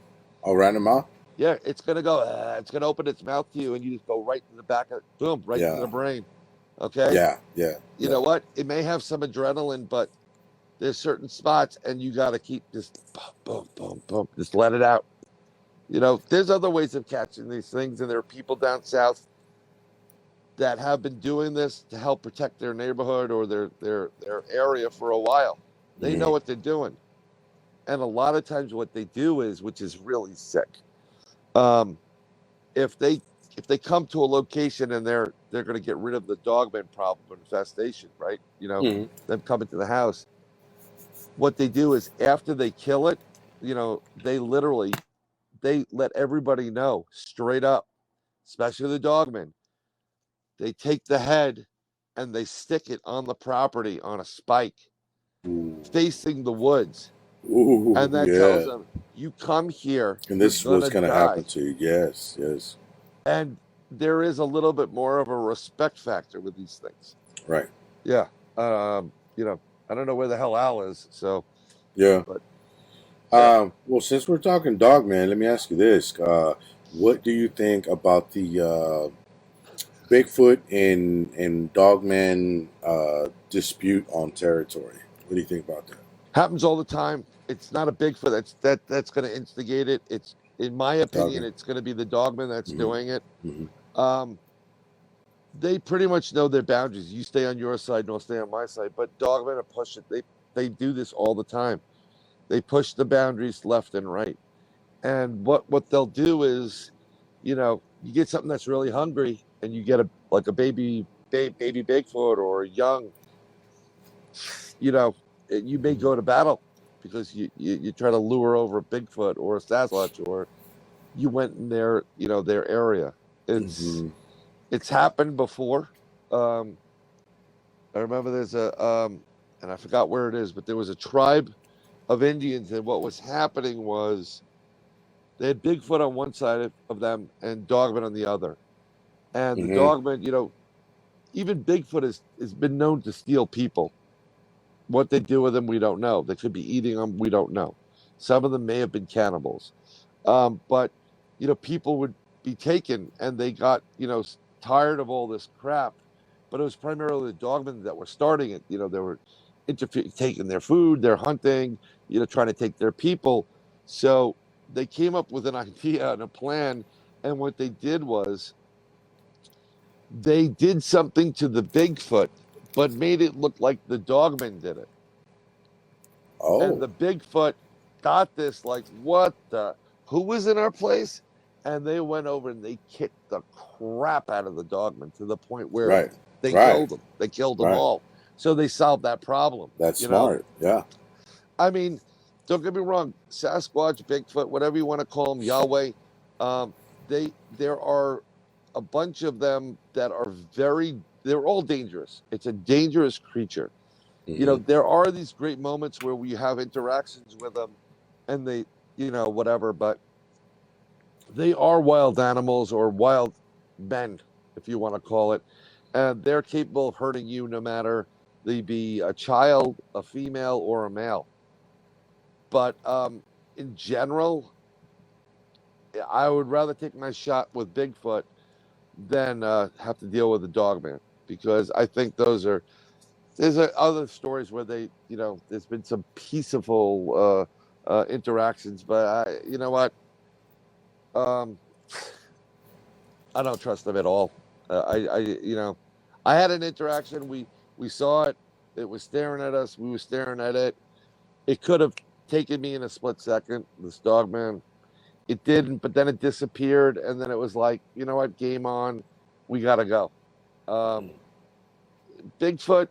Oh, right in the mouth. Yeah, it's gonna go. It's gonna open its mouth to you, and you just go right to the back of, boom, right to the brain. Okay. Yeah. Yeah. You know what? It may have some adrenaline, but there's certain spots, and you got to keep just boom, boom, boom, boom. Just let it out. There's other ways of catching these things, and there are people down south that have been doing this to help protect their neighborhood or their area for a while. They know what they're doing, and a lot of times what they do is, which is really sick. If they come to a location and they're going to get rid of the dogman problem infestation, right? Them coming to the house. What they do is after they kill it, they let everybody know straight up, especially the dogman. They take the head and they stick it on the property on a spike, facing the woods. Ooh, And that tells them, you come here, and this is what's going to happen to you. Yes, yes. And there is a little bit more of a respect factor with these things. Right. Yeah. I don't know where the hell Al is, so. Yeah. But, well, since we're talking dogman, let me ask you this. What do you think about the Bigfoot and dogman dispute on territory? What do you think about that? Happens all the time. It's not a Bigfoot that's going to instigate it. It's, in my opinion, it's going to be the dogman that's doing it. Mm-hmm. They pretty much know their boundaries. You stay on your side, and I'll stay on my side. But dogmen are push it. They do this all the time. They push the boundaries left and right. And what they'll do is, you get something that's really hungry, and you get a baby Bigfoot or a young. You may go to battle because you try to lure over a Bigfoot or a Sasquatch, or you went in their area. It's happened before. I remember there's and I forgot where it is, but there was a tribe of Indians, and what was happening was they had Bigfoot on one side of them and dogman on the other. And the dogman, even Bigfoot has been known to steal people. What they do with them, we don't know. They could be eating them, we don't know. Some of them may have been cannibals. But, people would be taken, and they got, tired of all this crap. But it was primarily the dogmen that were starting it. They were taking their food, their hunting, trying to take their people. So they came up with an idea and a plan. And what they did was they did something to the Bigfoot, but made it look like the dogman did it. Oh. And the Bigfoot got this, like, who was in our place? And they went over and they kicked the crap out of the dogman to the point where they killed them. They killed them all. So they solved that problem. That's smart. Yeah. I mean, don't get me wrong. Sasquatch, Bigfoot, whatever you want to call them, Yahweh, there are a bunch of them that are they're all dangerous. It's a dangerous creature. There are these great moments where we have interactions with them and they, whatever, but they are wild animals or wild men, if you want to call it. And they're capable of hurting you no matter they be a child, a female, or a male. But in general, I would rather take my shot with Bigfoot than have to deal with the dogman, because I think there's other stories where they, there's been some peaceful interactions, but you know what? I don't trust them at all. I had an interaction. We saw it. It was staring at us. We were staring at it. It could have taken me in a split second, this dog man. It didn't, but then it disappeared. And then it was like, you know what? Game on. We got to go. Bigfoot,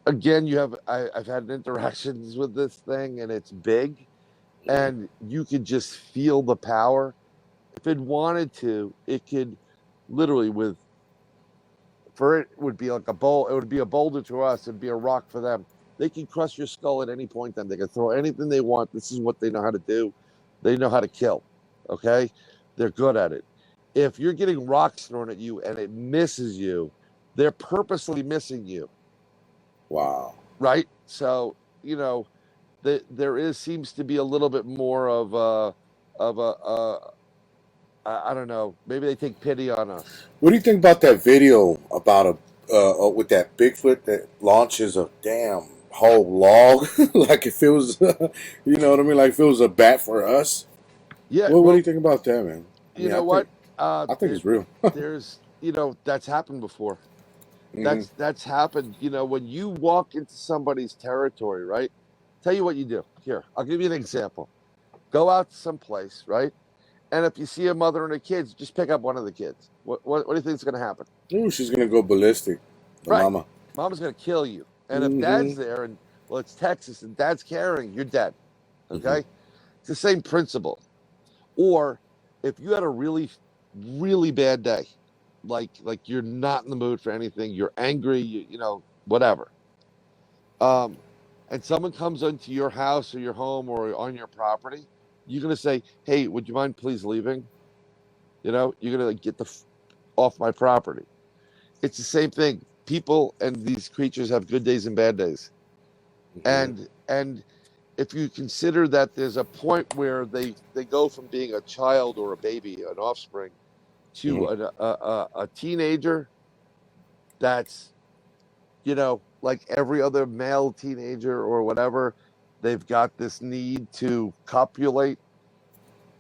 again, I've had interactions with this thing, and it's big, and you could just feel the power. If it wanted to, it could literally for it would be like a bowl. It would be a boulder to us. It'd be a rock for them. They can crush your skull at any point. Then they can throw anything they want. This is what they know how to do. They know how to kill. Okay, they're good at it. If you're getting rocks thrown at you and it misses you, they're purposely missing you. Wow. Right. So there seems to be a little bit more of a I don't know. Maybe they take pity on us. What do you think about that video about with that Bigfoot that launches a damn whole log like if it was, you know what I mean, like if it was a bat for us? Yeah. What do you think about that, man? You know what? I think it's real. There's that's happened before. Mm-hmm. That's happened. When you walk into somebody's territory, right? Tell you what you do. Here, I'll give you an example. Go out someplace, right? And if you see a mother and her kids, just pick up one of the kids. What do you think is going to happen? Ooh, she's gonna go ballistic. The Right. mama. Mama's going to kill you. And if dad's there and it's Texas and dad's carrying, you're dead. Okay? It's the same principle. Or if you had a really, really bad day, like you're not in the mood for anything, you're angry, whatever. And someone comes into your house or your home or on your property, you're gonna say, "Hey, would you mind please leaving?" You're gonna get off my property. It's the same thing. People and these creatures have good days and bad days, and if you consider that there's a point where they go from being a child or a baby, an offspring, to a teenager, that's like every other male teenager or whatever, they've got this need to copulate.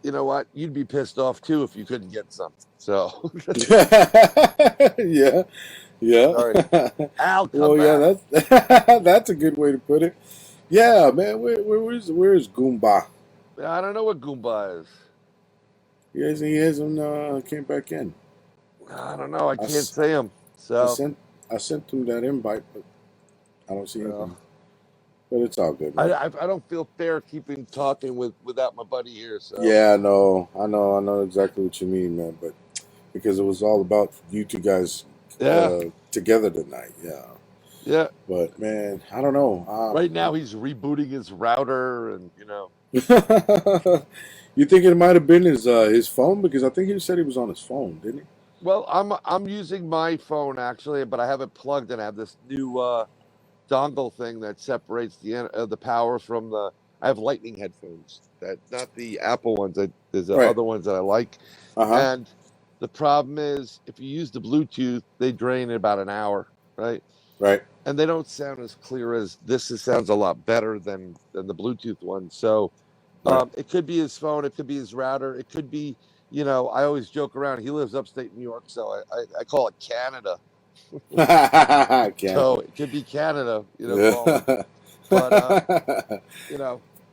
You know what? You'd be pissed off too if you couldn't get something. So yeah. Sorry. Al, come Well, back. yeah, that's a good way to put it. Yeah, man. Where's Goomba? I don't know what Goomba is. He hasn't came back in. I don't know. I can't say him. So I sent him that invite, but I don't see anything. But it's all good, man. I don't feel fair keeping talking without my buddy here. So yeah, I know exactly what you mean, man. But because it was all about you two guys together tonight, yeah. But man, I don't know. Right now he's rebooting his router, and You think it might have been his phone? Because I think he said he was on his phone, didn't he? Well, I'm using my phone actually, but I have it plugged and I have this new dongle thing that separates the power from the. I have Lightning headphones, not the Apple ones. There's other ones that I like, and the problem is if you use the Bluetooth, they drain in about an hour, right? Right. And they don't sound as clear as this. It sounds a lot better than the Bluetooth one. So it could be his phone, it could be his router, it could be. I always joke around. He lives upstate New York, so I call it Canada. So it could be Canada, But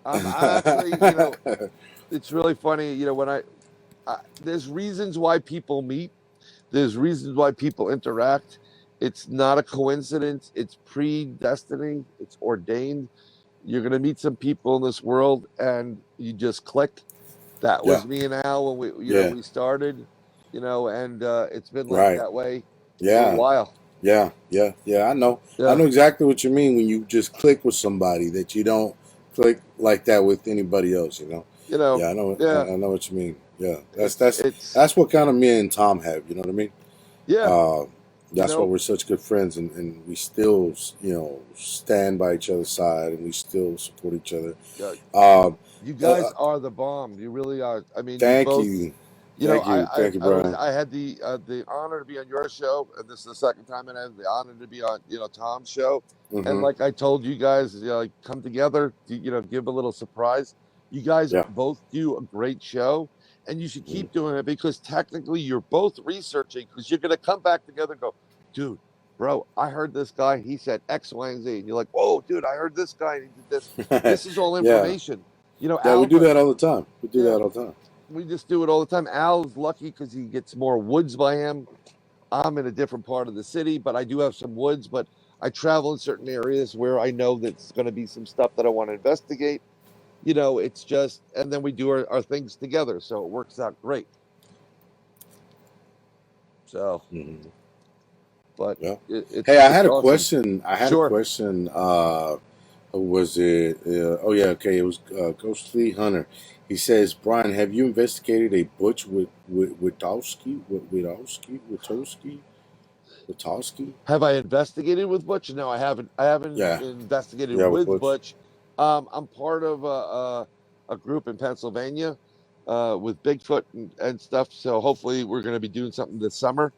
I'm actually, it's really funny. When there's reasons why people meet, there's reasons why people interact. It's not a coincidence. It's predestiny. It's ordained. You're gonna meet some people in this world, and you just click. That was me and Al when we started, and it's been like that way for a while. Yeah. I know. I know exactly what you mean when you just click with somebody that you don't click like that with anybody else. Yeah, I know. I know what you mean. Yeah, that's what kind of me and Tom have. You know what I mean? Yeah. That's why we're such good friends, and we still, stand by each other's side, and we still support each other. You guys are the bomb. You really are. I mean, thank you. Thank you, Brian. I had the honor to be on your show, and this is the second time, and I had the honor to be on Tom's show. And like I told you guys, come together, give a little surprise. You guys both do a great show, and you should keep doing it because technically you're both researching because you're going to come back together and go, dude, bro, I heard this guy, he said X, Y, and Z. And you're like, whoa, dude, I heard this guy, and he did this. This is all Yeah, information. You know, yeah, we Al do that does, all the time. We do yeah, that all the time. we just do it all the time. Al's lucky because he gets more woods by him. I'm in a different part of the city, but I do have some woods, but I travel in certain areas where I know that's going to be some stuff that I want to investigate. You know, it's just, and then we do our things together. So it works out great. So, Mm-hmm. but Yeah. Hey, I it's had a awesome. question. I had a Sure. question. Who was it? Oh yeah, okay. It was Ghostly Hunter. He says, Brian, have you investigated a Butch Witowski? Have I investigated with Butch? No, I haven't. I haven't Yeah, investigated yeah, with with Butch. Butch. I'm part of a group in Pennsylvania with Bigfoot and stuff. So hopefully we're going to be doing something this summer.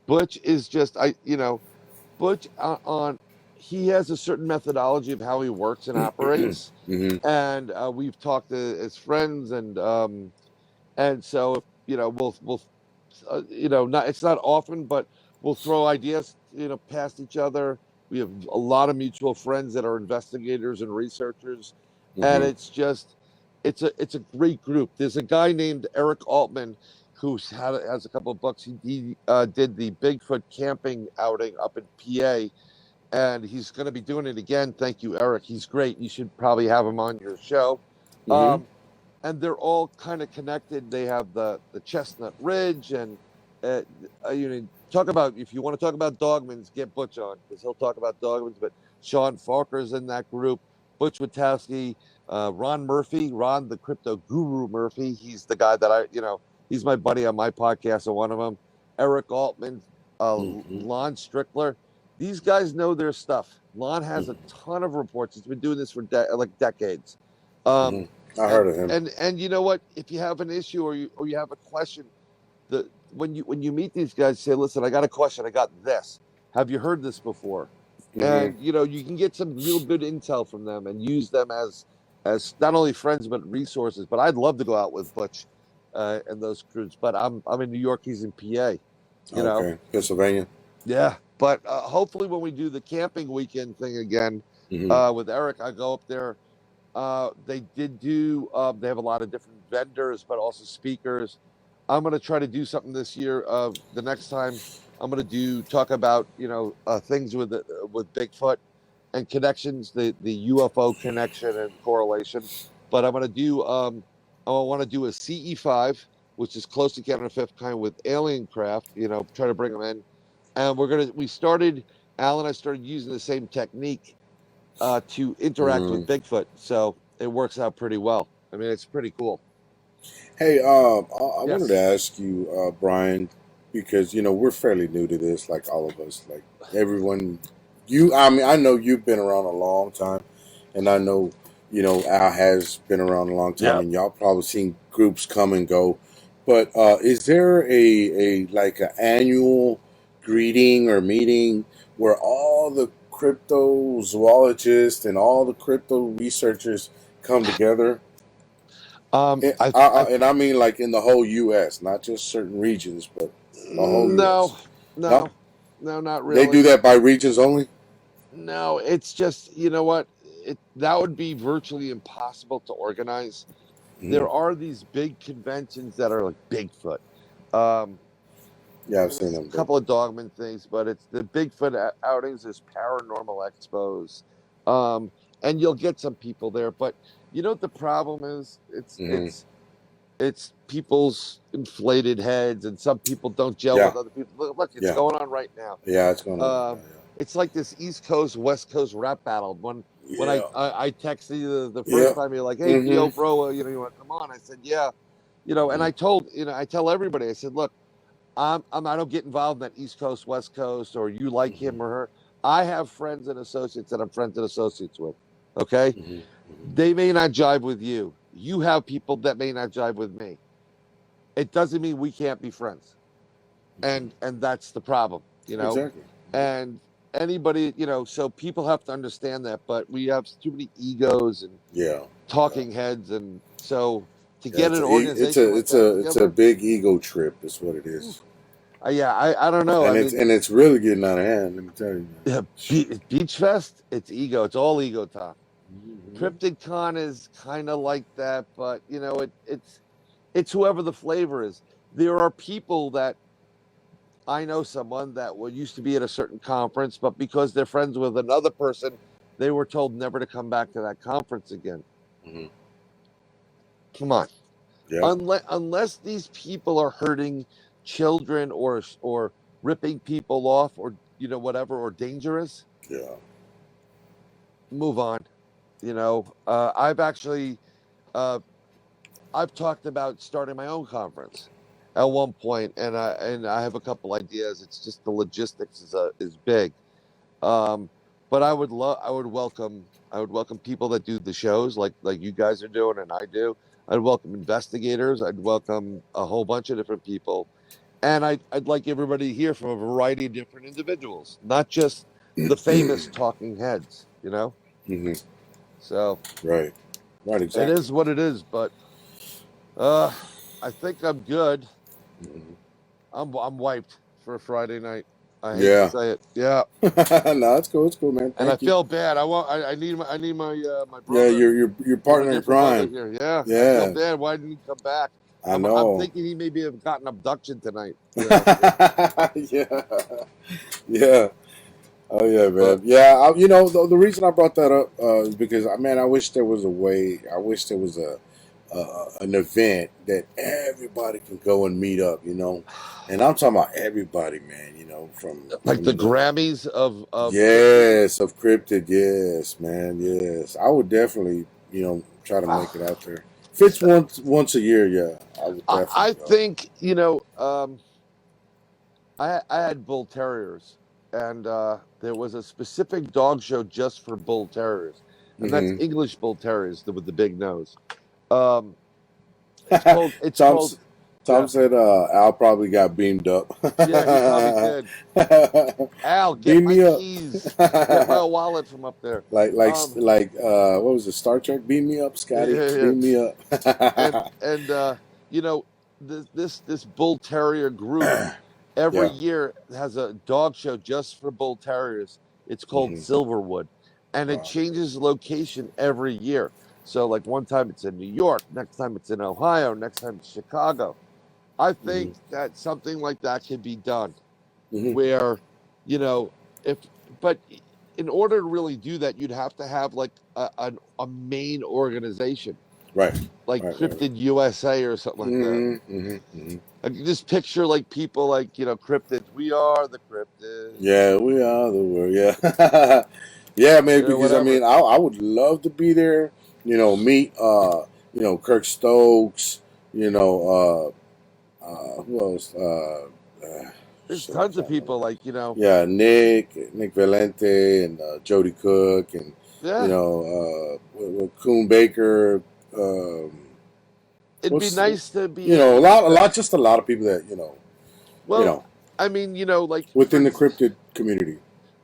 Butch is just Butch on he has a certain methodology of how he works and operates, Mm-hmm. and we've talked as friends, and so if, we'll not it's not often, but we'll throw ideas past each other. We have a lot of mutual friends that are investigators and researchers, and Mm-hmm. it's a great group. There's a guy named Eric Altman has a couple of books. He did the Bigfoot camping outing up in PA, and he's going to be doing it again. Thank you, Eric. He's great. You should probably have him on your show. Mm-hmm. And they're all kind of connected. They have the Chestnut Ridge, and uh, talk about, if you want to talk about dogmans, get Butch on because he'll talk about dogmans. But Sean Falker's in that group. Butch Witowski, Ron Murphy, Ron the Crypto Guru Murphy. He's the guy that he's my buddy on my podcast, and one of them. Eric Altman, Mm-hmm. Lon Strickler. These guys know their stuff. Lon has a ton of reports. He's been doing this for like decades. Um, Mm-hmm. I and heard of him. and you know what? If you have an issue or you have a question, when you meet these guys, say, listen, I got a question. I got this. Have you heard this before? Mm-hmm. And you can get some real good intel from them and use them as not only friends but resources. But I'd love to go out with Butch and those crews. But I'm in New York. He's in PA. You know, Okay, Pennsylvania. yeah. But hopefully when we do the camping weekend thing again Mm-hmm. with Eric, I go up there. They did do. They have a lot of different vendors, but also speakers. I'm going to try to do something this year. The next time I'm going to talk about things with Bigfoot and connections, the UFO connection and correlation. But I'm going to do. I want to do a CE5, which is close to Canada Fifth Kind with alien craft. Try to bring them in, and we started. Al and I started using the same technique to interact Mm-hmm. with Bigfoot. So it works out pretty well. I mean, it's pretty cool. Hey, I wanted to Yes. ask you, Brian, because we're fairly new to this, like all of us, like everyone. I mean, I know you've been around a long time, and I know Al has been around a long time, Yeah. and y'all probably seen groups come and go. But is there a like an annual greeting or meeting where all the cryptozoologists and all the crypto researchers come together? And I mean like in the whole U.S., not just certain regions, but the whole No, U.S. No, no, no, not they do really. that by regions only. No, it's just what that would be virtually impossible to organize. Mm-hmm. There are these big conventions that are like Bigfoot. Um, Yeah, I've seen there's them. a couple of dogman things, but it's the Bigfoot outings. There's paranormal expos, and you'll get some people there. But you know what the problem is? Mm-hmm. It's people's inflated heads, and some people don't gel Yeah, with other people. Look, it's yeah, going on right now. yeah. It's going on right Um, it's like this East Coast West Coast rap battle. When now. I texted you the Yeah, first yeah. time, you're like, "Hey, Mm-hmm. yo, bro, you want to come on?" I said, "Yeah," and Mm-hmm. I tell everybody, I said, "Look, I don't get involved in that East Coast West Coast or you like Mm-hmm. him or her. I have friends and associates that I'm friends and associates with. Okay, Mm-hmm. they may not jive with you. You have people that may not jive with me. It doesn't mean we can't be friends, and that's the problem, Exactly. and anybody, so people have to understand that, but we have too many egos and Yeah, yeah. talking heads, and so to Yeah, get an organization like it's that a together, big ego trip. Is what it is. Yeah, I don't know. And I it's mean, and it's really getting out of hand. Let me tell you, yeah, Beach Fest, it's ego. It's all ego talk. man. Cryptid Con is kind of like that, but you know, it's whoever the flavor is. There are people that I know someone that used to be at a certain conference, but because they're friends with another person, they were told never to come back to that conference again. Mm-hmm. Come on, Yeah, unless these people are hurting children or ripping people off or whatever or dangerous, yeah. move on. I've actually I've talked about starting my own conference at one point, and I have a couple ideas. It's just the logistics is big. But I would welcome people that do the shows like you guys are doing and I do. I'd welcome investigators. I'd welcome a whole bunch of different people, and I'd like everybody to hear from a variety of different individuals, not just the famous talking heads. Mm-hmm. So Right, right, it exactly. is what it is. But uh, I think I'm good. Mm-hmm. I'm wiped for a Friday night. I hate to Yeah. say it. Yeah. No, it's cool. It's cool, man. And I Thank you. feel bad. I need my Yeah, brother your or my partner in different brother crime. here. Yeah, I feel Yeah, bad. Why didn't he come back? I I'm know. thinking he maybe have gotten abduction tonight. Yeah, yeah. Oh yeah, But man. Yeah, the reason I brought that up is because man, I wish there was a way. I wish there was an event that everybody can go and meet up. And I'm talking about everybody, man. From like the the Grammys of cryptid. yes of cryptid. Yes, man. Yes, I would definitely try to make it out there. If it's once a year, yeah, I would I definitely go. think I had bull terriers, and there was a specific dog show just for bull terriers, and that's Mm-hmm. English bull terriers with the big nose. Um, it's Tom called Tom yeah. said Al probably got beamed up. Yeah, he probably did. Al, get Beam my me up. keys. Get my wallet from up there. What was it, Star Trek? Beam me up, Scotty. Yeah, yeah. Beam me And up. and you know, this bull terrier group every Yeah. year has a dog show just for bull terriers. It's called Hmm. Silverwood, and it Wow. changes location every year. So like one time it's in New York, next time it's in Ohio, next time it's Chicago. I Hmm. think that something like that can be done Hmm. where you know if but in order to really do that you'd have to have like a main organization Right. like Right. Cryptid USA or something like that. Hmm. Hmm. Hmm. I can just picture like people like cryptids. We are the cryptids. Yeah, we are the world. Yeah. Yeah, man. Because I Whatever. mean, I would love to be there. Meet Kirk Stokes. Who else? There's Shit, I tons of can't remember. people like Yeah, Nick Valente, and Jody Cook, and yeah. Coon Baker. Um, It'd be what's nice to be able a like that. lot, just a lot of people that you Well, know I mean, like for within the instance, cryptid community.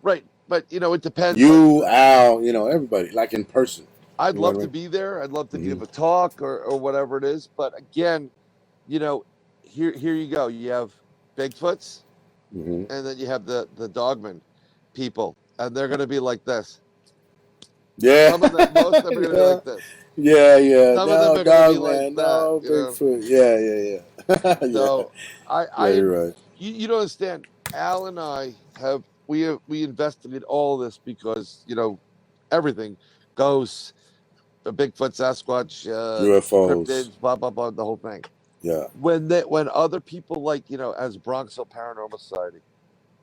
right, but it depends like You, Al, everybody, like in person. I'd You know love what to I be there. I'd love to mean? give a talk or whatever it is. But again, you know, here you go. You have Bigfoots, Hmm. and then you have the Dogman people, and they're going to be like this. Yeah, Some of them, most of them are going to be yeah, like this. yeah, yeah. Some of them No, are going to be dog, like man. that. No, Bigfoot. Yeah, yeah, yeah. Yeah, So yeah. I, You're right. you don't understand. Al and I we investigate all of this because everything ghosts, Bigfoot, Sasquatch, UFOs. cryptids, blah blah blah, the whole thing. Yeah, When other people like as Bronxville Paranormal Society,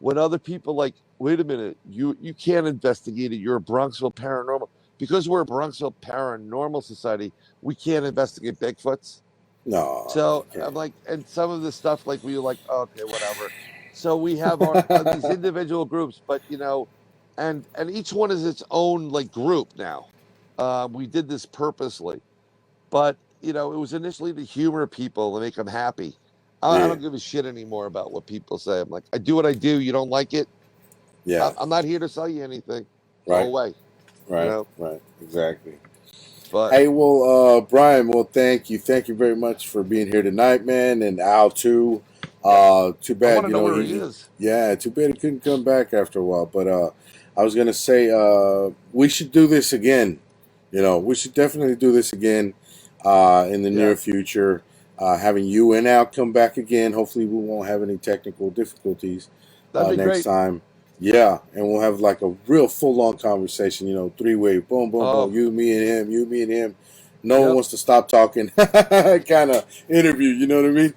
when other people like, wait a minute, you can't investigate it. You're a Bronxville Paranormal because we're a Bronxville Paranormal Society. We can't investigate Bigfoots. no, you So I'm can't. like, and some of the stuff like we were like, okay, whatever. So we have our these individual groups, but and each one is its own like group now. We did this purposely, but it was initially to humor people and make them happy. I Yeah, don't give a shit anymore about what people say. I'm like, I do what I do. You don't like it? yeah. I'm not here to sell you anything. Go Right, away. You right, know. right. Exactly. But Hey, well, Brian, well, thank you very much for being here tonight, man, and Al too. Too I bad, want to know where he is. yeah, too bad he couldn't come back after a while. But I was gonna say we should do this again. We should definitely do this again in the near Yes, future. Having you and Al come back again. Hopefully, we won't have any technical difficulties that'd be next great. time. Yeah, and we'll have like a real full-on conversation. Three-way, boom, boom, boom. Oh, You, me, and him. You, me, and him. No one yep. wants to stop talking. Kind of interview. You know what I mean?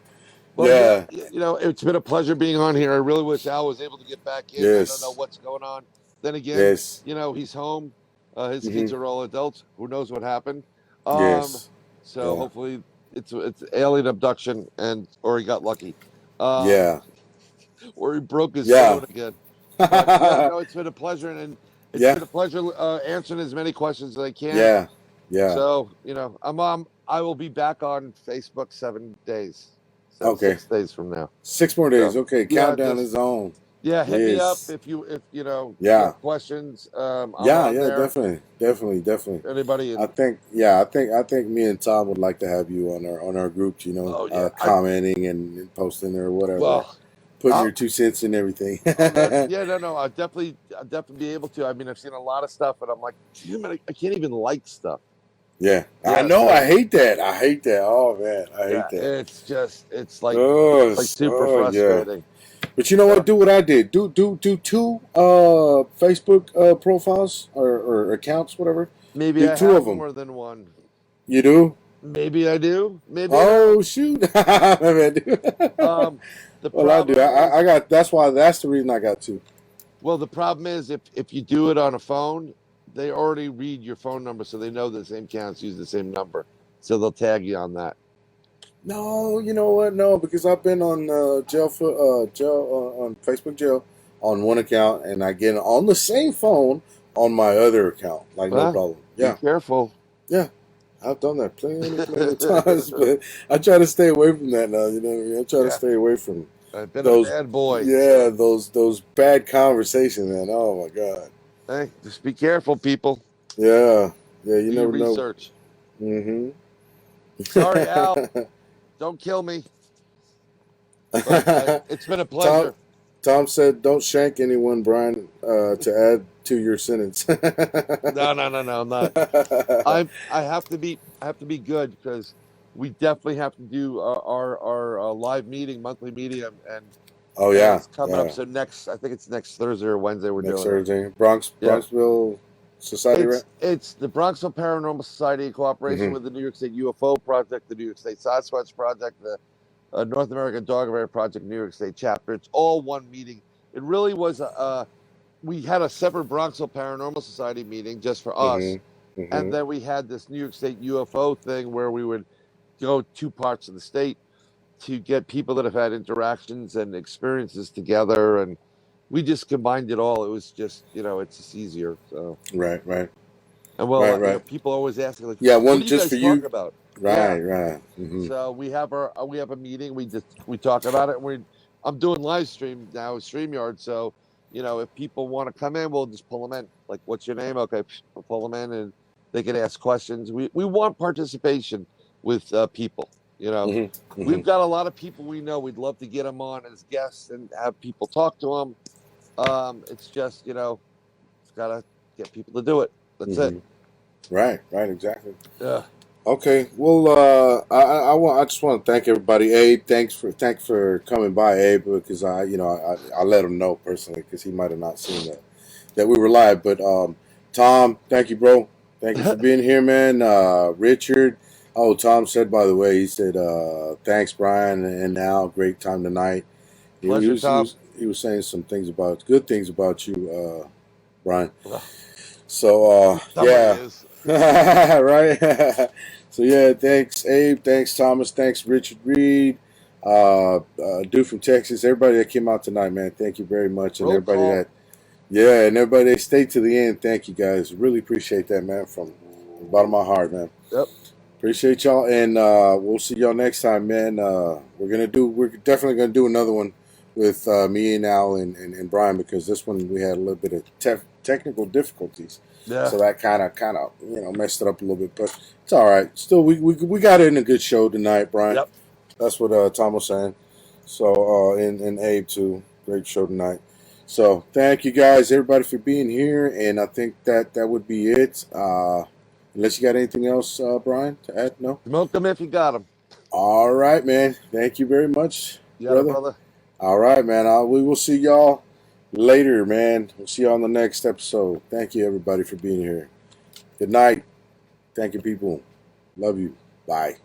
Well, yeah, Yeah. it's been a pleasure being on here. I really wish Al was able to get back in. I don't know Yes. what's going on. Then again, Yes. he's home. His Hmm. kids are all adults. Who knows what happened? Um, Yes. so Yeah. hopefully it's alien abduction or he got lucky, um, Yeah. or he broke his Yeah. phone again. But yeah, no, it's been a pleasure, and it's Yeah. been a pleasure answering as many questions as I can. Yeah. Yeah. So I will be back on Facebook 7 days. So Okay. 6 days from now. 6 more days. So Okay. yeah, Countdown is on. yeah, hit me up Yes. if you Yeah. have questions. I'm Yeah. on Yeah. there. Definitely. Definitely. Definitely. Anybody I in? think. Yeah. I think me and Tom would like to have you on our group. Oh yeah, Commenting and posting or whatever, well, putting I'll, your 2 cents and everything. yeah, no, I'll definitely be able to. I mean, I've seen a lot of stuff, and I'm like, damn it, I can't even like stuff. Yeah. I Yeah, know. so I hate that. I hate that. Oh man. I yeah, hate that. it's like Oh. super Oh yeah. frustrating. But you know So what? Do what I did. Do two Facebook profiles or accounts, whatever. maybe Do I two of have them. more than one. You do? Maybe I do. Maybe I don't. Oh shoot! Maybe I do. The Well, I do. problem I is, got. That's why. That's the reason I got two. well, the problem is if you do it on a phone, they already read your phone number, so they know the same accounts use the same number, so they'll tag you on that. No, you know what? No, because I've been on jail on Facebook jail on one account, and I get on the same phone on my other account. Like no Well, problem. be Yeah, careful. yeah. I've done that plenty of times, but I try to stay away from that now. You know what I mean? I try to Yeah, stay away from I've been a those, bad boy, yeah, so those bad conversations, man. Oh my god. hey, just be careful, people. Yeah, yeah. You Do your never know. research. Mm-hmm. Sorry, Al. Don't kill me. But it's been a Tom pleasure. Tom said, "Don't shank anyone, Brian, to add to your sentence." No, I'm not. I have to be good because we definitely have to do our live meeting, monthly meeting, Oh and yeah, it's coming up. yeah. So I think it's next Thursday or Wednesday we're Next doing it. Thursday, Yeah, Bronxville Society, right? it's the Bronxville Paranormal Society in cooperation Mm-hmm. with the New York State UFO Project, the New York State Sasquatch Project, the North American Dog Bear Project, New York State chapter. It's all one meeting. It really was we had a separate Bronxville Paranormal Society meeting just for us, Mm-hmm. and Mm-hmm. then we had this New York State UFO thing where we would go two parts of the state to get people that have had interactions and experiences together, and we just combined it all. It was just it's just easier. So Right, right, and right, right. people always ask like, Yeah, what one do you just for guys talk you. about? Yeah, Right, right. Mm-hmm. so we have a meeting. We talk about it. I'm doing live stream now, StreamYard. So if people want to come in, we'll just pull them in. Like, what's your name? Okay, we'll pull them in, and they can ask questions. We want participation with people. Mm-hmm. Mm-hmm. We've got a lot of people we know. We'd love to get them on as guests and have people talk to them. It's just it's gotta get people to do it. That's it. Mm-hmm. Right, right, exactly. Yeah. Okay, well, I just want to thank everybody. Abe, thanks for coming by, Abe, because I let him know personally because he might have not seen that we were live. But Tom, thank you, bro. Thank you for being here, man. Richard, oh, Tom said, by the way, he said thanks, Brian, and now great time tonight. He, he Pleasure, was he Tom. was he was saying some good things about you, Brian. Well, So somebody yeah. is. Right. So yeah, thanks Abe, thanks Thomas, thanks Richard Reed, dude from Texas, everybody that came out tonight, man. Thank you very much, and Roll everybody call. and everybody that stayed to the end. Thank you guys, really appreciate that, man, from the bottom of my heart, man. Yep. Appreciate y'all, and we'll see y'all next time, man. We're definitely gonna do another one with me and Al and Brian because this one we had a little bit of technical difficulties. Yeah. So that kind of messed it up a little bit, but it's all right. Still, we got in a good show tonight, Brian. Yep. That's what Tom was saying. So, and Abe too. Great show tonight. So, thank you guys, everybody, for being here. And I think that would be it. Unless you got anything else, Brian, to add? No? Smoke them if you got them. All right, man. Thank you very much, You got it, brother. brother. All right, man. We will see y'all later, man. We'll see y'all on the next episode. Thank you, everybody, for being here. Good night. Thank you, people. Love you. Bye.